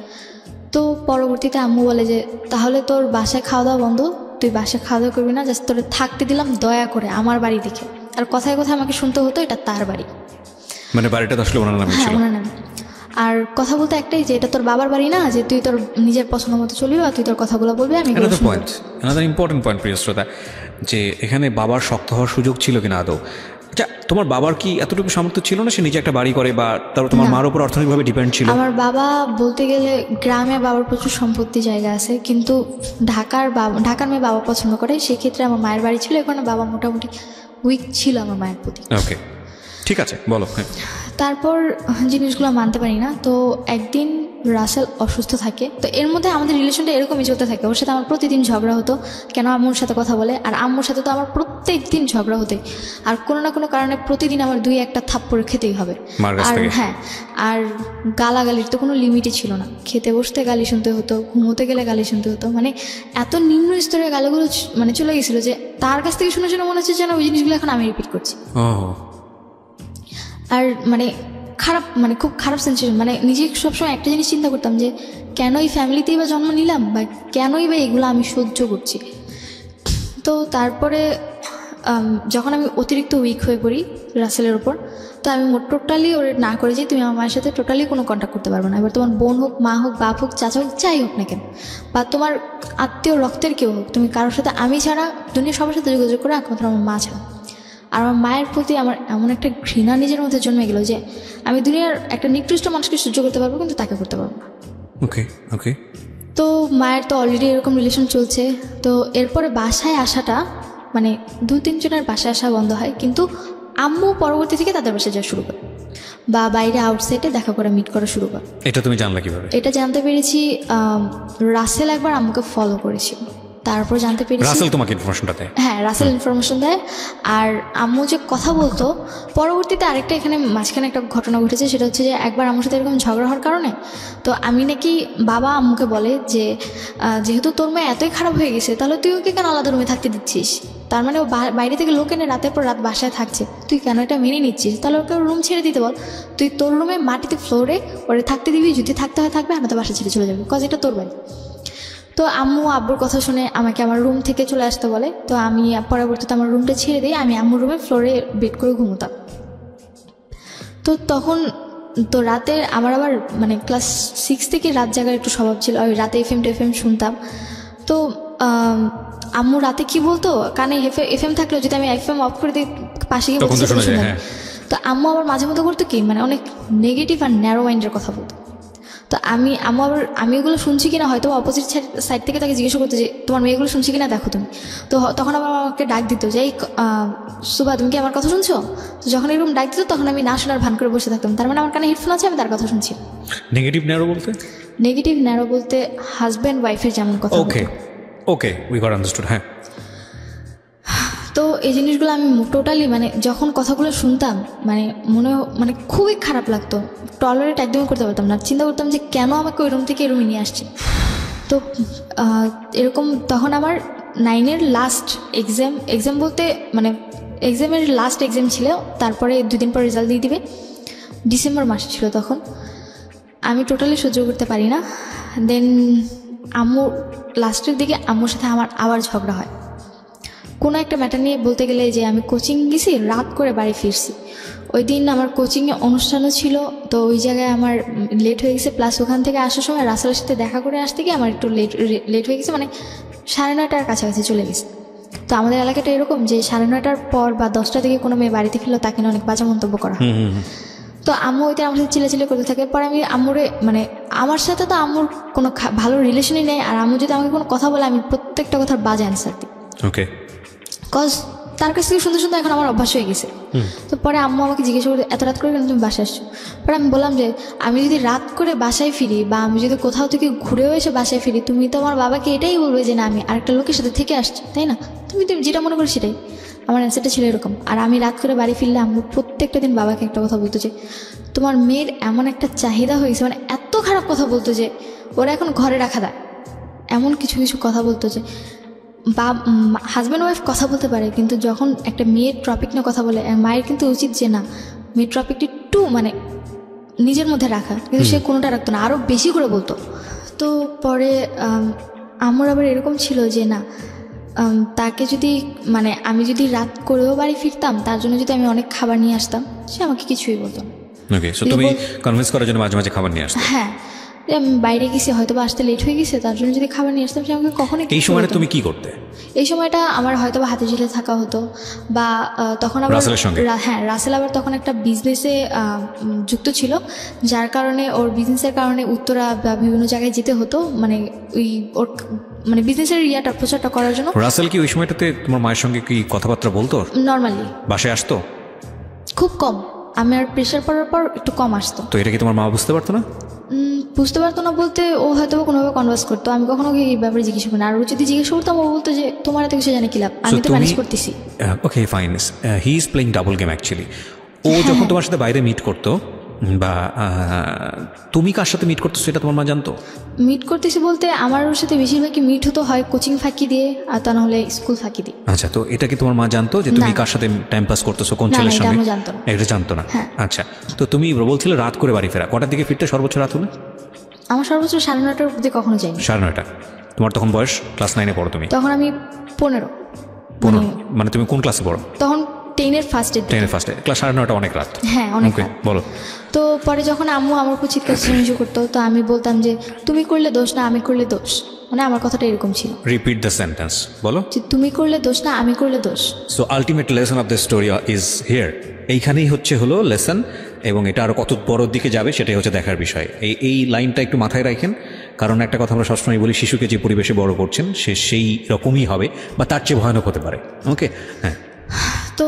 তো পরবর্তীতে আম্মু বলে যে তাহলে তোর বাসায় খাওয়া দাওয়া বন্ধ, তুই বাসায় খাওয়া দাওয়া করবি না, জাস্ট তোর থাকতে দিলাম দয়া করে আমার বাড়ি দেখে, আর কথায় কথায় আমাকে শুনতে হতো এটা তার বাড়ি, মানে বাড়িটা তো আসলে ওনার নামে হ্যাঁ ছিল। ওনার নাম। আর কথা বলতে একটাই যে এটা তোর বাবার বাড়ি না, যে তুই তোর নিজের পছন্দ মতো চলবি আর তুই তোর কথাগুলো বলবি, আমি এগুলো শুনবো। অ্যানাদার ইম্পর্টেন্ট পয়েন্ট প্রিয় শ্রোতা, যে এখানে বাবার শক্ত হওয়ার সুযোগ ছিল কিনা আদৌ? আচ্ছা, তোমার বাবার কি এতটুকু সামর্থ্য ছিল না সে নিজে একটা বাড়ি করে, বা তারপর তোমার মার উপর অর্থনৈতিকভাবে ডিপেন্ড ছিল? আমার বাবা বলতে গেলে গ্রামে বাবার প্রচুর সম্পত্তি জায়গা আছে, কিন্তু ঢাকার মেয়ে বাবা পছন্দ করে, সেক্ষেত্রে আমার মায়ের বাড়ি ছিল, এখানে বাবা মোটামুটি উইক ছিল আমার মায়ের প্রতি। ওকে, ঠিক আছে, বলো। হ্যাঁ, তারপর জিনিসগুলো মানতে পারি না, তো একদিন রাসেল অসুস্থ থাকে, তো এর মধ্যে আমাদের রিলেশনটা এরকমই চলতে থাকে। ওর সাথে আমার প্রতিদিন ঝগড়া হতো, কেন আম্মুর সাথে কথা বলে, আর আম্মুর সাথে তো আমার প্রত্যেক দিন ঝগড়া হতে, আর কোনো না কোনো কারণে প্রতিদিন আমার 2-1টা থাপ্পড় খেতেই হবে। আর হ্যাঁ, আর গালাগালির তো কোনো লিমিটই ছিল না, খেতে বসতে গালি শুনতে হতো, ঘুমোতে গেলে গালি শুনতে হতো, মানে এত নিম্ন স্তরের গালিগুলো মানে চলে গেছিলো যে তার কাছ থেকে শুনে শুনে মনে হচ্ছে যেন ওই জিনিসগুলো এখন আমি রিপিট করছি। আর মানে খারাপ, মানে খুব খারাপ সেন্সেশন, মানে নিজে সবসময় একটা জিনিস চিন্তা করতাম যে কেন এই ফ্যামিলিতেই বা জন্ম নিলাম, বা কেনই বা এগুলো আমি সহ্য করছি। তো তারপরে যখন আমি অতিরিক্ত উইক হয়ে পড়ি রাসেলের ওপর, তো আমি টোটালি ওর না করে যাই, তুমি আমার মায়ের সাথে টোটালি কোনো কন্ট্যাক্ট করতে পারবে না। এবার তোমার বোন হোক, মা হোক, বাপ হোক, চাচা হোক, যাই হোক না কেন, বা তোমার আত্মীয় রক্তের কেউ হোক, তুমি কারোর সাথে আমি ছাড়া দুনিয়া সবার সাথে যোগাযোগ করে একমাত্র আমার মা ছাড়া। আর আমার মায়ের প্রতি আমার এমন একটা ঘৃণা নিজের মধ্যে জন্মে গেল যে আমি দুনিয়ার একটা নিকৃষ্ট মানুষকে সহ্য করতে পারবো, কিন্তু তাকে করতে পারবো না। ওকে ওকে। তো মায়ের তো অলরেডি এরকম রিলেশন চলছে, তো এরপরে বাসায় আসাটা মানে 2-3 জনের বাসায় আসা বন্ধ হয়, কিন্তু আম্মু পরবর্তী থেকে তাদের বাসায় যাওয়া শুরু করে, বা বাইরে আউটসাইডে দেখা করে মিট করা শুরু করে। এটা তুমি জানলা কিভাবে? এটা জানতে পেরেছি রাসেল একবার আম্মুকে ফলো করেছিল, তারপর জানতে পেরেছি রাসেল তোমাকে ইনফরমেশনটা দেয়। হ্যাঁ, রাসেল ইনফরমেশন দেয়। আর আম্মু যে কথা বলতো, পরবর্তীতে আরেকটা এখানে মাঝখানে একটা ঘটনা ঘটেছে, সেটা হচ্ছে যে একবার আম্মুর সাথে এরকম ঝগড়া হওয়ার কারণে তো আমি নাকি, বাবা আম্মুকে বলে যে যেহেতু তোর মেয়ে এতই খারাপ হয়ে গেছে, তাহলে তুই ওকে কেন আলাদা রুমে থাকতে দিচ্ছিস, তার মানে ও বাইরে থেকে লোক এনে রাতের পর রাত বাসায় থাকছে, তুই কেন এটা মেনে নিচ্ছিস, তাহলে ওকে রুম ছেড়ে দিতে বল, তুই তোর রুমে মাটিতে ফ্লোরে ওরে থাকতে দিবি, যদি থাকতে হয় থাকবে, আমি তো বাসা ছেড়ে চলে যাবো, কজ এটা তোর বাড়ি। তো আম্মু আব্বুর কথা শুনে আমাকে আমার রুম থেকে চলে আসতে বলে, তো আমি পরবর্তীতে আমার রুমটা ছেড়ে দিই, আমি আম্মুর রুমে ফ্লোরে বেড করে ঘুমোতাম। তো তখন তো রাতে আমার আবার মানে ক্লাস 6 থেকে রাত জাগার একটু স্বভাব ছিল, ওই রাতে এফএম শুনতাম। তো আম্মু রাতে কি বলতো, কানে এফএম থাকলেও যদি আমি এফএম অফ করে দিই পাশে গিয়ে শুনতাম। তো আম্মু আবার মাঝে মধ্যে করতো কি, মানে অনেক নেগেটিভ আর ন্যারো মাইন্ডের কথা বলতো। তো আমি ওগুলো শুনছি কিনা, হয়তো অপোজিট সাইড থেকে তাকে জিজ্ঞেস করতো যে তোমার মেয়েগুলো শুনছি কিনা দেখো তুমি। তো তখন আবার আমাকে ডাক দিত যে সুবা তুমি কি আমার কথা শুনছো। তো যখন এরকম ডাক দিত তখন আমি না শোনার ভান করে বসে থাকতাম, তার মানে আমার কানে হেডফোন আছে, আমি তার কথা শুনছি। নেগেটিভ ন্যারো বলতে হাজব্যান্ড ওয়াইফের যেমন কথা। Okay we got understood. হ্যাঁ, তো এই জিনিসগুলো আমি টোটালি মানে যখন কথাগুলো শুনতাম মানে খুবই খারাপ লাগতো, টলারেট একদমই করতে পারতাম না। চিন্তা করতাম যে কেন আমাকে ওই রুম থেকে এই রুমে নিয়ে আসছে। তো এরকম তখন আমার 9-এর লাস্ট এক্সাম বলতে মানে এক্সামের লাস্ট এক্সাম ছিল, তারপরে 2 দিন পর রেজাল্ট দিয়ে দিবে, ডিসেম্বর মাস ছিল তখন। আমি টোটালি সহ্য করতে পারি না। দেন আম্মু লাস্টের দিকে আম্মুর সাথে আমার আবার ঝগড়া হয় কোনো একটা ম্যাটার নিয়ে, বলতে গেলে যে আমি কোচিং গেছি, রাত করে বাড়ি ফিরছি। ওই দিন আমার কোচিংয়ে অনুষ্ঠানও ছিল, তো ওই জায়গায় আমার লেট হয়ে গেছে, প্লাস ওখান থেকে আসার সময় রাসেলের সাথে দেখা করে আসতে গিয়ে আমার একটু লেট হয়ে গেছে, মানে 9:30টার কাছাকাছি চলে গেছে। তো আমাদের এলাকাটা এরকম যে 9:30টার পর বা 10টা থেকে কোনো মেয়ে বাড়িতে ফিরলেও তাকে নিয়ে অনেক বাজে মন্তব্য করা হয়। তো আম্মু ওইটা আমার সাথে চিল্লাচিল্লি করতে থাকে। পরে আমি আম্মুরে মানে আমার সাথে তো আম্মুর কোনো ভালো রিলেশনই নেই, আর আম্মু যদি আমাকে কোনো কথা বলে আমি প্রত্যেকটা কথার বাজে অ্যান্সার দিই। ওকে, কজ তার কাছ থেকে শুনতে শুনতে এখন আমার অভ্যাস হয়ে গেছে। তো পরে আম্মু আমাকে জিজ্ঞেস করে এত রাত করে কেন তুমি বাসায় আসছো। পরে আমি বললাম যে আমি যদি রাত করে বাসায় ফিরি বা আমি যদি কোথাও থেকে ঘুরেও এসে বাসায় ফিরি, তুমি তো আমার বাবাকে এটাই বলবে যে না আমি আরেকটা লোকের সাথে থেকে আসছি, তাই না? তুমি যেটা মনে করো সেটাই। আমার অ্যান্সারটা ছিল এরকম। আর আমি রাত করে বাড়ি ফিরলে আম্মু প্রত্যেকটা দিন বাবাকে একটা কথা বলতো যে তোমার মেয়ের এমন একটা চাহিদা হয়েছে, মানে এত খারাপ কথা বলতো যে ওরা এখন ঘরে রাখা দেয়, এমন কিছু কিছু কথা বলতো যে হাজব্যান্ড ওয়াইফ কথা বলতে পারে, কিন্তু যখন একটা মেয়ের টপিক নিয়ে কথা বলে মায়ের কিন্তু উচিত যে না মেয়ের টপিকটি একটু মানে নিজের মধ্যে রাখা, কিন্তু সে কোনোটা রাখতো না, আরও বেশি করে বলতো। তো পরে আম্মুর আবার এরকম ছিল যে না তাকে যদি মানে আমি যদি রাত করেও বাড়ি ফিরতাম, তার জন্য যদি আমি অনেক খাবার নিয়ে আসতাম, সে আমাকে কিছুই বলতো না। ওকে, সো তুমি কনভিন্স করার জন্য মাঝে মাঝে খাবার নিয়ে আসতে? হ্যাঁ, যে আমি বাইরে গেছি, হয়তো বা আসতে লেট হয়ে গেছে, তার জন্য যদি খাবার নিয়ে আসতাম, সে আমাকে কখনোই এই সময়টা তুমি কি করতে? এই সময়টা আমার হয়তো বা হাতে ঝিলে থাকা হতো, বা তখন আবার হ্যাঁ, রাসেল আবার তখন একটা বিজনেসে যুক্ত ছিল, যার কারণে ওর বিজনেসের কারণে উত্তরা বা বিভিন্ন জায়গায় যেতে হতো, মানে ওই ওর মানে বিজনেসের প্রচারটা করার জন্য। রাসেল কি ওই সময়টাতে তোমার মায়ের সঙ্গে কি কথাবার্তা বলতো? নর্মালি বাসায় আসতো খুব কম, আমার প্রেশার পড়ার পর একটু কম আসতো। তো এটা কি তোমার মা বুঝতে পারতো না? বুঝতে পারতো না বলতে, ও হয়তো কোনোভাবে কনভার্স করতো, আমি কখনো এই ব্যাপারে জিজ্ঞেস করি না। আর ও যদি জিজ্ঞেস করতাম, ও বলতো যে তোমার এত কিছু জানে কি লাভ, আমি তো ম্যানেজ করতেছি। Okay fine, he is playing double game actually. ও যখন তোমার সাথে বাইরে মিট করতো, বা তুমি কার সাথে মিট করতো সেটা তোমার মা জানতো? মিট করতেছি বলতে আমার ওর সাথে বেশিরভাগই মিট হতো হয় কোচিং ফাঁকি দিয়ে, আর তা না হলে স্কুল ফাঁকি দিয়ে। আচ্ছা, তো এটা কি তোমার মা জানতো যে তুমি কার সাথে টাইম পাস করতেছো, কোন ছেলের সঙ্গে? এটা জানতো না। আচ্ছা, তো তুমি বলছিলে রাত করে বাড়ি ফেরা, কটার দিকে ফিরতে সর্বোচ্চ রাত হলে? আমার সর্বোচ্চ 9:30টার মধ্যে কখনো যাইনি। 9:30? তোমার তখন বয়স ক্লাস 9-এ পড়ো তুমি? তখন আমি 15। মানে তুমি কোন ক্লাসে পড়ো তখন? 10-এর ফার্স্টে। ক্লাস 9:30 অনেক রাত। হ্যাঁ, অনেক রাত। বলো। তো পরে যখন আম্মু আমার উপর চিৎকার চেঁচামেচি করতো, তো আমি বলতাম যে তুমি করলে দোষ না আমি করলে দোষ, মানে আমার কথাটা এরকম ছিল। রিপিট দ্য সেন্টেন্স, বলো। যে তুমি করলে দোষ না আমি করলে দোষ। So ultimate lesson of the story is here. এইখানেই হলো লেসন, এবং এটা আরও কত বড়োর দিকে যাবে সেটাই হচ্ছে দেখার বিষয়। এই লাইনটা একটু মাথায় রাখেন, কারণ একটা কথা আমরা সবসময় বলি, শিশুকে যে পরিবেশে বড় করছেন সে সেই রকমই হবে বা তার চেয়ে ভয়ানক হতে পারে। ওকে, হ্যাঁ। তো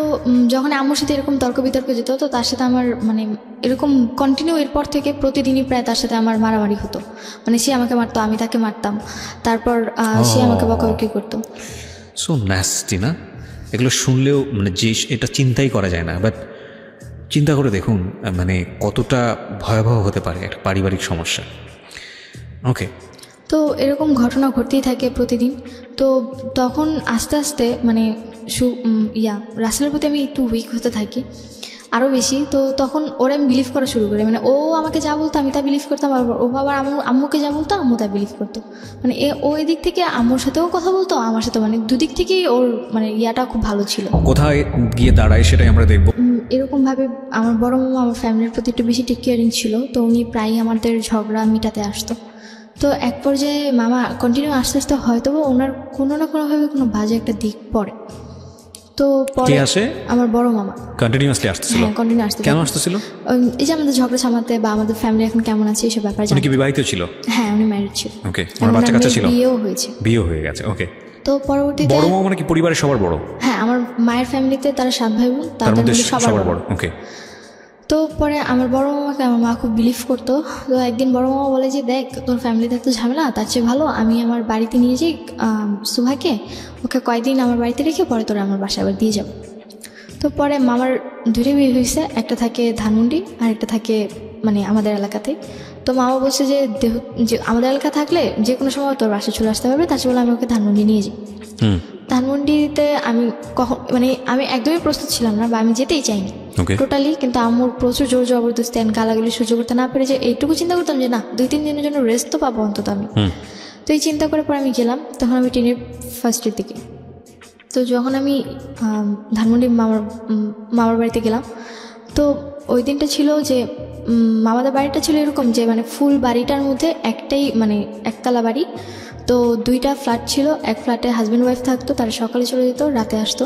যখন আম্মুর সাথে এরকম তর্ক বিতর্ক যেত, তো তার সাথে আমার মানে এরকম কন্টিনিউ এরপর থেকে প্রতিদিনই প্রায় তার সাথে আমার মারামারি হতো। মানে সে আমাকে মারতো, আমি তাকে মারতাম, তারপর সে আমাকে বকাবকি করতো। সো ন্যাস্টি না? এগুলো শুনলেও মানে যে এটা চিন্তাই করা যায় না, বাট চিন্তা করে দেখুন মানে কতটা ভয়াবহ হতে পারে একটা পারিবারিক সমস্যা। ওকে, তো এরকম ঘটনা ঘটতেই থাকে প্রতিদিন। তো তখন আস্তে আস্তে মানে রাসেলের প্রতি আমি একটু উইক হতে থাকি আরও বেশি। তো তখন ওরা আমি বিলিভ করা শুরু করি, মানে ও আমাকে যা বলতো আমি তা বিলিভ করতাম, আর ও আবার আম্মুকে যা বলতো আম্মু তা বিলিভ করতো। মানে ও এদিক থেকে আম্মুর সাথেও কথা বলতো, আমার সাথে, মানে দুদিক থেকেই ওর মানে ইয়াটা খুব ভালো ছিল। কোথায় গিয়ে দাঁড়ায় সেটাই আমরা দেখবো। এরকমভাবে আমার বড় মামা আমার ফ্যামিলির প্রতি একটু বেশি টেক কেয়ারিং ছিল, তো উনি প্রায়ই আমাদের ঝগড়া মিটাতে আসতো। তো এক পর্যায়ে মামা কন্টিনিউ আস্তে আস্তে হয়তো ওনার কোনো না কোনোভাবে কোনো বাজে একটা দিক পড়ে। তো পরে আমার বড় মামা কন্টিনিউয়াসলি আসতেছিল। হ্যাঁ, কন্টিনিউ আসতে। কেন আসতেছিল? এই যে আমাদের ঝগড়া সামাতে বা আমাদের ফ্যামিলি এখন কেমন আছে এইসব ব্যাপারে। উনি কি বিবাহিত ছিল? হ্যাঁ, উনি ম্যারিড ছিল। ওকে, ওনার বাচ্চা কাচ্চা ছিল? বিয়েও হয়ে গেছে। ওকে, তো পরবর্তীতে বড় মামা মানে কি পরিবারের সবার বড়? হ্যাঁ, আমার মায়ের ফ্যামিলিতে তারা 7 ভাই বোন, তাদের মধ্যে সবার বড়। ওকে, তো পরে আমার বড় মামাকে আমার মা খুব বিলিভ করতো। তো একদিন বড় মামা বলে যে দেখ, তোর ফ্যামিলিতে এত ঝামেলা, তার চেয়ে ভালো আমি আমার বাড়িতে নিয়ে যাই সুভাকে, ওকে কয়েকদিন আমার বাড়িতে রেখে পরে তোরা আমার বাসায় আবার দিয়ে যাবো। তো পরে মামার 2টা বিয়ে হয়েছে, একটা থাকে ধানমন্ডি আর একটা থাকে মানে আমাদের এলাকাতেই। তো মামা বলছে যে আমাদের এলাকা থাকলে যে কোনো সময় তোর বাসায় চলে আসতে পারবে, তার চেয়ে বলে আমি ওকে ধানমন্ডি নিয়ে যাই। ধানমন্ডিতে আমি মানে আমি একদমই প্রস্তুত ছিলাম না, বা আমি যেতেই চাইনি টোটালি। কিন্তু আম্মুর প্রচুর জোর জবরদস্তি, গালাগালি সহ্য করতে না পেরে যে এইটুকু চিন্তা করতাম যে না, 2-3 দিনের জন্য রেস্ট তো পাবো অন্তত আমি। তো এই চিন্তা করে পরে আমি গেলাম, তখন আমি 10-এর ফার্স্টের দিকে। তো যখন আমি ধানমন্ডি মামার বাড়িতে গেলাম, তো ওই দিনটা ছিল যে মামাদের বাড়িটা ছিল এরকম যে মানে ফুল বাড়িটার মধ্যে একটাই মানে একতলা বাড়ি। তো 2টা ফ্ল্যাট ছিল, এক ফ্ল্যাটে হাজব্যান্ড ওয়াইফ থাকতো, তারা সকালে চলে যেত, রাতে আসতো।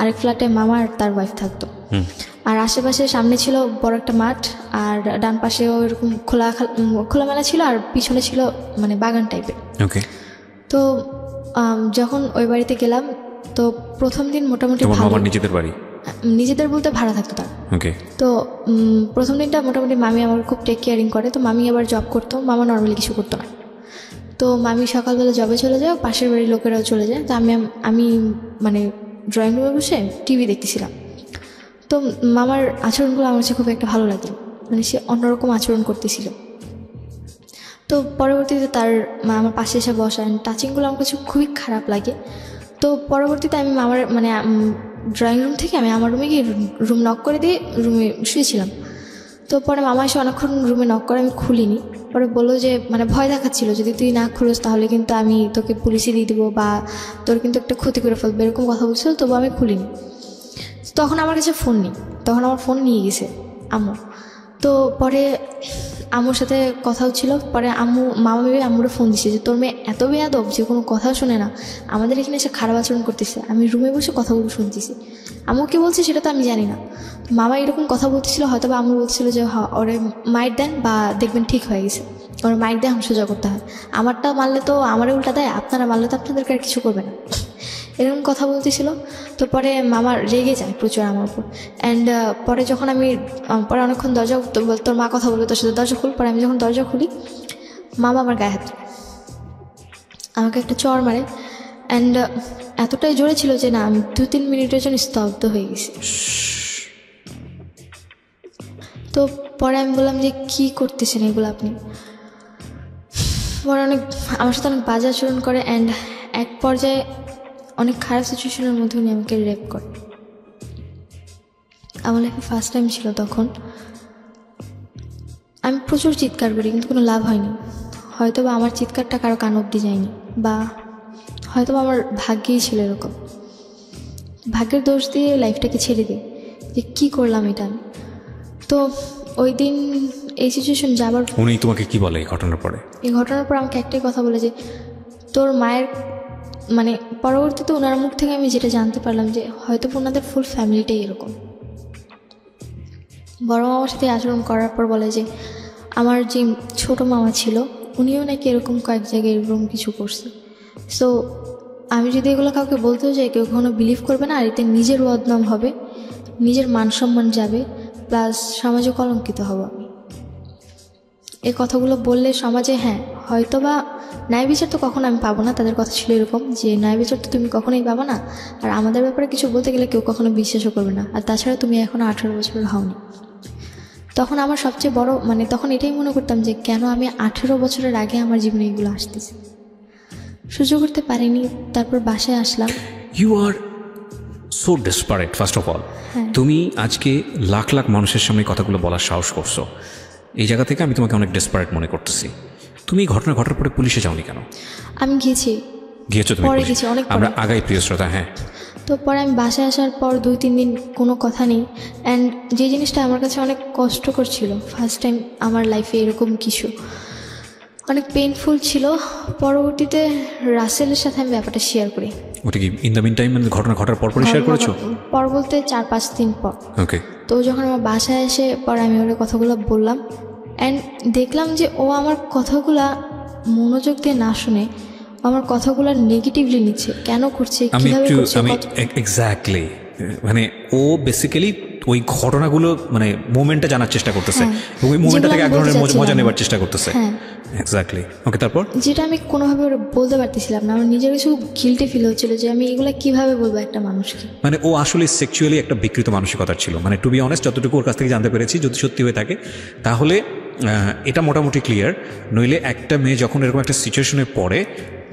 আরেক ফ্ল্যাটে মামা আর তার ওয়াইফ থাকতো। আর আশেপাশে সামনে ছিল বড় একটা মাঠ, আর ডান পাশেও এরকম খোলামেলা ছিল, আর পিছনে ছিল মানে বাগান টাইপের। তো যখন ওই বাড়িতে গেলাম, তো প্রথম দিন মোটামুটি ভালো। নিজেদের বলতে ভাড়া থাকতো তার। তো প্রথম দিনটা মোটামুটি মামি আমার খুব টেক কেয়ারিং করে। তো মামি আবার জব করতো, মামা নর্মালি কিছু করতো না। তো মামি সকালবেলা জবে চলে যায়, পাশের বাড়ির লোকেরাও চলে যায়। তো আমি মানে ড্রয়িং রুমে বসে টিভি দেখতেছিলাম। তো মামার আচরণগুলো আমার কাছে খুব একটা ভালো লাগে, মানে সে অন্যরকম আচরণ করতেছিল। তো পরবর্তীতে তার মা আমার পাশে এসে বসান, টাচিংগুলো আমার কাছে খুবই খারাপ লাগে। তো পরবর্তীতে আমি মামার মানে ড্রয়িং রুম থেকে আমি আমার রুমে গিয়ে রুম নক করে দিয়ে রুমে শুয়েছিলাম। তো পরে মামা এসে অনেকক্ষণ রুমে নক করে, আমি খুলিনি। পরে বললো যে মানে ভয় দেখাচ্ছিল, যদি তুই না খুলিস তাহলে কিন্তু আমি তোকে পুলিশে দিয়ে দেবো বা তোর কিন্তু একটা ক্ষতি করে ফেলবে, এরকম কথা বলছিল। তবু আমি খুলিনি। তখন আমার কাছে ফোন নেই, তখন আমার ফোন নিয়ে গেছে আম্মু। তো পরে আম্মুর সাথে কথা হচ্ছিল, পরে মামা ভেবে আম্মুরে ফোন দিছে যে তোর মেয়ে এত বেয়াদব যে কোনো কথা শোনে না, আমাদের এখানে এসে খারাপ আচরণ করতেছে। আমি রুমে বসে কথাগুলো শুনতেছি, আম্মু কী বলছে সেটা তো আমি জানি না। মামা এরকম কথা বলতেছিল, হয়তো বা আম্মু বলছিল যে ওরে মাইট দেন বা দেখবেন ঠিক হয়ে গেছে, ওরা মাইট দিয়ে সোজা করতে হয়, আমারটা মারলে তো আমারে উল্টা দেয়, আপনারা মারলে তো আপনাদেরকে আর কিছু করবে না, এরকম কথা বলতেছিল। তো পরে মামা রেগে যায় প্রচুর আমার উপর। অ্যান্ড পরে যখন আমি পরে অনেকক্ষণ দরজা, তোর মা কথা বলবে তোর সাথে, দরজা খুল। পরে আমি যখন দরজা খুলি, মামা আমার গায়ে হাত দেয়, আমাকে একটা চড় মারে। অ্যান্ড এতটাই জোরে ছিল যে না, আমি 2-3 মিনিটের জন্য স্তব্ধ হয়ে গেছি। তো পরে আমি বললাম যে কী করতেছেন এগুলো আপনি? পরে আমার সাথে অনেক বাজে আচরণ করে। অ্যান্ড এক পর্যায়ে অনেক খারাপ সিচুয়েশনের মধ্যে উনি আমাকে রেপ করে। আমার লাইফে ফার্স্ট টাইম ছিল তখন। আমি প্রচুর চিৎকার করি, কিন্তু কোনো লাভ হয়নি। হয়তো বা আমার চিৎকারটা কারো কান অব্দি যায়নি, বা হয়তো বা আমার ভাগ্যেই ছিল এরকম। ভাগ্যের দোষ দিয়ে লাইফটাকে ছেড়ে দিই যে কী করলাম এটা। তো ওই দিন এই সিচুয়েশন যাবার, উনি তোমাকে কি বলে এই ঘটনার পরে? এই ঘটনার পর আমাকে একটাই কথা বলে যে তোর মায়ের, মানে পরবর্তীতে ওনার মুখ থেকে আমি যেটা জানতে পারলাম যে হয়তো ওনাদের ফুল ফ্যামিলিটাই এরকম। বড় মামার সাথে আচরণ করার পর বলে যে আমার যে ছোট মামা ছিল উনিও নাকি এরকম কয়েক জায়গায় এরকম কিছু করছে। সো আমি যদি এগুলো কাউকে বলতেও যাই, কেউ কখনো বিলিভ করবে না, আর এতে নিজের বদনাম হবে, নিজের মান সম্মান যাবে, প্লাস সমাজে কলঙ্কিত হব আমি। এই কথাগুলো বললে সমাজে, হ্যাঁ হয়তো বা ন্যায় বিচার তো কখনো আমি পাবো না, তাদের কথা ছিল এরকম যে ন্যায় বিচার তো তুমি কখনোই পাবো না, আর আমাদের ব্যাপারে কিছু বলতে গেলে কেউ কখনো বিশ্বাসও করবে না, আর তাছাড়া তুমি এখনও 18 বছরের হওনি। তখন আমার সবচেয়ে বড়, মানে তখন এটাই মনে করতাম যে কেন আমি 18 বছরের আগে আমার জীবনে এগুলো আসতেছে, সহ্য করতে পারিনি। তারপর বাসায় আসলাম। You are so desperate first of all. তুমি আজকে লাখ লাখ মানুষের সামনে কথাগুলো বলার সাহস করছো, এই জায়গা থেকে আমি তোমাকে অনেক ডেসপারেট মনে করতেছি। তুমি ঘটনা ঘটার পরে পুলিশে যাওনি কেন? আমি গিয়েছো তুমি? পরে গেছি, অনেক আমরা আগাই প্রিয় শ্রোতা। হ্যাঁ, তো পরে আমি বাসায় আসার পর 2-3 দিন কোনো কথা নেই। অ্যান্ড যে জিনিসটা আমার কাছে অনেক কষ্টকর ছিল, ফার্স্ট টাইম আমার লাইফে এরকম কিছু, অনেক পেইনফুল ছিল। পরবর্তীতে রাসেলের সাথে আমি ব্যাপারটা শেয়ার করি। ওটা কি ইন দ্য মিন টাইম, মানে ঘটনা ঘটার পর শেয়ার করেছো? পর বলতে 4-5 দিন পর। ওকে। তো যখন আমার বাসায় এসে পরে আমি ওর কথাগুলো বললাম, অ্যান্ড দেখলাম যে ও আমার কথাগুলা মনোযোগ দিয়ে না শুনে আমার কথাগুলো নেগেটিভলি নিচ্ছে। কেন করছে, কিভাবে করছে? আমি এক্স্যাক্টলি, মানে ও বেসিক্যালি ওই ঘটনাগুলো, মানে মোমেন্টটা জানার চেষ্টা করতেছে, ওই মোমেন্টটা থেকে এক ধরনের মজা নেবার চেষ্টা করতেছে। এক্স্যাক্টলি। ওকে, তারপর? যেটা আমি কোনোভাবে ওরা বলতে পারতেছিলাম না, আমার নিজের কিছু গিল্টি ফিল হচ্ছিল যে আমি এগুলো কিভাবে বলবো একটা মানুষকে। মানে ও আসলে সেক্সুয়ালি একটা বিকৃত মানসিকতার ছিল, মানে টু বি অনেস্ট, যতটুকু ওর কাছ থেকে জানতে পেরেছি, যদি সত্যি হয়ে থাকে তাহলে এটা মোটামুটি ক্লিয়ার। নইলে একটা মেয়ে যখন এরকম একটা সিচুয়েশনে পড়ে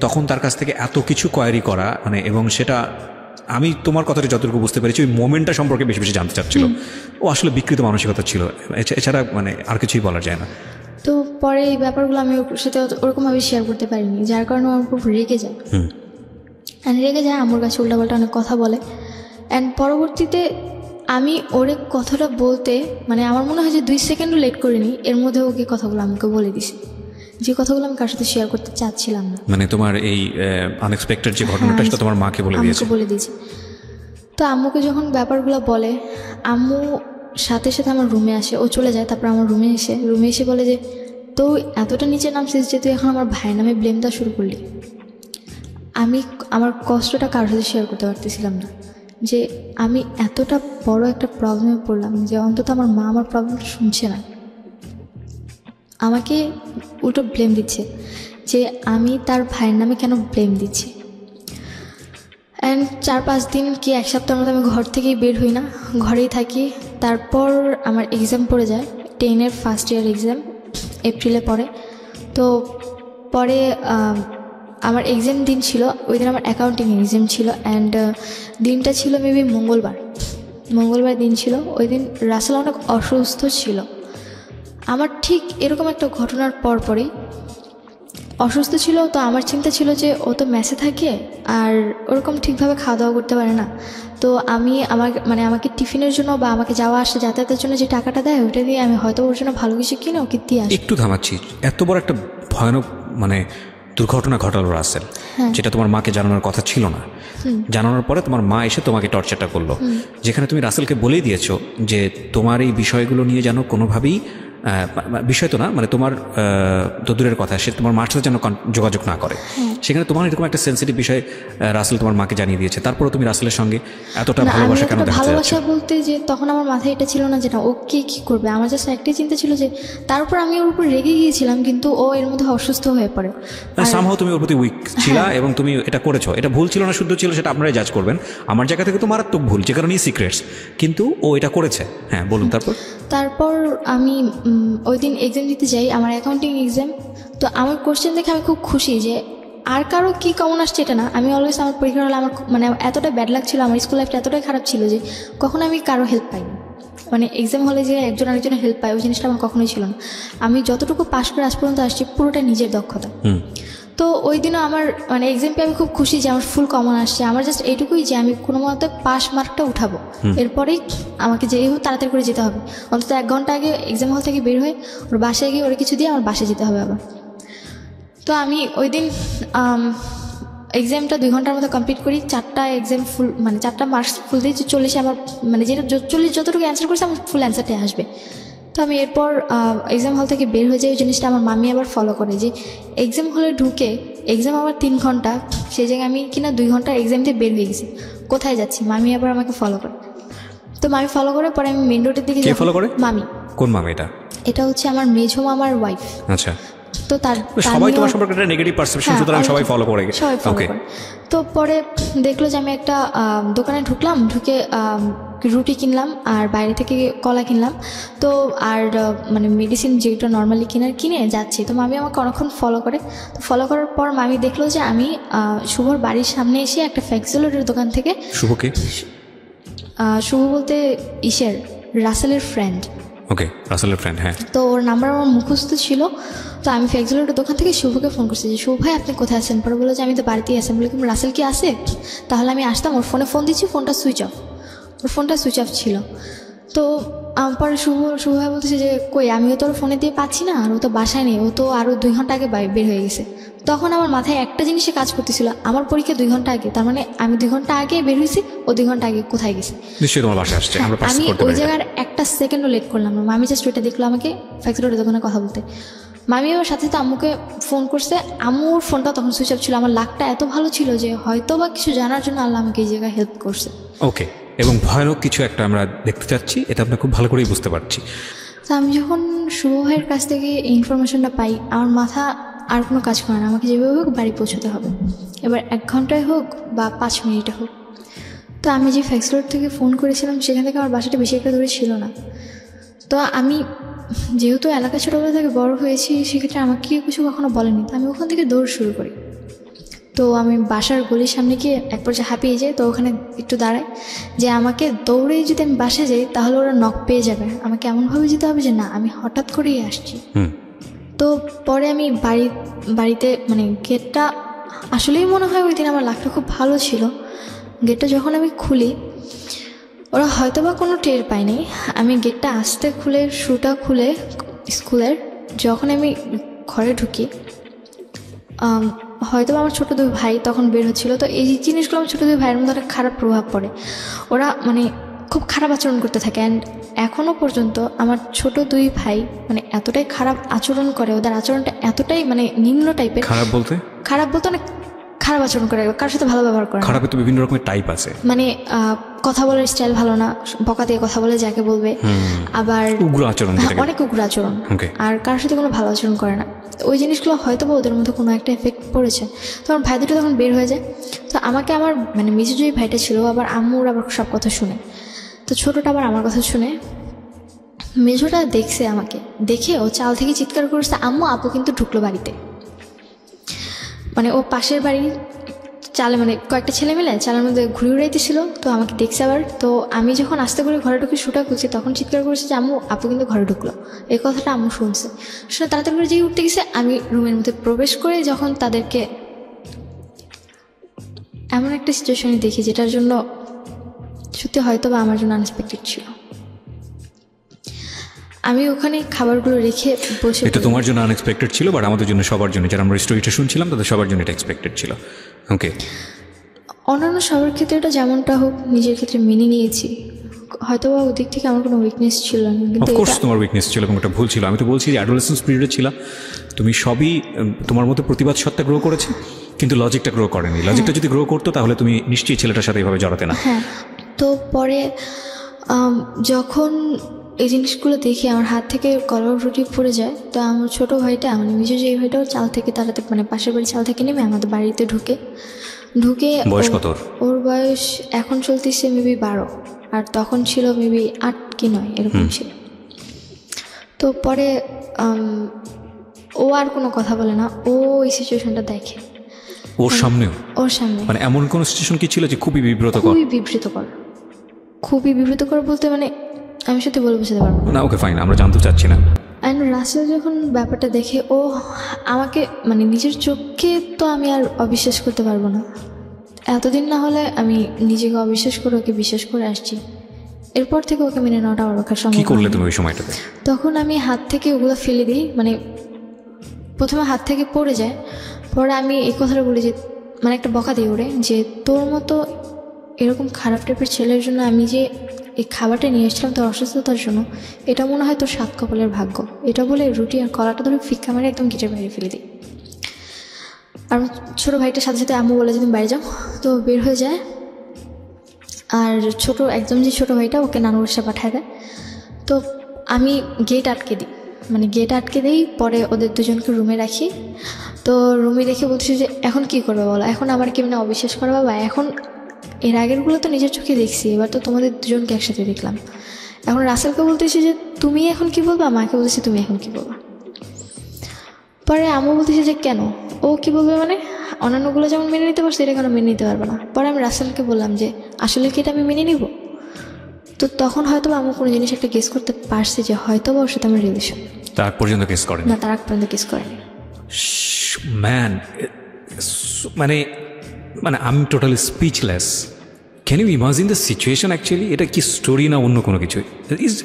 তখন তার কাছ থেকে এত কিছু কোয়ারি করা, মানে এবং সেটা আমি তোমার কথাটা যতটুকু বুঝতে পেরেছি ওই মোমেন্টটা সম্পর্কে বেশি বেশি জানতে চাচ্ছিল। ও আসলে বিকৃত মানসিকতা ছিল, এছাড়া মানে আর কিছুই বলার যায় না। তো পরে এই ব্যাপারগুলো আমি ওর সাথে ওরকমভাবে শেয়ার করতে পারিনি, যার কারণে আমার খুব রেগে যায়। রেগে যায়, আমার কাছে উল্টাপাল্টা অনেক কথা বলে। অ্যান্ড পরবর্তীতে আমি ওরে কথাটা বলতে, মানে আমার মনে হয় যে 2 সেকেন্ডও লেট করিনি, এর মধ্যে ওকে কথাগুলো আমাকে বলে দিছে, যে কথাগুলো আমি কার সাথে শেয়ার করতে চাচ্ছিলাম না। মানে তোমার এই আনএক্সপেক্টেড যে ঘটনাটা সেটা তোমার মাকে বলে দিয়েছে। তো আম্মুকে যখন ব্যাপারগুলো বলে, আম্মু সাথে সাথে আমার রুমে আসে, ও চলে যায়, তারপর আমার রুমে এসে বলে যে তো এতটা নিচে নামছিস যে তুই এখন আমার ভাইয়ের নামে ব্লেম দেওয়া শুরু করলি। আমি আমার কষ্টটা কারোর সাথে শেয়ার করতে পারতেছিলাম না, যে আমি এতটা বড় একটা প্রবলেমে পড়লাম যে অন্তত আমার মা আমার প্রবলেমটা শুনছে না, আমাকে উল্টো ব্লেম দিচ্ছে যে আমি তার ভাইয়ের নামে কেন ব্লেম দিচ্ছি। অ্যান্ড 4-5 দিন কি 1 সপ্তাহের মতো আমি ঘর থেকেই বের হই না, ঘরেই থাকি। তারপর আমার এক্সাম পড়ে যায়, 10-এর ফার্স্ট ইয়ার এক্সাম এপ্রিলে পড়ে। তো পরে আমার এক্সাম দিন ছিল, ওই দিন আমার অ্যাকাউন্টিং এক্সাম ছিল। অ্যান্ড দিনটা ছিল মেবি মঙ্গলবার দিন ছিল। ওই দিন রাসেল অনেক অসুস্থ ছিল। আমার ঠিক এরকম একটা ঘটনার পরপরই অসুস্থ ছিল, তো আমার চিন্তা ছিল যে ও তো মেসে থাকে আর ওরকম ঠিকভাবে খাওয়া দাওয়া করতে পারে না, তো আমি আমাকে টিফিনের জন্য বা আমাকে যাওয়া আসা যাতায়াতের জন্য যে টাকাটা দেয় ওটা দিয়ে আমি হয়তো ওর জন্য ভালো কিছু কিনে ওকে দিয়ে আসি। একটু থামাচ্ছি, এত বড় একটা ভয়ানক দুর্ঘটনা ঘটালো রাসেল, যেটা তোমার মাকে জানানোর কথা ছিল না, জানানোর পরে তোমার মা এসে তোমাকে টর্চারটা করলো, যেখানে তুমি রাসেলকে বলেই দিয়েছো যে তোমার এই বিষয়গুলো নিয়ে যেন কোনোভাবেই বিষয় তো না, তোমার তো দূরের কথা, সে তোমার মার সাথে যেন যোগাযোগ না করে। সেখানে তোমার এরকম একটা সেন্সিটিভ বিষয় রাসেল তোমার মাকে জানিয়ে দিয়েছে, তারপরে তুমি রাসেলের সঙ্গে এতটা ভালোবাসা কেন দেখাতে ভালোবাসা বলতে যে তখন আমার মাথায় এটা ছিল না যে না ওকে কি করবে, আমার জাস্ট একটাই চিন্তা ছিল যে তার উপর আমি ওর উপর রেগে গিয়েছিলাম, কিন্তু ও এর মধ্যে অসুস্থ হয়ে পড়ে। সামহাও তুমি ওর প্রতি উইক ছিলা এবং তুমি এটা করেছো, এটা ভুল ছিল না শুদ্ধ ছিল সেটা আপনারাই জাজ করবেন, আমার জায়গা থেকে তো মারাত্মক ভুল, যে কারণেই সিক্রেটস, কিন্তু ও এটা করেছে। হ্যাঁ বলুন। তারপর আমি ওই দিন এক্সাম দিতে যাই, আমার অ্যাকাউন্টিং এক্সাম। তো আমার কোশ্চেন দেখে আমি খুব খুশি যে আর কারো কী কমন আসছে এটা না, আমি অলওয়েজ আমার পরীক্ষা হলে আমার এতটা ব্যাড লাগ ছিল, আমার স্কুল লাইফটা এতটাই খারাপ ছিল যে কখনো আমি কারো হেল্প পাইনি, এক্সাম হলে যে একজন আরেকজনের হেল্প পায় ওই জিনিসটা আমার কখনোই ছিল না। আমি যতটুকু পাস করে আজ পর্যন্ত আসছি পুরোটা নিজের দক্ষতা। তো ওই দিনও আমার এক্সাম পেয়ে আমি খুব খুশি যে আমার ফুল কমন আসছে, আমার জাস্ট এইটুকুই যে আমি কোনো মতে পাস মার্কটা উঠাবো, এরপরেই আমাকে যেই হোক তাড়াতাড়ি করে যেতে হবে, অন্তত 1 ঘন্টা আগে এক্সাম হল থেকে বের হয়ে ওর বাসায় গিয়ে ওরা কিছু দিয়ে আমার বাসায় যেতে হবে আবার। তো আমি ওই দিন এক্সামটা 2 ঘন্টার মতো কমপ্লিট করি, 4টা এক্সাম ফুল 4টা মার্কস ফুল দিয়ে 40 আমার যেটা 40 যতটুকু অ্যান্সার করেছে আমার ফুল অ্যান্সারটাই আসবে। তো আমি এরপর এক্সাম হল থেকে বের হয়ে যাই, ওই জিনিসটা আমার মামি আবার ফলো করে যে এক্সাম হলে ঢুকে এক্সাম আবার 3 ঘন্টা, সেই জায়গায় আমি কিনা 2 ঘন্টা এক্সাম দিয়ে বের হয়ে গেছি, কোথায় যাচ্ছি, মামি আবার আমাকে ফলো করে। তো মামি ফলো করে পরে আমি মেন রোডের দিকে ফলো করে। মামি। কোন মামি এটা? এটা হচ্ছে আমার মেঝো মামার ওয়াইফ। আচ্ছা। তো সবাই তোমার সম্পর্কে একটা নেগেটিভ পারসেপশন, সুতরাং সবাই ফলো করে। ওকে। তো পরে দেখলো যে আমি একটা দোকানে ঢুকলাম, ঢুকে রুটি কিনলাম আর বাইরে থেকে কলা কিনলাম, তো আর মেডিসিন যেটা নর্মালি কিনে যাচ্ছি। তো মামি আমাকে অনেকক্ষণ ফলো করে, তো ফলো করার পর মামি দেখলো যে আমি শুভর বাড়ির সামনে এসে একটা ফ্যাক্সিলোডের দোকান থেকে। শুভকে? শুভ বলতে রাসেলের ফ্রেন্ড। ওকে, রাসেলের ফ্রেন্ড। হ্যাঁ। তো ওর নাম্বার আমার মুখস্থ ছিল, তো আমি ফ্যাক্সিলোডের দোকান থেকে শুভকে ফোন করছি যে শুভ ভাই আপনি কোথায় আছেন? পরে বললো যে আমি তো বাড়িতেই আছি। বলে কিন্তু রাসেল কি আসে? তাহলে আমি আসতাম। ওর ফোনে ফোন দিচ্ছি, ফোনটা সুইচ অফ, ওর ফোনটা সুইচ অফ ছিল। তো পরে শুভ ভাই বলতেছে যে কই আমিও তো ওর ফোনে দিয়ে পাচ্ছি না, আর ও তো বাসায় নেই, ও তো আরও 2 ঘন্টা আগে বের হয়ে গেছে। তখন আমার মাথায় একটা জিনিসে কাজ করতেছিল, আমার পরীক্ষা 2 ঘন্টা আগে, তার আমি 2 ঘন্টা আগে বের হয়েছি, ও 2 ঘন্টা আগে কোথায় গেছে। আমি ওই জায়গার 1 সেকেন্ডও লেট করলাম না। মামি জাস্ট ওইটা দেখলো আমাকে ফ্যাক্সিলোডের দোকানে কথা বলতে। মামি আমার সাথে সাথে আম্মুকে ফোন করছে, আম্মুর ফোনটা তখন সুইচ অফ ছিল। আমার লাকটা এত ভালো ছিল যে হয়তো বা কিছু জানার জন্য আল্লাহ আমাকে এই জায়গায় হেল্প করছে। ওকে, এবং ভয়ানক কিছু একটা আমরা দেখতে চাচ্ছি, এটা আমরা খুব ভালো করেই বুঝতে পারছি। তো আমি যখন শুভ ভাইয়ের কাছ থেকে এই ইনফরমেশনটা পাই, আমার মাথা আর কোনো কাজ করে না, আমাকে যেভাবে হোক বাড়ি পৌঁছাতে হবে, এবার 1 ঘন্টায় হোক বা 5 মিনিটে হোক। তো আমি যে ফ্যাক্সিলোড থেকে ফোন করেছিলাম সেখান থেকে আমার বাসাটা বেশি একটা দূরে ছিল না। তো আমি যেহেতু এলাকা ছোটোবেলা থেকে বড় হয়েছি, সেক্ষেত্রে আমাকে কিছু কখনো বলেনি, তো আমি ওখান থেকে দৌড় শুরু করি। তো আমি বাসার গলির সামনে গিয়ে এক পর্যায়ে হাঁপিয়ে যাই, তো ওখানে একটু দাঁড়াই যে আমাকে দৌড়ে যদি আমি বাসায় যাই তাহলে ওরা নক পেয়ে যাবে, আমাকে এমনভাবে যেতে হবে যে না আমি হঠাৎ করেই আসছি। তো পরে আমি বাড়িতে গেটটা আসলেই মনে হয় ওই দিন আমার লাকটা খুব ভালো ছিল। গেটটা যখন আমি খুলি ওরা হয়তো বা কোনো টের পায়নি, আমি গেটটা আস্তে খুলে শুটা খুলে স্কুলের যখন আমি ঘরে ঢুকি, হয়তো আমার ছোটো 2 ভাই তখন বের হচ্ছিলো। তো এই জিনিসগুলো আমার ছোটো 2 ভাইয়ের মধ্যে অনেক খারাপ প্রভাব পড়ে, ওরা খুব খারাপ আচরণ করতে থাকে। অ্যান্ড এখনও পর্যন্ত আমার ছোট 2 ভাই এতটাই খারাপ আচরণ করে, ওদের আচরণটা এতটাই নিম্ন টাইপের। খারাপ বলতে অনেক খারাপ আচরণ করে, কার সাথে ভালো ব্যবহার করে। খারাপের তো বিভিন্ন রকমের টাইপ আছে, কথা বলার স্টাইল ভালো না, বকা দিয়ে কথা বলে যাকে বলবে, আবার উগ্র আচরণ, অনেক উগ্র আচরণ, আর কার সাথে কোনো ভালো আচরণ করে না। ওই জিনিসগুলো হয়তো বা ওদের মধ্যে কোনো একটা এফেক্ট পড়েছে। তো আমার ভাই দুটো তখন বের হয়ে যায়। তো আমাকে আমার মেজো যে ভাইটা ছিল আবার আম্মুর আবার সব কথা শুনে, তো ছোটোটা আবার আমার কথা শুনে। মেজোটা দেখছে আমাকে, দেখে ও চাল থেকে চিৎকার করেছে আম্মু আপু কিন্তু ঢুকলো বাড়িতে। ও পাশের বাড়ির চালে মানে কয়েকটা ছেলে মিলে চালের মধ্যে ঘুরে উড়াইতেছিল, তো আমাকে দেখছে আবার। তো আমি যখন আস্তে করে ঘরে ঢুকে শুটা খুলছি তখন চিৎকার করেছে যে আম্মু আপু কিন্তু ঘরে ঢুকলো। এই কথাটা আম্মু শুনছে, শুনে তাড়াতাড়ি করে যেই উঠতে গেছে আমি রুমের মধ্যে প্রবেশ করে যখন তাদেরকে এমন একটা সিচুয়েশনে দেখি যেটার জন্য সত্যি হয়তো বা আমার জন্য আনএক্সপেক্টেড ছিল। আমি ওখানে খাবারগুলো রেখে বসে, এটা তোমার জন্য আনএক্সপেক্টেড ছিল, বাট আমাদের জন্য সবার জন্য, যারা আমরা স্টোরিটা শুনছিলাম তাদের সবার জন্য এটা এক্সপেক্টেড ছিল। ওকে, অন্যান্য সবার ক্ষেত্রে এটা যেমনটা হোক নিজের ক্ষেত্রে মেনে নিয়েছি। হয়তো বা ওদিক থেকে আমার কোনো উইকনেস ছিল না, কিন্তু অফকোর্স তোমার উইকনেস ছিল এবং ওটা ভুল ছিল। আমি তো বলছি যে অ্যাডোলেসেন্স পিরিয়ডে ছিল, তুমি সবই তোমার মতো প্রতিবাদ সত্তা গ্রো করেছে, কিন্তু লজিকটা গ্রো করেনি। লজিকটা যদি গ্রো করতো তাহলে তুমি নিশ্চয়ই ছেলেটার সাথে এভাবে জড়াতে না। হ্যাঁ, তো পরে যখন এই জিনিসগুলো দেখি আমার হাত থেকে কলার রুটি পড়ে যায়, তো আমার ছোটো ভাইটা মানে মিজু যে ভাইটাও চাল থেকে তাড়াতে মানে পাশের বাড়ির চাল থেকে নেমে আমাদের বাড়িতে ঢুকে বয়স কত ওর বয়স এখন চলতেছে মেবি 12, আর তখন ছিল মেবি 8 কি 9 এরকম ছিল। তো পরে ও আর কোনো কথা বলে না, ও এই সিচুয়েশনটা দেখে ওর সামনেও, ওর সামনে। মানে এমন কোন সিচুয়েশন কি ছিল যে খুবই বিব্রতকর? খুবই বিব্রতকর বলতে মানে আমি সত্যি বলে বোঝাতে পারবো না। ওকে ফাইন, আমরা জানতে চাচ্ছি না। অ্যান্ড রাসেল যখন ব্যাপারটা দেখে, ও আমাকে মানে নিজের চোখকে তো আমি আর অবিশ্বাস করতে পারবো না। এতদিন না হলে আমি নিজেকে অবিশ্বাস করে ওকে বিশ্বাস করে আসছি, এরপর থেকে ওকে মেনে নেওয়াটা আমার পক্ষে সম্ভব। কি করলে তুমি ওই সময়টাতে? তখন আমি হাত থেকে ওগুলো ফেলে দিই, মানে প্রথমে হাত থেকে পড়ে যায়, পরে আমি এই কথাটা বলি যে মানে একটা বকা দিই ওরে যে তোর মতো এরকম খারাপ টাইপের ছেলের জন্য আমি যে এই খাবারটা নিয়ে এসেছিলাম তোর অসুস্থতার জন্য, এটা মনে হয় তোর 7 কপালের ভাগ্য। এটা বলে রুটি আর কলাটা ধরে ফিক্কা মারে একদম গিটের বাইরে ফেলে দিই। আর ছোটো ভাইটার সাথে সাথে আম্মু বলে যে তুমি বাইরে যাও, তো বের হয়ে যায়। আর একদম যে ছোটো ভাইটা ওকে নানুর বাসায় পাঠায় দেয়। তো আমি গেট আটকে দিই, পরে ওদের দুজনকে রুমে রাখি। তো রুমে রেখে বলছি যে এখন কি করবে বলো, এখন আমার কি মানে অবিশ্বাস করা বাবা, এখন এর আগেরগুলো তো নিজের চোখে দেখছি, এবার তো তোমাদের দুজনকে একসাথে দেখলাম। এখন রাসেলকে বলতেছি যে তুমি এখন কি বলবা, মাকে বলতেছি তুমি এখন কি বলবা। পরে আম্মু বলতেছি যে কেন, ও কি বলবে মানে অন্যান্যগুলো যেমন মেনে নিতে পারছে এটা কেন মেনে নিতে পারবে না। পরে আমি রাসেলকে বললাম যে আসলে কি এটা আমি মেনে নিব। তো তখন হয়তো আম্মু কোনো জিনিস একটা গেস করতে পারছে যে হয়তো বা ওর সাথে আমার রিলেশন। তার পর্যন্ত গেস করেনি? না, তার আগ পর্যন্ত গেস করেনি। ম্যান, মানে মানে I am totally speechless. Can you imagine the situation actually? এটা কি স্টোরি না অন্য কোনো কিছু?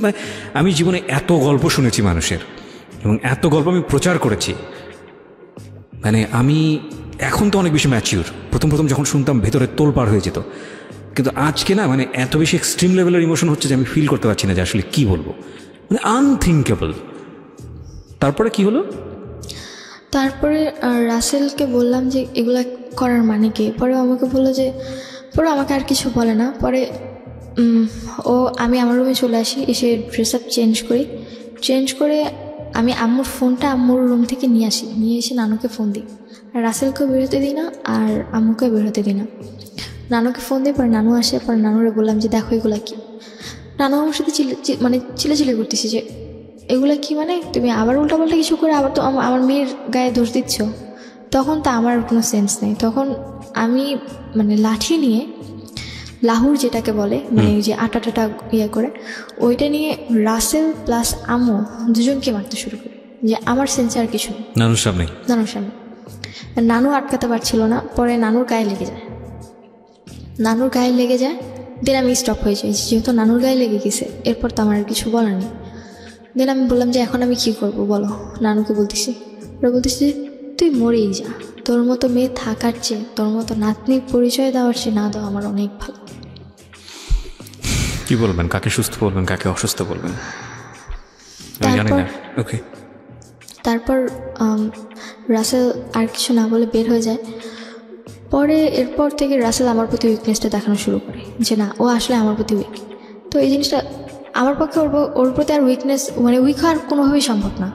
মানে আমি জীবনে এত গল্প শুনেছি মানুষের, এবং এত গল্প আমি প্রচার করেছি, মানে আমি এখন তো অনেক বেশি ম্যাচিউর। প্রথম যখন শুনতাম ভেতরে তোলপাড় হয়ে যেত, কিন্তু আজকে না মানে এত বেশি এক্সট্রিম লেভেলের ইমোশন হচ্ছে যে আমি ফিল করতে পারছি না যে আসলে কী বলবো, মানে আনথিঙ্কেবল। তারপরে কি হলো? তারপরে রাসেলকে বললাম যে এগুলা করার মানে কি। পরে আমাকে বললো যে পরে আমাকে আর কিছু বলে না। পরে আমি আমার রুমে চলে আসি, এসে ড্রেস আপ চেঞ্জ করে আমি আম্মুর ফোনটা আম্মুর রুম থেকে নিয়ে এসে নানুকে ফোন দিই। আর রাসেলকেও বেরোতে দিই না, আর আম্মুকেও বেরোতে দিই না। নানুকে ফোন দিই, পরে নানু আসে। পরে নানুরে বললাম যে দেখো এগুলা কি। নানু আমার সাথে চিলে করতেছি যে এগুলো কি, মানে তুমি আবার উল্টাপাল্টা কিছু করে আবার তো আমার মেয়ের গায়ে দোষ দিচ্ছ। তখন তো আমার কোনো সেন্স নেই। তখন আমি মানে লাঠি নিয়ে লাহুর যেটাকে বলে, মানে যে আটা ইয়ে করে, ওইটা নিয়ে রাসেল প্লাস আম্মু দুজনকে মারতে শুরু করি, যে আমার সেন্স আর কিছু নেই। নানুর সামনে নানু আটকাতে পারছিল না। পরে নানুর গায়ে লেগে যায়। দেন আমি স্টপ হয়ে যাই, যেহেতু নানুর গায়ে লেগে গেছে এরপর তো আমার আর কিছু বলার নেই। দেন আমি বললাম যে এখন আমি কি করব বলো। নানুকে বলতেছি, ওরা বলতেছি যে তুই মরেই যা, তোর মতো মেয়ে থাকার চেয়ে, তোর মতো নাতনির পরিচয় দেওয়ার চেয়ে না দেওয়া আমার অনেক ভালো। কি বলবেন, কাকে সুস্থ বলবেন, কাকে অসুস্থ বলবেন জানি না। ওকে, তারপর রাসেল আর কিছু না বলে বের হয়ে যায়। পরে এরপর থেকে রাসেল আমার প্রতি উইকনেসটা দেখানো শুরু করে যে না, ও আসলে আমার প্রতি উইক। তো এই জিনিসটা আমার পক্ষে ওর প্রতি আর উইক হওয়ার কোনোভাবেই সম্ভব না।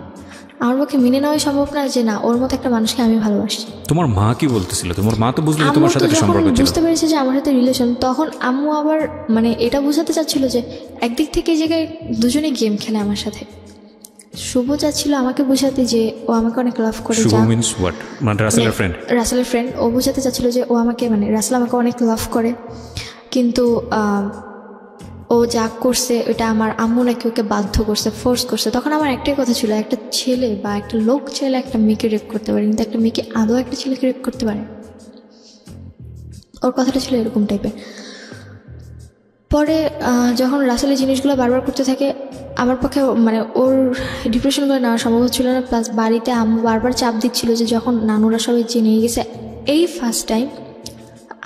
আমার পক্ষে মেনে নেওয়াই সম্ভব না যে না, ওর মতো একটা মানুষকে আমি ভালোবাসি। তোমার মা কি বলতেছিল? তোমার মা তো বুঝলো তোমার সাথে সম্পর্ক ছিল, বুঝতে পেরেছে যে আমার সাথে রিলেশন। তখন আম্মু আবার মানে এটা বোঝাতে চাচ্ছিল যে একদিক থেকে এই জায়গায় দুজনেই গেম খেলে আমার সাথে, শুভ চাচ্ছিল আমাকে বোঝাতে যে ও আমাকে অনেক লাভ করে, শুভ মিন্স হোয়াট? মানে রাসেলের ফ্রেন্ড? রাসেলের ফ্রেন্ড। ও বোঝাতে চাচ্ছিল যে ও আমাকে, মানে রাসেল আমাকে অনেক লাভ করে, কিন্তু ও যা করছে ওটা আমার আম্মু নাকি ওকে বাধ্য করছে, ফোর্স করছে। তখন আমার একটাই কথা ছিল, একটা ছেলে বা একটা লোক চাইলে একটা মেয়েকে রেপ করতে পারে, কিন্তু একটা মেয়েকে আদৌ একটা ছেলেকে রেপ করতে পারে? ওর কথাটা ছিল এরকম টাইপের। পরে যখন রাসেল এই জিনিসগুলো বারবার করতে থাকে, আমার পক্ষে মানে ওর ডিপ্রেশনগুলো নেওয়া সম্ভব হচ্ছিল না। প্লাস বাড়িতে আম্মু বারবার চাপ দিচ্ছিল যে যখন নানুরা সবাই জেনে গেছে, এই ফার্স্ট টাইম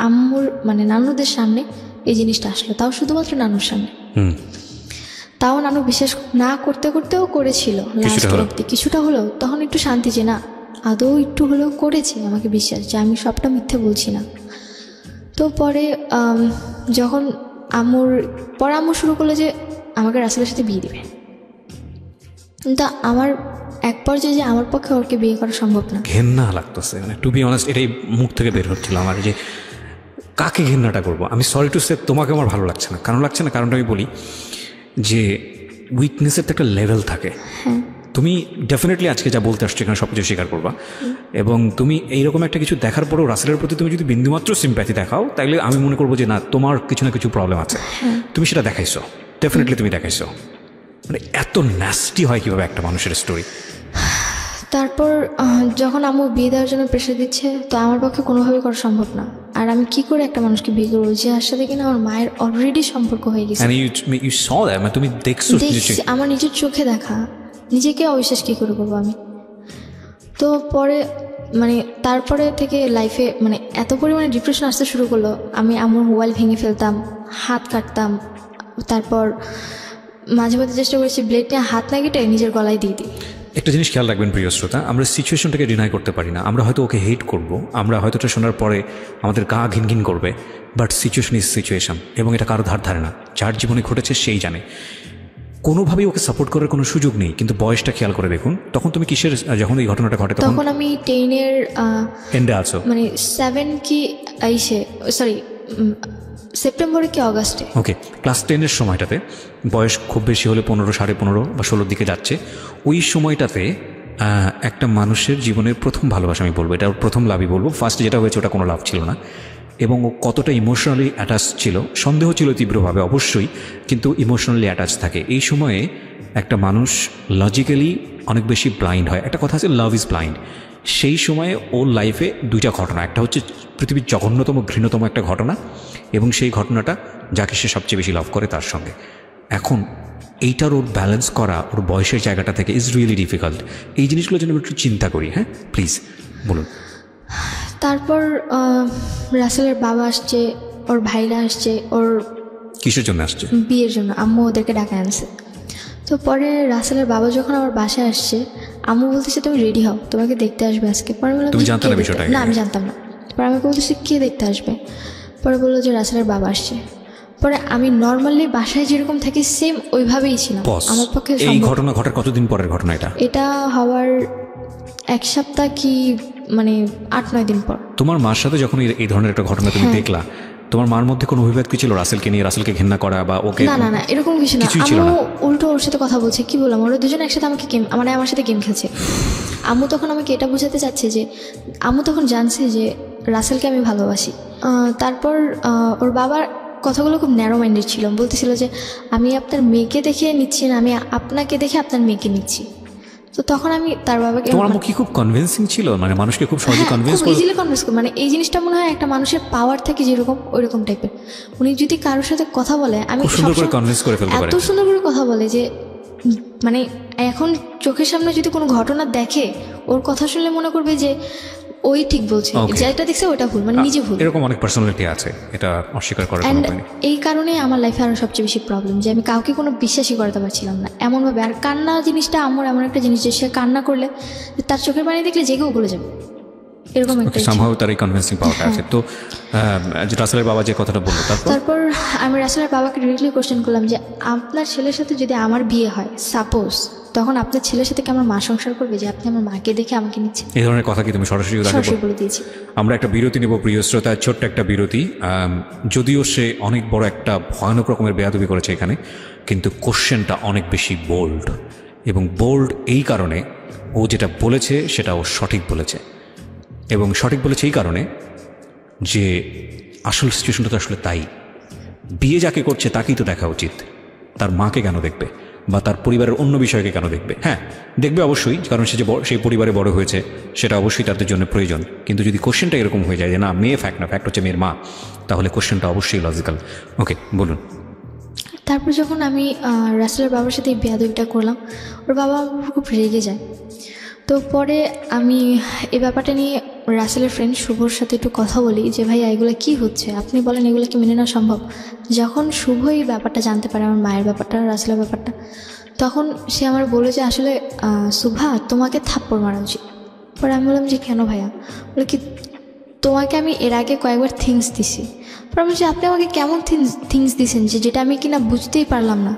আম্মুর মানে নানুদের সামনে এই জিনিসটা আসলো, তাও শুধুমাত্র নানুর সামনে। তাও নানু বিশ্বাস না করতে করতেও করেছিল, লাস্ট অব্দি কিছুটা হলেও তখন একটু শান্তি, যে না আদৌ একটু হলেও করেছে, আমাকে বিশ্বাস যে আমি সবটা মিথ্যে বলছি না। তো পরে যখন আম্মু শুরু করলো যে আমাকে রাসেলের সাথে বিয়ে দেবে, কিন্তু আমার এক পর্যায়ে যে আমার পক্ষে ওকে বিয়ে করা সম্ভব না। ঘেন্না লাগতেছে, মানে টু বি অনেস্ট এটাই মুখ থেকে বের হচ্ছিল আমার, যে কাকে ঘেন্নাটা করবো। আমি সরি টু সে তোমাকে আমার ভালো লাগছে না। কারণ লাগছে না, কারণটা আমি বলি যে উইকনেসের তো একটা লেভেল থাকে। তুমি ডেফিনেটলি আজকে যা বলতে আসছো এখানে সব কিছু স্বীকার করবা, এবং তুমি এইরকম একটা কিছু দেখার পরেও রাসেলের প্রতি তুমি যদি বিন্দুমাত্র সিম্প্যাথি দেখাও, তাহলে আমি মনে করবো যে না, তোমার কিছু না কিছু প্রবলেম আছে। তুমি সেটা দেখাইছো, ডেফিনেটলি তুমি দেখাইছো। মানে এত ন্যাস্টি হয় কীভাবে একটা মানুষের স্টোরি। তারপর যখন আম্মু বিয়ে দেওয়ার জন্য প্রেশার দিচ্ছে, তো আমার পক্ষে কোনোভাবেই করা সম্ভব না। আর আমি কি করে একটা মানুষকে বিয়ে করবো যার সাথে কিনা আমার মায়ের অলরেডি সম্পর্ক হয়ে গেছে? তুমি দেখছো? আমার নিজের চোখে দেখা, নিজেকে অবিশ্বাস কী করে করবো আমি? তো পরে মানে তারপরে থেকে লাইফে মানে এত পরিমাণে ডিপ্রেশন আসতে শুরু করলো, আমি আম্মুর মোবাইল ভেঙে ফেলতাম, হাত কাটতাম, তারপর মাঝে মাঝে চেষ্টা করেছি ব্লেড নিয়ে হাত না কেটে নিজের গলায় দিয়ে দিই। একটা জিনিস খেয়াল রাখবেন প্রিয় শ্রোতা, আমরা সিচুয়েশনটাকে ডিনাই করতে পারি না। আমরা হয়তো ওকে হেট করব, আমরা হয়তো এটা শোনার পরে আমাদের গা ঘিন ঘিন করবে, বাট সিচুয়েশন ইজ সিচুয়েশন, এবং এটা কারো ধার ধারে না। যার জীবনে ঘটেছে সেই জানে। কোনোভাবেই ওকে সাপোর্ট করার কোনো সুযোগ নেই। কিন্তু বয়সটা খেয়াল করে দেখুন, তখন তুমি কিসের, যখন এই ঘটনাটা ঘটে তখন আমি 10-এর এন্ডে আছো, মানে 7 কি সেপ্টেম্বরে কি অগাস্টে, ওকে ক্লাস 10-এর সময়টাতে, বয়স খুব বেশি হলে 15, 15.5 বা 16 দিকে যাচ্ছে। ওই সময়টাতে একটা মানুষের জীবনের প্রথম ভালোবাসা আমি বলবো, এটা প্রথম লাভই বলবো। ফার্স্ট যেটা হয়েছে ওটা কোনো লাভ ছিল না, এবং ও কতটা ইমোশনালি অ্যাটাচ ছিল, সন্দেহ ছিল তীব্রভাবে অবশ্যই, কিন্তু ইমোশনালি অ্যাটাচ থাকে। এই সময়ে একটা মানুষ লজিক্যালি অনেক বেশি ব্লাইন্ড হয়। একটা কথা আছে, লাভ ইজ ব্লাইন্ড। সেই সময়ে ওর লাইফে দুইটা ঘটনা, একটা হচ্ছে পৃথিবীর জঘন্যতম ঘৃণ্যতম একটা ঘটনা, এবং সেই ঘটনাটা যাকে সে সবচেয়ে বেশি লাভ করে তার সঙ্গে। এখন এইটার ওর ব্যালেন্স করা ওর বয়সের জায়গাটা থেকে ইজ রিয়েলি ডিফিকাল্ট। এই জিনিসগুলো যেন একটু চিন্তা করি। হ্যাঁ প্লিজ বলুন। তারপর রাসেলের বাবা আসছে, ওর ভাইরা আসছে, ওর কিসের জন্য আসছে? বিয়ের জন্য। আম্মু ওদেরকে ডাকা আনছে। তো পরে রাসেলের বাবা যখন আমার বাসায় আসছে, আম্মু বলতেছে তুমি রেডি হও, তোমাকে দেখতে আসবে আজকে। পরে বললাম তুমি জানতে না বিষয়টা? না আমি জানতাম না। পরে আমাকে বলতেছে কে দেখতে আসবে? পরে বললো যে রাসেলের বাবা আসছে। পরে আমি নর্মালি বাসায় যেরকম থাকি সেম ওইভাবেই ছিলাম। আমার পক্ষে এই ঘটনা ঘটার কতদিন পরের ঘটনা এটা? এটা হওয়ার 1 সপ্তাহ কি মানে 8-9 দিন পর। তোমার মার সাথে যখন এই ধরনের একটা ঘটনা তুমি দেখলা, তোমার মার মধ্যে কোনো অভিব্যক্তি ছিল রাসেলকে নিয়ে, রাসেলকে ঘৃণা করা বা ওকে? না না না, এরকম কিছু না। আম্মু উল্টো ওর সাথে কথা বলছে, কি বললাম, ওরা দুজন একসাথে আমাকে আমার সাথে গেম খেলছে। আম্মু তখন আমাকে এটা বোঝাতে চাচ্ছে যে আম্মু তখন জানছে যে রাসেলকে আমি ভালোবাসি। তারপর ওর বাবার কথাগুলো খুব ন্যারো মাইন্ডেড ছিল, বলতেছিল যে আমি আপনার মেয়েকে দেখে নিচ্ছি না, আমি আপনাকে দেখে আপনার মেয়েকে নিচ্ছি। তো তখন আমি তার বাবাকে, তোমার মুখ কি খুব কনভিন্সিং ছিল, মানে মানুষকে খুব সহজে কনভিন্স করে, ইজিলি কনভিন্স করে। মানে এই জিনিসটা মনে হয় একটা মানুষের পাওয়ার থাকে যেরকম, ওইরকম টাইপের। উনি যদি কারোর সাথে কথা বলে, আমি সুন্দর করে কনভিন্স করে ফেলতে পারি, এত সুন্দর করে কথা বলে যে মানে এখন চোখের সামনে যদি কোনো ঘটনা দেখে, ওর কথা শুনলে মনে করবে যে ওই ঠিক বলছে, যেটা দেখছে ওটা ভুল, মানে নিজে ভুল। এরকম অনেক পার্সোনালিটি আছে, এটা অস্বীকার করার কোনো উপায় নেই। এই কারণে আমার লাইফে আরো সবচেয়ে বেশি প্রবলেম যে আমি কাউকে কোনো বিশ্বাসই করতে পারছিলাম না এমনভাবে। আর কান্না জিনিসটা আমার এমন একটা জিনিস যে সে কান্না করলে তার চোখের পানি দেখলে জেগেও বলে যাবে, এরকম একটা সম্ভব তার এই কনভিন্সিং পাওয়ারটা আছে। তো রাসেলের বাবা যে কথাটা বললো, তারপর আমি রাসেলের বাবাকে ডিরেক্টলি কোশ্চেন করলাম যে আপনার ছেলের সাথে যদি আমার বিয়ে হয় সাপোজ, তখন আপনার ছেলের সাথে কি আমার মা সংসার করবে যে আপনি আমার মাকে দেখে আমাকে নিচ্ছেন? এই ধরনের কথা কি তুমি সরাসরি বলে দিয়েছি? আমরা একটা বিরতি নেব প্রিয় শ্রোতা, ছোট্ট একটা বিরতি। যদিও সে অনেক বড় একটা ভয়ানক রকমের বেয়াদবি করেছে এখানে, কিন্তু কোশ্চেনটা অনেক বেশি বোল্ড, এবং বোল্ড এই কারণে ও যেটা বলেছে সেটা ও সঠিক বলেছে, এবং সঠিক বলেছে এই কারণে যে আসল সিচুয়েশনটা তো আসলে তাই। বিয়ে যাকে করছে তাকেই তো দেখা উচিত, তার মাকে কেন দেখবে বা তার পরিবারের অন্য বিষয়কে কেন দেখবে? হ্যাঁ দেখবে অবশ্যই, কারণ সে যে সেই পরিবারে বড় হয়েছে সেটা অবশ্যই তাদের জন্য প্রয়োজন। কিন্তু যদি কোশ্চেনটা এরকম হয়ে যায় যে না মেয়ে ফ্যাক্ট না, ফ্যাক্ট হচ্ছে মেয়ের মা, তাহলে কোশ্চেনটা অবশ্যই লজিক্যাল। ওকে বলুন। তারপর যখন আমি রাসেলের বাবার সাথে এই বেয়াদবিটা করলাম, ওর বাবা আমার উপর খুব রেগে যায়। তো পরে আমি এই ব্যাপারটা নিয়ে রাসেলের ফ্রেন্ড শুভর সাথে একটু কথা বলি যে ভাইয়া এগুলো কি হচ্ছে, আপনি বলেন এগুলো কি মেনে নেওয়া সম্ভব। যখন শুভ এই ব্যাপারটা জানতে পারে, আমার মায়ের ব্যাপারটা, রাসেলের ব্যাপারটা, তখন সে আমার বলে যে আসলে শুভা তোমাকে থাপ্পড় মারা উচিত। পরে আমি বললাম যে কেন ভাইয়া? বলে কি তোমাকে আমি এর আগে কয়েকবার থিংস দিছি। পরে আমি বলছি আপনি আমাকে কেমন থিংস দিছেন যেটা আমি কিনা বুঝতেই পারলাম না।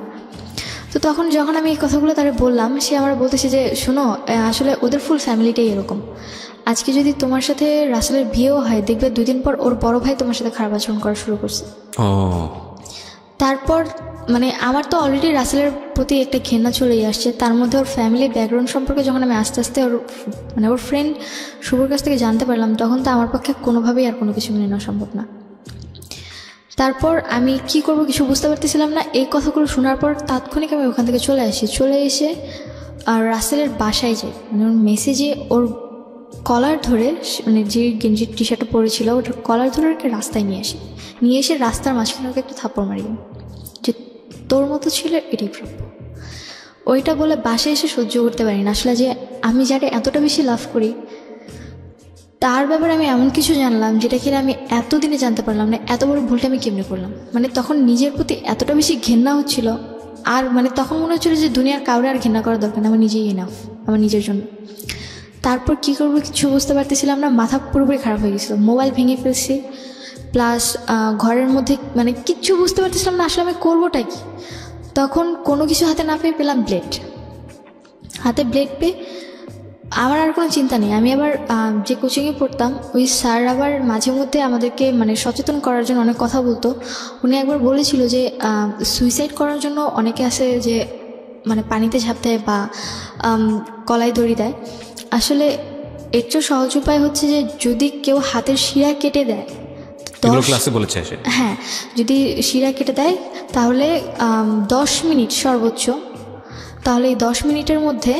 তো তখন যখন আমি এই কথাগুলো তারা বললাম, সে আমার বলতেছে যে শোনো আসলে ওদের ফুল ফ্যামিলিটাই এরকম। আজকে যদি তোমার সাথে রাসেলের বিয়েও হয়, দেখবে 2 দিন পর ওর বড় ভাই তোমার সাথে খারাপ আচরণ করা শুরু করছে। তারপর মানে আমার তো অলরেডি রাসেলের প্রতি একটা ঘেন্না চলেই আসছে, তার মধ্যে ওর ফ্যামিলির ব্যাকগ্রাউন্ড সম্পর্কে যখন আমি আস্তে আস্তে ওর ফ্রেন্ড শুভর কাছ থেকে জানতে পারলাম, তখন তো আমার পক্ষে কোনোভাবেই আর কোনো কিছু মেনে নেওয়া সম্ভব না। তারপর আমি কি করব কিছু বুঝতে পারতেছিলাম না। এই কথাগুলো শোনার পর তাৎক্ষণিক আমি ওখান থেকে চলে এসে আর রাসেলের বাসায় যাই। মানে ওর মেসেজে ওর কলার ধরে, মানে যে গেঞ্জি টি শার্টটা পরেছিল ওটার কলার ধরে একটা রাস্তায় নিয়ে এসে রাস্তার মাঝখানে ওকে একটা থাপ্পড় মারি যে তোর মতো ছিল এটাই প্রাপ্য। ওইটা বলে বাসায় এসে সহ্য করতে পারি না আসলে, যে আমি যারা এতটা বেশি লাভ করি তার ব্যাপারে আমি এমন কিছু জানলাম যেটা কিনা আমি এতদিনে জানতে পারলাম না। এত বড় ভুলটা আমি কেমনে করলাম? মানে তখন নিজের প্রতি এতটা বেশি ঘেন্না হচ্ছিল, আর মানে তখন মনে হচ্ছিল যে দুনিয়ার কাউরে আর ঘেন্না করার দরকার না, আমার নিজেই এনাফ আমার নিজের জন্য। তারপর কি করবো কিছু বুঝতে পারতেছিলাম না, মাথা পুরোপুরি খারাপ হয়ে গেছিলো, মোবাইল ভেঙে ফেলছি, প্লাস ঘরের মধ্যে মানে কিচ্ছু বুঝতে পারতেছিলাম না আসলে আমি করবোটা কি। তখন কোনো কিছু হাতে না পেয়ে পেলাম ব্লেড। হাতে ব্লেড পেয়ে আমার আর কোনো চিন্তা নেই। আমি আবার যে কোচিংয়ে পড়তাম ওই স্যার আবার মাঝে মধ্যে আমাদেরকে মানে সচেতন করার জন্য অনেক কথা বলতো। উনি একবার বলেছিল যে সুইসাইড করার জন্য অনেকে আছে যে মানে পানিতে ঝাঁপ দেয় বা কলাই দড়ি দেয়। আসলে এর চেয়ে সহজ উপায় হচ্ছে যে যদি কেউ হাতের শিরা কেটে দেয়, ক্লাসে বলেছে হ্যাঁ, যদি শিরা কেটে দেয় তাহলে 10 মিনিট সর্বোচ্চ, তাহলে এই 10 মিনিটের মধ্যে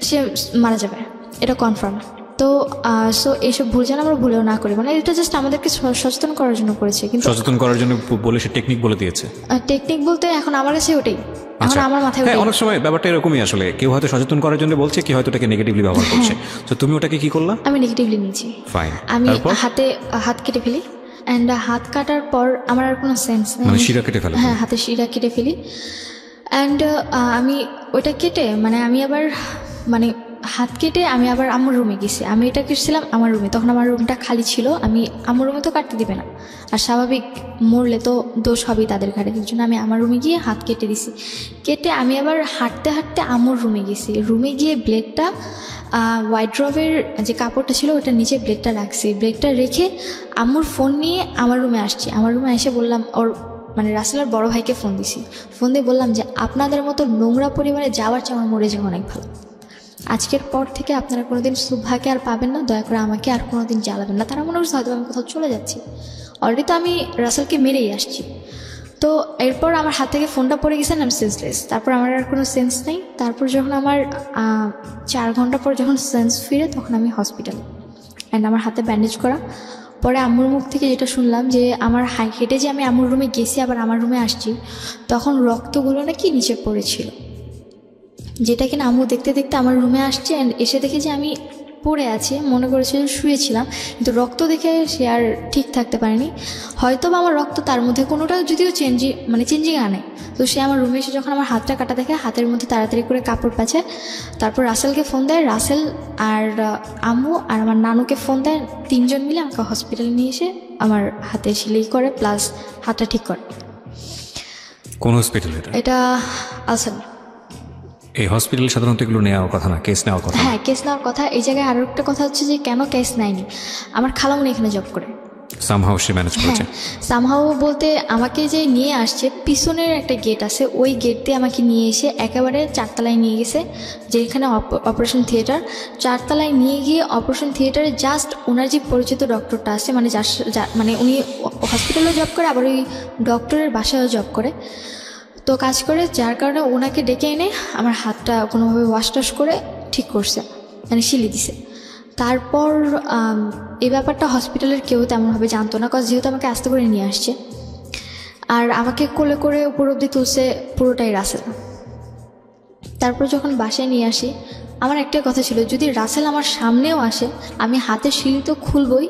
সে মারা যাবে, এটা কনফার্ম। তো সো এইসব ভুল যেন আমরা ভুলেও না করি, মানে এটা জাস্ট আমাদেরকে সচেতন করার জন্য করেছে। কিন্তু সচেতন করার জন্য বলে সে টেকনিক বলে দিয়েছে। টেকনিক বলতে এখন আমার কাছে ওটাই, এখন আমার মাথায় ওটাই। অনেক সময় ব্যাপারটা এরকমই, আসলে কেউ হয়তো সচেতন করার জন্য বলছে, কেউ হয়তো এটাকে নেগেটিভলি ব্যবহার করছে। তো তুমি ওটাকে কি করলা? আমি নেগেটিভলি নিয়েছি। ফাইন। আমি হাত কেটে ফেলি, অ্যান্ড হাত কাটার পর আমার আর কোনো সেন্স নেই, মানে শিরা কেটে ফেলি। হ্যাঁ, হাতে শিরা কেটে ফেলি। অ্যান্ড আমি ওইটা কেটে মানে আমি আবার মানে হাত কেটে আমি আবার আমার রুমে গেছি। আমি এটা কেটেছিলাম আমার রুমে, তখন আমার রুমটা খালি ছিল। আমি আমার রুমে তো কাটতে দিবে না, আর স্বাভাবিক মরলে তো দোষ হবেই তাদের ঘাড়ে, এর জন্য আমি আমার রুমে গিয়ে হাত কেটে দিছি। কেটে আমি আবার হাঁটতে হাঁটতে আমার রুমে গেছি। রুমে গিয়ে ব্লেডটা ওয়াইড্রবের যে কাপড়টা ছিল ওটার নিচে ব্লেডটা রাখছি। ব্লেডটা রেখে আম্মুর ফোন নিয়ে আমার রুমে আসছি। আমার রুমে এসে বললাম, ওর মানে রাসেলের বড় ভাইকে ফোন দিছি। ফোন দিয়ে বললাম যে আপনাদের মতো নোংরা পরিবারে যাওয়ার চেয়ে আমার মরে যাওয়া অনেক ভালো। আজকের পর থেকে আপনারা কোনোদিন শুভাকে আর পাবেন না, দয়া করে আমাকে আর কোনোদিন জ্বালাবেন না। তারা মনে করছে হয়তো আমি কোথাও চলে যাচ্ছি, অলরেডি তো আমি রাসেলকে মেরেই আসছি। তো এরপর আমার হাত থেকে ফোনটা পড়ে গেছে, আমি সেন্সলেস। তারপর আমার আর কোনো সেন্স নেই। তারপর যখন আমার 4 ঘন্টা পর যখন সেন্স ফিরে, তখন আমি হসপিটালে, অ্যান্ড আমার হাতে ব্যান্ডেজ করা। পরে আম্মুর মুখ থেকে যেটা শুনলাম যে আমার হেঁটে যে আমি আম্মুর রুমে গেছি আবার আমার রুমে আসছি, তখন রক্তগুলো নাকি নিচে পড়েছিল, যেটা কিনা আম্মু দেখতে দেখতে আমার রুমে আসছে। অ্যান্ড এসে দেখে যে আমি পড়ে আছি, মনে করেছে শুয়েছিলাম, কিন্তু রক্ত দেখে সে আর ঠিক থাকতে পারেনি। হয়তো বা আমার রক্ত তার মধ্যে কোনোটা যদিও চেঞ্জিং আনে। তো সে আমার রুমে এসে যখন আমার হাতটা কাটা দেখে, হাতের মধ্যে তাড়াতাড়ি করে কাপড় পাচ্ছে। তারপর রাসেলকে ফোন দেয়, রাসেল আর আম্মু আর আমার নানুকে ফোন দেয়। 3 জন মিলে আমাকে হসপিটালে নিয়ে এসে আমার হাতে সেলাই করে প্লাস হাতটা ঠিক করে। কোন হসপিটাল এটা? আলসান। এই হসপিটালে সাধারণত এগুলো নেওয়ার কথা না, কেস নেওয়ার কথা। হ্যাঁ, কেস নেওয়ার কথা। এই জায়গায় আরও একটা কথা হচ্ছে যে কেন কেস নেয়নি, আমার খালামুনি এখানে জব করে। সামহাউ সে ম্যানেজ করেছে। সামহাউ বলতে আমাকে যে নিয়ে আসছে, পিছনের একটা গেট আছে, ওই গেট দিয়ে আমাকে নিয়ে এসে একেবারে 4 তলায় নিয়ে গেছে, যেখানে অপারেশন থিয়েটার। 4 তলায় নিয়ে গিয়ে অপারেশন থিয়েটারে জাস্ট ওনার যে পরিচিত ডক্টরটা আছে, মানে মানে উনি হসপিটালেও জব করে, আবার ওই ডক্টরের বাসায়ও জব করে, তো কাজ করে, যার কারণে ওনাকে ডেকে এনে আমার হাতটা কোনোভাবে ওয়াশ টাশ করে ঠিক করছে, মানে শিলি দিছে। তারপর এই ব্যাপারটা হসপিটালের কেউ তেমনভাবে জানতো না, কারণ যেহেতু আমাকে আস্তে করে নিয়ে আসছে, আর আমাকে কোলে করে উপর অব্দি তুলছে পুরোটাই রাসেল। তারপর যখন বাসায় নিয়ে আসি, আমার একটাই কথা ছিল, যদি রাসেল আমার সামনেও আসে আমি হাতের শিলি তো খুলবই,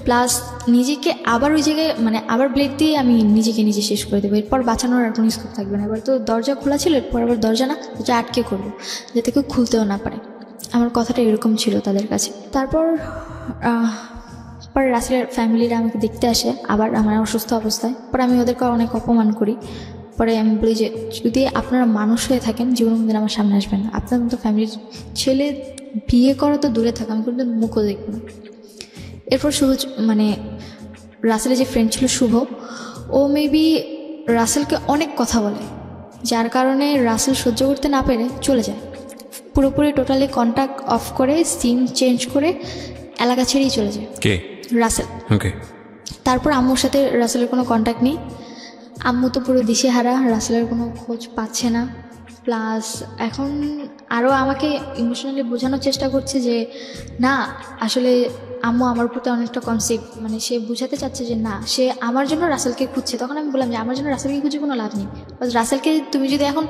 প্লাস নিজেকে আবার ওই জায়গায় মানে আবার ব্লেড দিয়ে আমি নিজেকে নিজে শেষ করে দেবো। এরপর বাঁচানোর আর কোনো স্কোপ থাকবে না। এবার তো দরজা খোলা ছিল, এরপর আবার দরজা না, দরজা আটকে করবো, যাতে কেউ খুলতেও না পারে। আমার কথাটা এরকম ছিল তাদের কাছে। তারপর পরে রাসেলের ফ্যামিলিরা আমাকে দেখতে আসে আবার আমার অসুস্থ অবস্থায়। পরে আমি ওদেরকে অনেক অপমান করি। পরে আমি বলি যে যদি আপনারা মানুষ হয়ে থাকেন জীবনের মধ্যে আমার সামনে আসবেন না, আপনার মতো ফ্যামিলির ছেলে বিয়ে করা তো দূরে থাকে, আমি কিন্তু মুখও দেখব না। এরপর শুভ মানে রাসেলের যে ফ্রেন্ড ছিল শুভ, ও মেবি রাসেলকে অনেক কথা বলে, যার কারণে রাসেল সহ্য করতে না পেরে চলে যায়, পুরোপুরি টোটালি কন্ট্যাক্ট অফ করে সিম চেঞ্জ করে এলাকা ছেড়েই চলে যায়। কে? রাসেল। ওকে। তারপর আম্মুর সাথে রাসেলের কোনো কন্ট্যাক্ট নেই, আম্মু তো পুরো দিশেহারা, রাসেলের কোনো খোঁজ পাচ্ছে না। প্লাস এখন আরও আমাকে ইমোশনালি বোঝানোর চেষ্টা করছে যে না, আসলে আম্মু আমার প্রতি অনেকটা কনসেপ্ট, মানে সে বোঝাতে চাচ্ছে যে না, সে আমার জন্য রাসেলকে খুঁজছে। তখন আমি বললাম যে আমার জন্য রাসেলকে খুঁজে কোনো লাভ নেই, রাসেলকে তুমি যদি এখন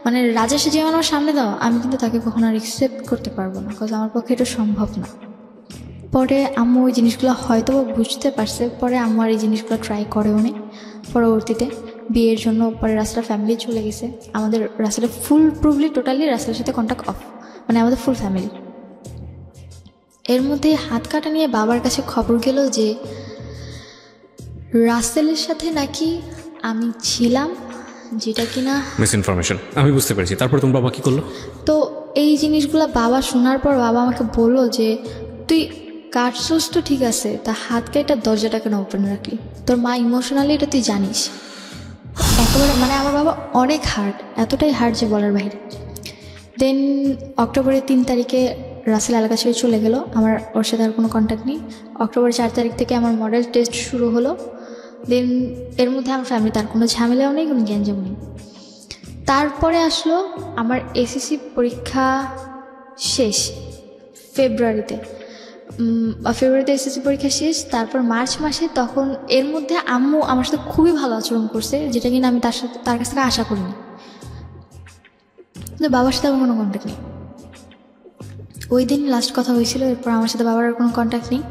মানে রাজেশে যেমন আমার সামনে দাও, আমি কিন্তু তাকে কখনো আর অ্যাকসেপ্ট করতে পারবো না, বিকজ আমার পক্ষে এটা সম্ভব না। পরে আম্মু ওই জিনিসগুলো হয়তো বুঝতে পারছে, পরে আম্মু আর এই জিনিসগুলো ট্রাই করেও নি। পরবর্তীতে বিয়ের জন্য পরে রাসেলের ফ্যামিলি চলে গেছে, আমাদের রাসেলের ফুল প্রুভলি টোটালি রাসেলের সাথে কন্ট্যাক্ট অফ, মানে আমাদের ফুল ফ্যামিলি। এর মধ্যে হাত কাটা নিয়ে বাবার কাছে খবর গেল যে রাসেলের সাথে নাকি আমি ছিলাম, যেটা কিনা মিস ইনফরমেশন। আমি বুঝতে পেরেছি। তারপর তোমার বাবা কি করলো? তো এই জিনিসগুলো বাবা শোনার পর বাবা আমাকে বললো যে তুই কাটছোস তো ঠিক আছে, তা হাত কেটে দরজাটা কেন ওপেন রাখলি, তোর মা ইমোশনালি এটা তুই জানিস। একেবারে মানে আমার বাবা অনেক হার্ড, এতটাই হার্ড যে বলার বাইরে। দেন অক্টোবরের 3 তারিখে রাসেল এলাকা ছেড়ে চলে গেল, আমার ওর সাথে আর কোনো কন্ট্যাক্ট নেই। অক্টোবরের 4 তারিখ থেকে আমার মডেল টেস্ট শুরু হলো। দেন এর মধ্যে আমার ফ্যামিলি তার কোনো ঝামেলাও নেই, কোনো গ্যাঞ্জাম নেই। তারপরে আসলো আমার এসএসসি পরীক্ষা শেষ ফেব্রুয়ারিতে এসএসসি পরীক্ষা শেষ। তারপর মার্চ মাসে, তখন এর মধ্যে আম্মু আমার সাথে খুবই ভালো আচরণ করছে, যেটা কিনা আমি তার কাছ থেকে আশা করিনি। কিন্তু বাবার সাথে আমার কোনো কন্ট্যাক্ট নেই। ওই দিন লাস্ট কথা হয়েছিল, এরপর আমার সাথে বাবার আর কোনো কন্ট্যাক্ট নেই।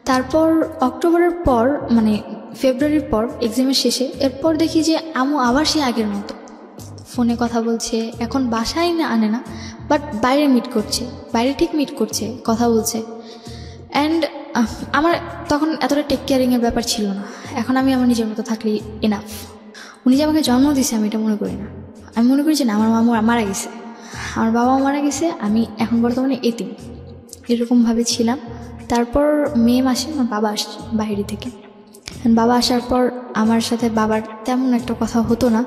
তারপর অক্টোবরের পর মানে ফেব্রুয়ারির পর এক্সামের শেষে এরপর দেখি যে আম্মু আবার সে আগের মতো ফোনে কথা বলছে। এখন বাসায় না আনে না, বাট বাইরে মিট করছে, বাইরে ঠিক মিট করছে, কথা বলছে। অ্যান্ড আমার তখন এতটা টেক কেয়ারিংয়ের ব্যাপার ছিল না। এখন আমি আমার নিজের মতো থাকলেই এনাফ। উনি যে আমাকে জন্ম দিয়েছে আমি এটা মনে করি না। আমি মনে করি যে না, আমার মামা মারা গেছে, আমার বাবাও মারা গেছে, আমি এখন বর্তমানে এতিম, এরকমভাবে ছিলাম। তারপর মে মাসে আমার বাবা আসছে বাইরে থেকে। বাবা আসার পর আমার সাথে বাবার তেমন একটা কথা হতো না,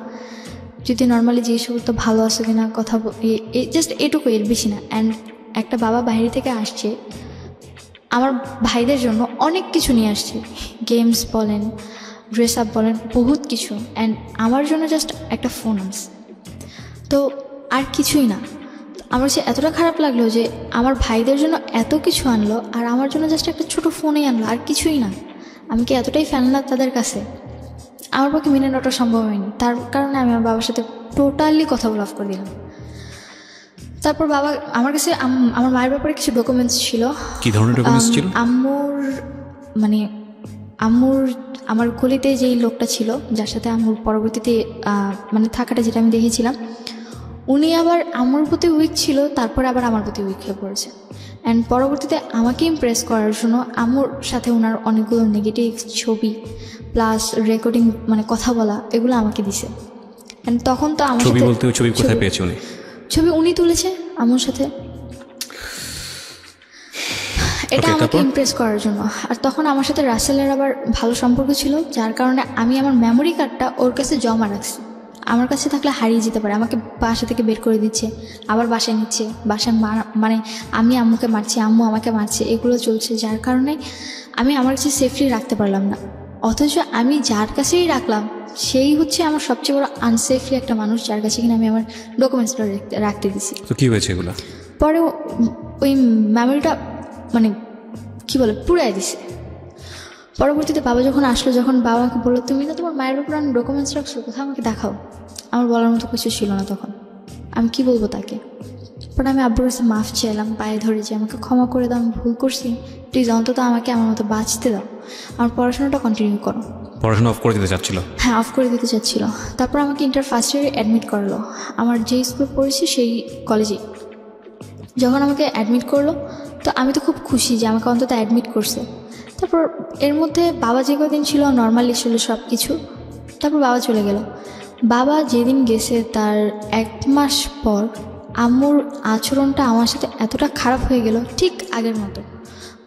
যদি নর্মালি জিজ্ঞেস করতো ভালো আছো কিনা, কথা জাস্ট এটুকু, এর বেশি না। অ্যান্ড একটা বাবা বাইরে থেকে আসছে, আমার ভাইদের জন্য অনেক কিছু নিয়ে আসছে, গেমস বলেন, ড্রেস আপ বলেন, বহুত কিছু। অ্যান্ড আমার জন্য জাস্ট একটা ফোন আনছে, তো আর কিছুই না। আমার সে এতটা খারাপ লাগলো যে আমার ভাইদের জন্য এত কিছু আনলো, আর আমার জন্য জাস্ট একটা ছোটো ফোনেই আনলো, আর কিছুই না। আমি কি এতটাই ফেলনা তাদের কাছে? আমার পক্ষে মেনে নেওয়াটা সম্ভব হয়নি। তার কারণে আমি আমার বাবার সাথে টোটালি কথা বলা অফ করে দিলাম। তারপর বাবা আমার কাছে আমার মায়ের ব্যাপারে কিছু ডকুমেন্টস ছিল। কি ধরনের ডকুমেন্টস ছিল? আম্মুর আমার গলিতে যেই লোকটা ছিল, যার সাথে আম্মুর পরবর্তীতে মানে থাকাটা, যেটা আমি দেখেছিলাম, উনি আবার আম্মুর প্রতি উইক ছিল, তারপরে আবার আমার প্রতি উইক হয়ে পড়েছে। অ্যান্ড পরবর্তীতে আমাকে ইমপ্রেস করার জন্য আম্মুর সাথে ওনার অনেকগুলো নেগেটিভ ছবি প্লাস রেকর্ডিং, মানে কথা বলা, এগুলো আমাকে দিছে। অ্যান্ড তখন তো আমার ছবি বলতে ছবি কোথায় পেয়েছে উনি? ছবি উনি তুলেছে আম্মুর সাথে। এটা আমাকে ইমপ্রেস করার জন্য। আর তখন আমার সাথে রাসেলের আবার ভালো সম্পর্ক ছিল, যার কারণে আমি আমার মেমোরি কার্ডটা ওর কাছে জমা রাখছি। আমার কাছে থাকলে হারিয়ে যেতে পারে, আমাকে বাসা থেকে বের করে দিচ্ছে, আবার বাসায় নিচ্ছে, বাসায় মানে আমি আম্মুকে মারছি, আম্মু আমাকে মারছে, এগুলো চলছে, যার কারণে আমি আমার কাছে সেফলি রাখতে পারলাম না। অথচ আমি যার কাছেই রাখলাম সেই হচ্ছে আমার সবচেয়ে বড় আনসেফলি একটা মানুষ, যার কাছে কিনা আমি আমার ডকুমেন্টসটা রাখতে দিছি। তো কী হয়েছে এগুলো? পরে ওই মেমোরিটা মানে কী বলে পুড়াই দিছে। পরবর্তীতে বাবা যখন আসলো, যখন বাবা আমাকে বললো তুমি না তোমার মায়ের উপর ডকুমেন্টস রাখছো, কোথাও আমাকে দেখাও, আমার বলার মতো কিছু ছিল না তখন। আমি কি বলবো তাকে? পরে আমি আব্বুর কাছে মাফ চাইলাম, পায়ে ধরে যে আমাকে ক্ষমা করে দাও, আমি ভুল করছি, প্লিজ অন্তত আমাকে আমার মতো বাঁচতে দাও, আমার পড়াশোনাটা কন্টিনিউ করো। পড়াশোনা অফ করে দিতে চাচ্ছিল? হ্যাঁ, অফ করে দিতে চাচ্ছিল। তারপর আমাকে ইন্টার ফার্স্ট ইয়ারে অ্যাডমিট করলো, আমার যেই স্কুল পড়েছি সেই কলেজেই। যখন আমাকে অ্যাডমিট করলো তো আমি তো খুব খুশি যে আমাকে অন্তত অ্যাডমিট করছে। তারপর এর মধ্যে বাবা যে কদিন ছিল নর্মালি ছিল সব কিছু। তারপর বাবা চলে গেল। বাবা যেদিন গেছে তার 1 মাস পর আম্মুর আচরণটা আমার সাথে এতটা খারাপ হয়ে গেল, ঠিক আগের মতো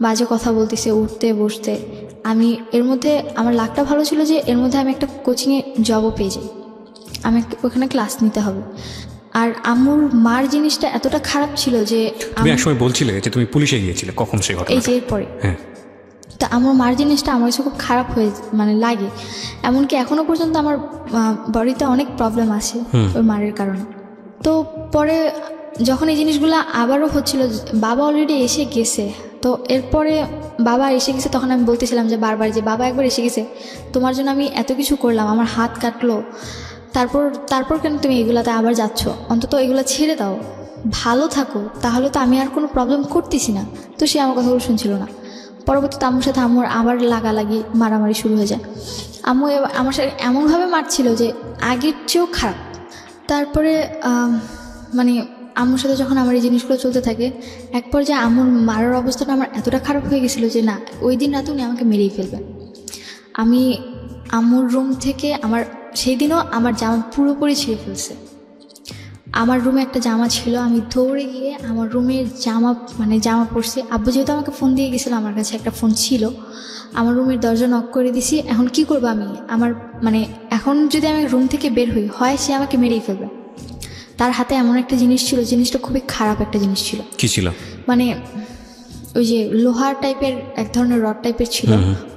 বাজে কথা বলতেছে, উঠতে বসতে। আমি এর মধ্যে আমার লাকটা ভালো ছিল যে এর মধ্যে আমি একটা কোচিংয়ে জবও পেয়ে যাই, আমি ওখানে ক্লাস নিতে হবে। আর আম্মুর মার জিনিসটা এতটা খারাপ ছিল যে তুমি একসময় বলছিলে যে তুমি পুলিশে গিয়েছিলে, কখন সেই ঘটনা? এই যে এরপরে। হ্যাঁ, তা আমার মার জিনিসটা আমার কাছে খুব খারাপ হয়ে লাগে, এমনকি এখনও পর্যন্ত আমার বডিতে অনেক প্রবলেম আছে ওই মারের কারণে। তো পরে যখন এই জিনিসগুলো আবারও হচ্ছিল, বাবা অলরেডি এসে গেছে, তো এরপরে বাবা এসে গেছে, তখন আমি বলতেছিলাম যে বারবার যে বাবা একবার এসে গেছে, তোমার জন্য আমি এত কিছু করলাম, আমার হাত কাটলো, তারপর কেন তুমি এগুলাতে আবার যাচ্ছ? অন্তত এগুলো ছেড়ে দাও, ভালো থাকো, তাহলে তো আমি আর কোনো প্রবলেম করতেছি না। তো সে আমার কথাগুলো শুনছিল না। পরবর্তীতে আম্মুর সাথে আম্মুর আবার লাগালাগি মারামারি শুরু হয়ে যায়। আম্মু আমার সাথে এমনভাবে মারছিল যে আগের চেয়েও খারাপ। তারপরে মানে আম্মুর সাথে যখন আমার এই জিনিসগুলো চলতে থাকে, এক পর্যায়ে আম্মুর মারার অবস্থাটা আমার এতটা খারাপ হয়ে গেছিলো যে না, ওই দিন রাতে উনি আমাকে মেরেই ফেলবেন। আমি আম্মুর রুম থেকে সেই দিনও আমার জামা পুরোপুরি ছিঁড়ে ফেলছে। আমার রুমে একটা জামা ছিল, আমি দৌড়ে গিয়ে আমার রুমের জামা পরছি। আব্বু যেহেতু আমাকে ফোন দিয়ে গেছিলো, আমার কাছে একটা ফোন ছিল, আমার রুমের দরজা নক করে দিছি। এখন কি করবো আমি? এখন যদি আমি রুম থেকে বের হই, হয় সে আমাকে মেরেই ফেলবে। তার হাতে এমন একটা জিনিস ছিল, জিনিসটা খুবই খারাপ একটা জিনিস ছিল। কি ছিল? ওই যে লোহার টাইপের এক ধরনের রড টাইপের ছিল,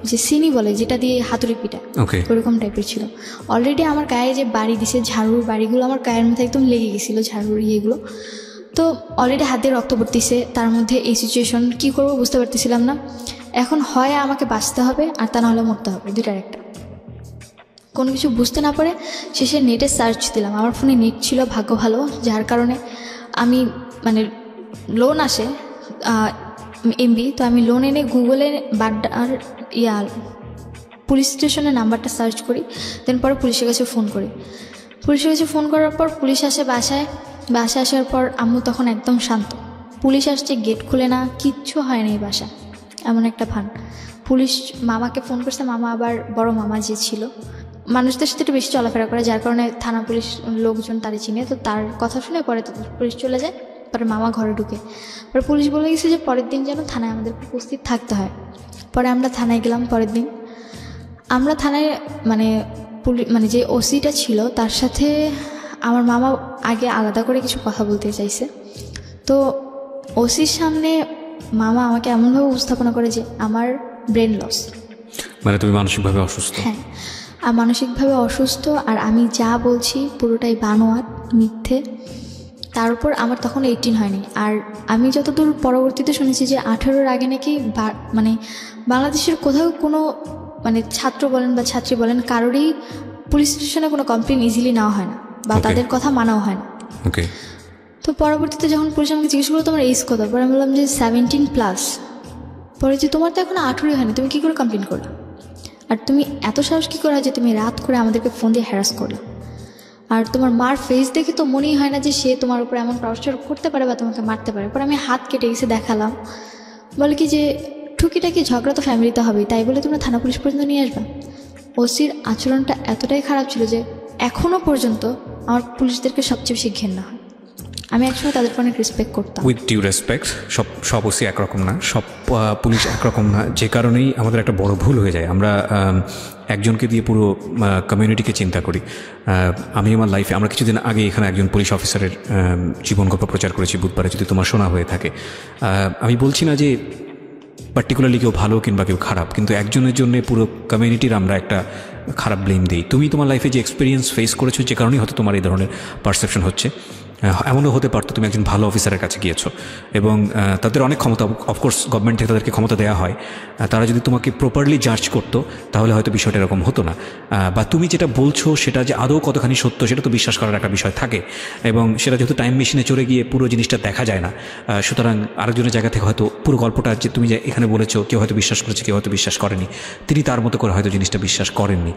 যে সিনি বলে, যেটা দিয়ে হাতুড়ি পিটা, ওরকম টাইপের ছিল। অলরেডি আমার গায়ে যে বাড়ি দিছে, ঝাড়ুর বাড়িগুলো আমার গায়ের মধ্যে একদম লেগে গেছিলো, ঝাড়ুর ইয়েগুলো। তো অলরেডি হাত দিয়ে রক্ত পড়তেছে, তার মধ্যে এই সিচুয়েশন, কী করবো বুঝতে পারতেছিলাম না। এখন হয় আমাকে বাঁচতে হবে, আর তা নাহলে মরতে হবে, দুটার একটা। কোনো কিছু বুঝতে না পারে শেষে নেটে সার্চ দিলাম। আমার ফোনে নেট ছিল ভাগ্য ভালো, যার কারণে আমি লোন আসে এমবি, তো আমি লোন এনে গুগলে বাড্ডার পুলিশ স্টেশনের নাম্বারটা সার্চ করি, দেন পরে পুলিশের কাছে ফোন করি। পুলিশের কাছে ফোন করার পর পুলিশ আসে বাসায় আসার পর আম্মু তখন একদম শান্ত। পুলিশ আসছে, গেট খুলে না, কিচ্ছু হয় না এই বাসা, এমন একটা ভান। পুলিশ মামাকে ফোন করছে, মামা আবার বড় মামা যে ছিল, মানুষদের সাথে একটু বেশি চলাফেরা করে, যার কারণে থানা পুলিশ লোকজন তারে চিনে, তো তার কথা শুনে পরে তো পুলিশ চলে যায়। পরে মামা ঘরে ঢুকে, পরে পুলিশ বলে গেছে যে পরের দিন যেন থানায় আমাদের উপস্থিত থাকতে হয়। পরে আমরা থানায় গেলাম। পরের দিন আমরা থানায় যে ওসিটা ছিল তার সাথে আমার মামা আগে আলাদা করে কিছু কথা বলতে চাইছে। তো ওসির সামনে মামা আমাকে এমনভাবে উপস্থাপনা করে যে আমার ব্রেন লস, তুমি মানসিকভাবে অসুস্থ। হ্যাঁ, আর মানসিকভাবে অসুস্থ, আর আমি যা বলছি পুরোটাই বানোয়াট, মিথ্যে। তার উপর আমার তখন 18 হয়নি। আর আমি যতদূর পরবর্তীতে শুনেছি যে 18-র আগে নাকি বাংলাদেশের কোথাও কোনো ছাত্র বলেন বা ছাত্রী বলেন, কারোরই পুলিশ স্টেশনে কোনো কমপ্লেন ইজিলি নেওয়া হয় না, বা তাদের কথা মানাও হয় না। তো পরবর্তীতে যখন পুলিশ আমাকে জিজ্ঞেস করলো তোমার এইজ কত, পরে আমি বললাম যে 17+। পরে যে তোমার তো এখন 18 হয়নি, তুমি কী করে কমপ্লেন করলা? আর তুমি এত সাহস কী করে যে তুমি রাত করে আমাদেরকে ফোন দিয়ে হ্যারাস করলা? আর তোমার মার ফেস দেখে তো মনেই হয় না যে সে তোমার উপর এমন টর্চার করতে পারে বা তোমাকে মারতে পারে। পরে আমি হাত কেটে গেছে দেখালাম, বলে কি যে টুকিটাকি ঝগড়া তো ফ্যামিলিতে হবেই, তাই বলে তোমরা থানা পুলিশ পর্যন্ত নিয়ে আসবা। ওসির আচরণটা এতটাই খারাপ ছিল যে এখনও পর্যন্ত আমার পুলিশদেরকে সবচেয়ে বেশি ঘেন্না হয়। আমি একসময় তাদেরকে অনেক রেসপেক্ট করতাম। উইথ ডিউ রেসপেক্ট, সব ওসি একরকম না, সব পুলিশ একরকম না, যে কারণেই আমাদের একটা বড় ভুল হয়ে যায়। আমরা একজনকে দিয়ে পুরো কমিউনিটিকে চিন্তা করি। আমি আমার লাইফে, আমরা কিছুদিন আগে এখানে একজন পুলিশ অফিসারের জীবন গল্প প্রচার করেছি বুধবারে, যদি তোমার শোনা হয়ে থাকে। আমি বলছি না যে পার্টিকুলারলি কেউ ভালো কিংবা কেউ খারাপ, কিন্তু একজনের জন্য পুরো কমিউনিটির আমরা একটা খারাপ ব্লেম দিই। তুমি তোমার লাইফে যে এক্সপিরিয়েন্স ফেস করেছো, যে কারণেই হয়তো তোমার এই ধরনের পারসেপশন হচ্ছে। এমনও হতে পারতো তুমি একজন ভালো অফিসারের কাছে গিয়েছো এবং তাদের অনেক ক্ষমতা, অফকোর্স গভর্নমেন্ট থেকে তাদেরকে ক্ষমতা দেওয়া হয়, তারা যদি তোমাকে প্রপারলি জাজ করতো তাহলে হয়তো বিষয়টা এরকম হতো না। বা তুমি যেটা বলছো সেটা যে আদৌ কতখানি সত্য সেটা তো বিশ্বাস করার একটা বিষয় থাকে, এবং সেটা যেহেতু টাইম মেশিনে চড়ে গিয়ে পুরো জিনিসটা দেখা যায় না, সুতরাং আরেকজনের জায়গা থেকে হয়তো পুরো গল্পটা যে তুমি যে এখানে বলেছো, কেউ হয়তো বিশ্বাস করেছে, কেউ হয়তো বিশ্বাস করেনি, তিনি তার মতো করে হয়তো জিনিসটা বিশ্বাস করেননি।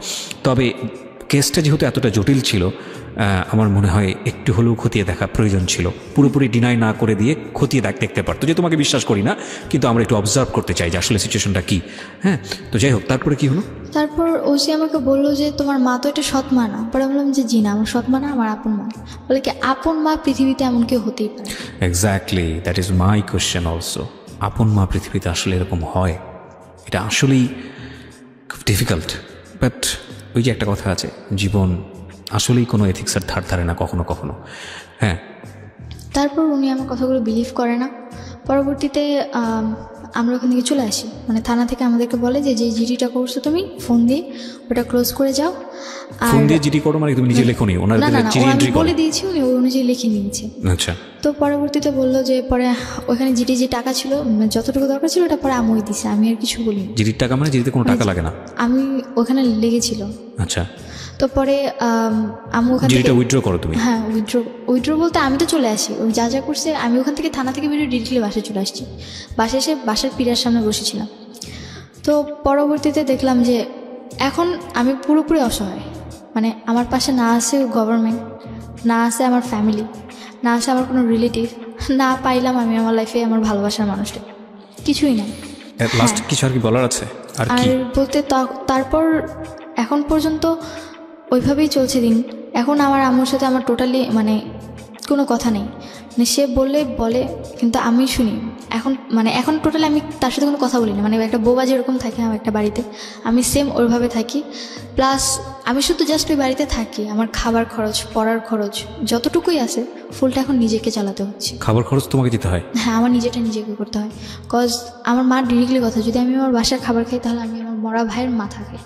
তবে কেসটা যেহেতু এতটা জটিল ছিল, আমার মনে হয় একটু হলেও খতিয়ে দেখা প্রয়োজন ছিল। পুরোপুরি ডিনাই না করে দিয়ে খতিয়ে দেখতে পারতো, যে তোমাকে বিশ্বাস করি না কিন্তু আমরা একটু অবজার্ভ করতে চাই যে আসলে সিচুয়েশনটা কী। হ্যাঁ, তো যাই হোক, তারপরে কি হলো? তারপর ওসি আমাকে বললো যে তোমার মা তো এটা সৎ মা না। পরে বললাম যে জি না, আমার সৎ মা না, আমার আপন মা। বলে কি আপন মা পৃথিবীতে এমন কেউ হতেই পারে? Exactly, that is my question also. আপন মা পৃথিবীতে আসলে এরকম হয়? এটা আসলেই খুব ডিফিকাল্ট। বাট ওই যে একটা কথা আছে, জীবন আসলেই কোনো এথিক্সের ধার ধারে না কখনো কখনো। হ্যাঁ, তারপর উনি আমার কথাগুলো বিলিভ করে না। পরবর্তীতে আমরা ওখান থেকে চলে আসি, মানে থানা থেকে আমাদেরকে বলে যে যে জিডিটা করছো তুমি ফোন দিয়ে ওটা ক্লোজ করে যাও। আর ফোন দিয়ে জিডি করো মানে তুমি নিজে লেখো নি? ওনার জিডি এন্ট্রি বলে দিয়েছি, উনি ওই অনুযায়ী লিখে নিয়েছে। আচ্ছা। তো পরবর্তীতে বললো যে পরে ওখানে জিডি যে টাকা ছিল, যতটুকু দরকার ছিল ওটা পরে আমই দিছে, আমি আর কিছু বলিনি। জিডির টাকা মানে জিডিতে কোনো টাকা লাগে না? আমি ওখানে লেগেছিল। আচ্ছা। তো পরে আমি ওখান থেকে উইথড্র করো তুমি? হ্যাঁ, উইথড্র বলতে আমি তো চলে আসি, ওই যা যা করছে আমি ওখান থেকে থানা থেকে বেরিয়ে ডিরেক্টলি বাসায় চলে আসছি। বাসায় এসে বাসার পিড়ার সামনে বসেছিলাম। তো পরবর্তীতে দেখলাম যে এখন আমি পুরোপুরি অসহায়, মানে আমার পাশে না আছে গভর্নমেন্ট, না আছে আমার ফ্যামিলি, না আছে আমার কোনো রিলেটিভ, না পাইলাম আমি আমার লাইফে আমার ভালোবাসার মানুষটা, কিছুই নাই। লাস্ট কিছু আর কি বলার আছে? আর বলতে তারপর এখন পর্যন্ত ওইভাবেই চলছে দিন। এখন আমার আম্মুর সাথে আমার টোটালি মানে কোনো কথা নেই, মানে সে বললে বলে কিন্তু আমি শুনি। এখন টোটালি আমি তার সাথে কোনো কথা বলি না, মানে একটা বোবা যেরকম থাকে আমার একটা বাড়িতে, আমি সেম ওইভাবে থাকি। প্লাস আমি শুধু জাস্ট ওই বাড়িতে থাকি, আমার খাবার খরচ, পড়ার খরচ যতটুকুই আছে ফুলটা এখন নিজেকে চালাতে হচ্ছে। খাবার খরচ তোমাকে দিতে হয়? হ্যাঁ, আমার নিজেটা নিজেকে করতে হয়। কজ আমার মা ডিরেক্টলি কথা, যদি আমি আমার বাসার খাবার খাই তাহলে আমি আমার মরা ভাইয়ের মাথা খাই।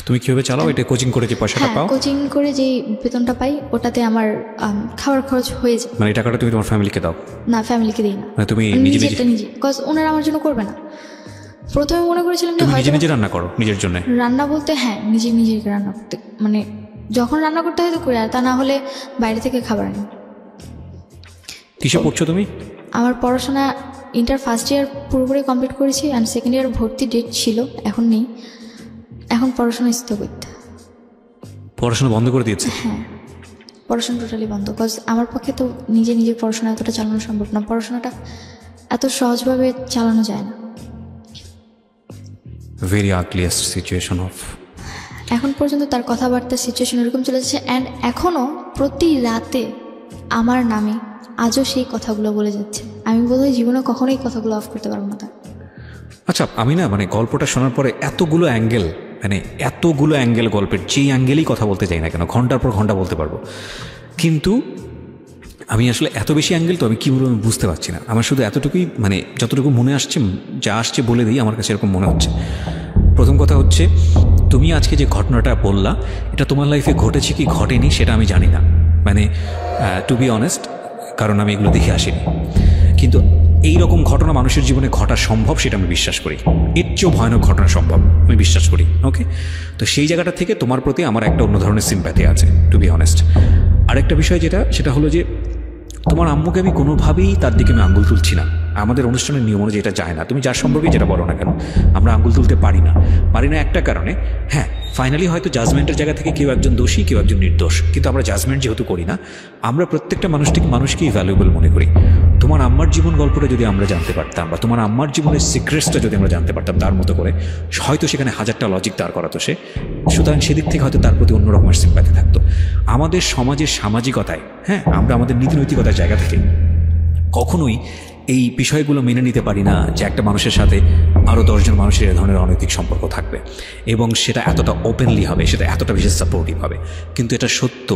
তুমি কিভাবে চালাও এটা? কোচিং করে যে পয়সাটা পাও? কোচিং করে যে বেতনটা পাই ওটাতে আমার খাবার খরচ হয়ে যায়। মানে এই টাকাটা তুমি তোমার ফ্যামিলিকে দাও? না, ফ্যামিলিকে দিই না, মানে তুমি নিজে কজ ওনারা আমার জন্য করবে না। প্রথমে মনে করেছিলাম যে নিজে নিজে রান্না করো নিজের জন্য। রান্না বলতে হ্যাঁ, নিজে রান্না করতে, মানে যখন রান্না করতে হয় তো করি, আর তা না হলে বাইরে থেকে খাবার আনি। কিসে পড়ছো তুমি? আমার পড়াশোনা ইন্টার ফার্স্ট ইয়ার পুরোপুরি কমপ্লিট করেছি, অ্যান্ড সেকেন্ড ইয়ার ভর্তি ডেট ছিল, এখন নেই। এখন পড়াশোনা স্থগিত। পড়াশোনা বন্ধ করে দিয়েছে? হ্যাঁ, পড়াশোনা টোটালি বন্ধ। কজ আমার পক্ষে তো নিজে পড়াশোনা এতটা চালানো সম্ভব না, পড়াশোনাটা এত সহজভাবে চালানো যায় না। Very earliest situation of. এখন পর্যন্ত তার কথাবার্তার সিচুয়েশন এরকম চলে যাচ্ছে, অ্যান্ড এখনও প্রতি রাতে আমার নামে আজও সেই কথাগুলো বলে যাচ্ছে। আমি বোধহয় জীবনে কখনোই কথাগুলো অফ করতে পারবো না তার। আচ্ছা, আমি না মানে গল্পটা শোনার পরে এতগুলো অ্যাঙ্গেল গল্পের, যেই অ্যাঙ্গেলেই কথা বলতে চাই না কেন, ঘন্টার পর ঘন্টা বলতে পারবো, কিন্তু আমি আসলে এত বেশি অ্যাঙ্গেল তো আমি কী বলবো আমি বুঝতে পারছি না। আমার শুধু এতটুকুই, মানে যতটুকু মনে আসছে, যা আসছে বলে দিই, আমার কাছে এরকম মনে হচ্ছে। প্রথম কথা হচ্ছে, তুমি আজকে যে ঘটনাটা বললা এটা তোমার লাইফে ঘটেছে কি ঘটেনি সেটা আমি জানি না, মানে টু বি অনেস্ট, কারণ আমি এগুলো দেখে আসিনি। কিন্তু এই রকম ঘটনা মানুষের জীবনে ঘটা সম্ভব সেটা আমি বিশ্বাস করি। এর চেয়েও ভয়ানক ঘটনা সম্ভব আমি বিশ্বাস করি। ওকে, তো সেই জায়গাটা থেকে তোমার প্রতি আমার একটা অন্য ধরনের সিম্প্যাথি আছে, টু বি অনেস্ট। আরেকটা বিষয় সেটা হলো যে তোমার আম্মুকে আমি কোনোভাবেই তার দিকে আমি আঙ্গুল তুলছি না। আমাদের অনুষ্ঠানের নিয়ম অনুযায়ী এটা যায় না। তুমি যার সম্পর্কে যেটা বলো না কেন, আমরা আঙ্গুল তুলতে পারি না একটা কারণে। হ্যাঁ, ফাইনালি হয়তো জাজমেন্টের জায়গা থেকে কেউ একজন দোষী, কেউ একজন নির্দোষ, কিন্তু আমরা জাজমেন্ট যেহেতু করি না, আমরা প্রত্যেকটা মানুষকেই ভ্যালুয়েবল মনে করি। তোমার আম্মার জীবন গল্পটা যদি আমরা জানতে পারতাম, বা তোমার আম্মার জীবনের সিক্রেটসটা যদি আমরা জানতে পারতাম তার মতো করে, হয়তো সেখানে হাজারটা লজিক দাঁড় করাতো সে। সুতরাং সেদিক থেকে হয়তো তার প্রতি অন্য রকমের সিম্প্যাথি থাকতো। আমাদের সমাজের সামাজিকতায়, হ্যাঁ, আমরা আমাদের নীতি নৈতিকতার জায়গা থেকে কখনোই এই বিষয়গুলো মেনে নিতে পারি না যে একটা মানুষের সাথে আরও 10 জন মানুষের এ ধরনের অনৈতিক সম্পর্ক থাকবে, এবং সেটা এতটা ওপেনলি হবে, সেটা এতটা বেশি সাপোর্টিভ হবে। কিন্তু এটা সত্য,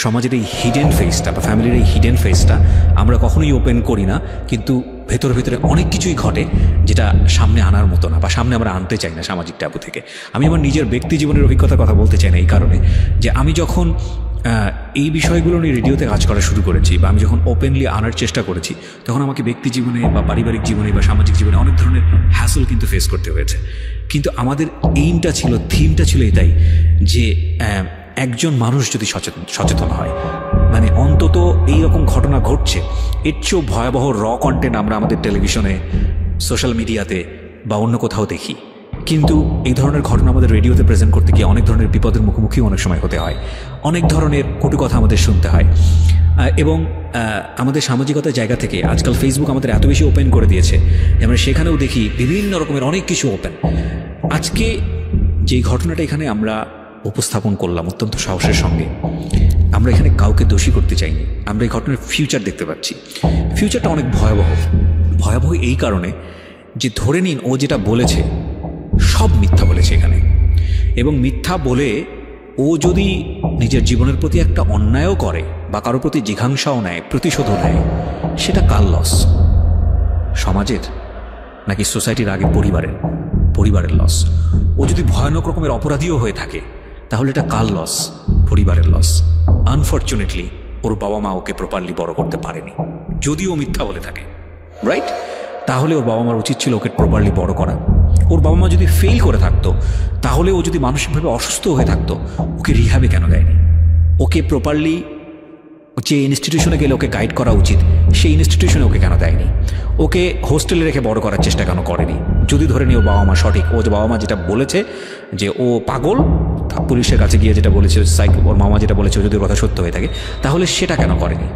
সমাজের এই হিডেন ফেসটা বা ফ্যামিলির এই হিডেন ফেসটা আমরা কখনোই ওপেন করি না, কিন্তু ভেতরে ভেতরে অনেক কিছুই ঘটে যেটা সামনে আনার মতো না, বা সামনে আমরা আনতে চাই না সামাজিক ট্যাবু থেকে। আমি আমার নিজের ব্যক্তি জীবনের অভিজ্ঞতার কথা বলতে চাই না এই কারণে যে আমি যখন এই বিষয়গুলো নিয়ে রেডিওতে কাজ করা শুরু করেছি, বা আমি যখন ওপেনলি আনার চেষ্টা করেছি, তখন আমাকে ব্যক্তি জীবনে বা পারিবারিক জীবনে বা সামাজিক জীবনে অনেক ধরনের হ্যাসল কিন্তু ফেস করতে হয়েছে। কিন্তু আমাদের এইমটা ছিল, থিমটা ছিল এটাই যে একজন মানুষ যদি সচেতন হয়, মানে অন্তত এইরকম ঘটনা ঘটছে, এর চেয়েও ভয়াবহ কন্টেন্ট আমরা আমাদের টেলিভিশনে, সোশ্যাল মিডিয়াতে বা অন্য কোথাও দেখি। কিন্তু এই ধরনের ঘটনা আমাদের রেডিওতে প্রেজেন্ট করতে গিয়ে অনেক ধরনের বিপদের মুখোমুখি অনেক সময় হতে হয়, অনেক ধরনের কটু কথা আমাদের শুনতে হয়। এবং আমাদের সামাজিকতার জায়গা থেকে আজকাল ফেসবুক আমাদের এত বেশি ওপেন করে দিয়েছে যে আমরা সেখানেও দেখি বিভিন্ন রকমের অনেক কিছু ওপেন। আজকে যেই ঘটনাটা এখানে আমরা উপস্থাপন করলাম অত্যন্ত সাহসের সঙ্গে, আমরা এখানে কাউকে দোষী করতে চাইনি। আমরা এই ঘটনার ফিউচার দেখতে পাচ্ছি। ফিউচারটা অনেক ভয়াবহ এই কারণে যে ধরে নিন ও যেটা বলেছে সব মিথ্যা বলেছে এখানে, এবং মিথ্যা বলে ও যদি নিজের জীবনের প্রতি একটা অন্যায়ও করে বা কারোর প্রতি জিঘাংসাও নেয়, প্রতিশোধও নেয়, সেটা কার লস? সমাজের নাকি সোসাইটির? আগে পরিবারের লস। ও যদি ভয়ানক রকমের অপরাধীও হয়ে থাকে তাহলে এটা কার লস? পরিবারের লস। আনফর্চুনেটলি ওর বাবা মা ওকে প্রপারলি বড় করতে পারেনি, যদিও মিথ্যা বলে থাকে, রাইট? তাহলে ওর বাবা মার উচিত ছিল ওকে প্রপারলি বড় করা। ওর বাবা মা যদি ফেল করে থাকতো, তাহলে ও যদি মানসিকভাবে অসুস্থ হয়ে থাকতো, ওকে রিহ্যাবে কেন দেয়নি? ওকে প্রপারলি যে ইনস্টিটিউশনে গেলে ওকে গাইড করা উচিত সেই ইনস্টিটিউশনে ওকে কেন দেয়নি? ওকে হোস্টেলে রেখে বড় করার চেষ্টা কেন করেনি? যদি ধরে নি ও বাবা মা সঠিক, ও যে বাবা মা যেটা বলেছে যে ও পাগল, পুলিশের কাছে গিয়ে যেটা বলেছে, ওর মামা যেটা বলেছে যদি ওর কথা সত্য হয়ে থাকে, তাহলে সেটা কেন করেনি?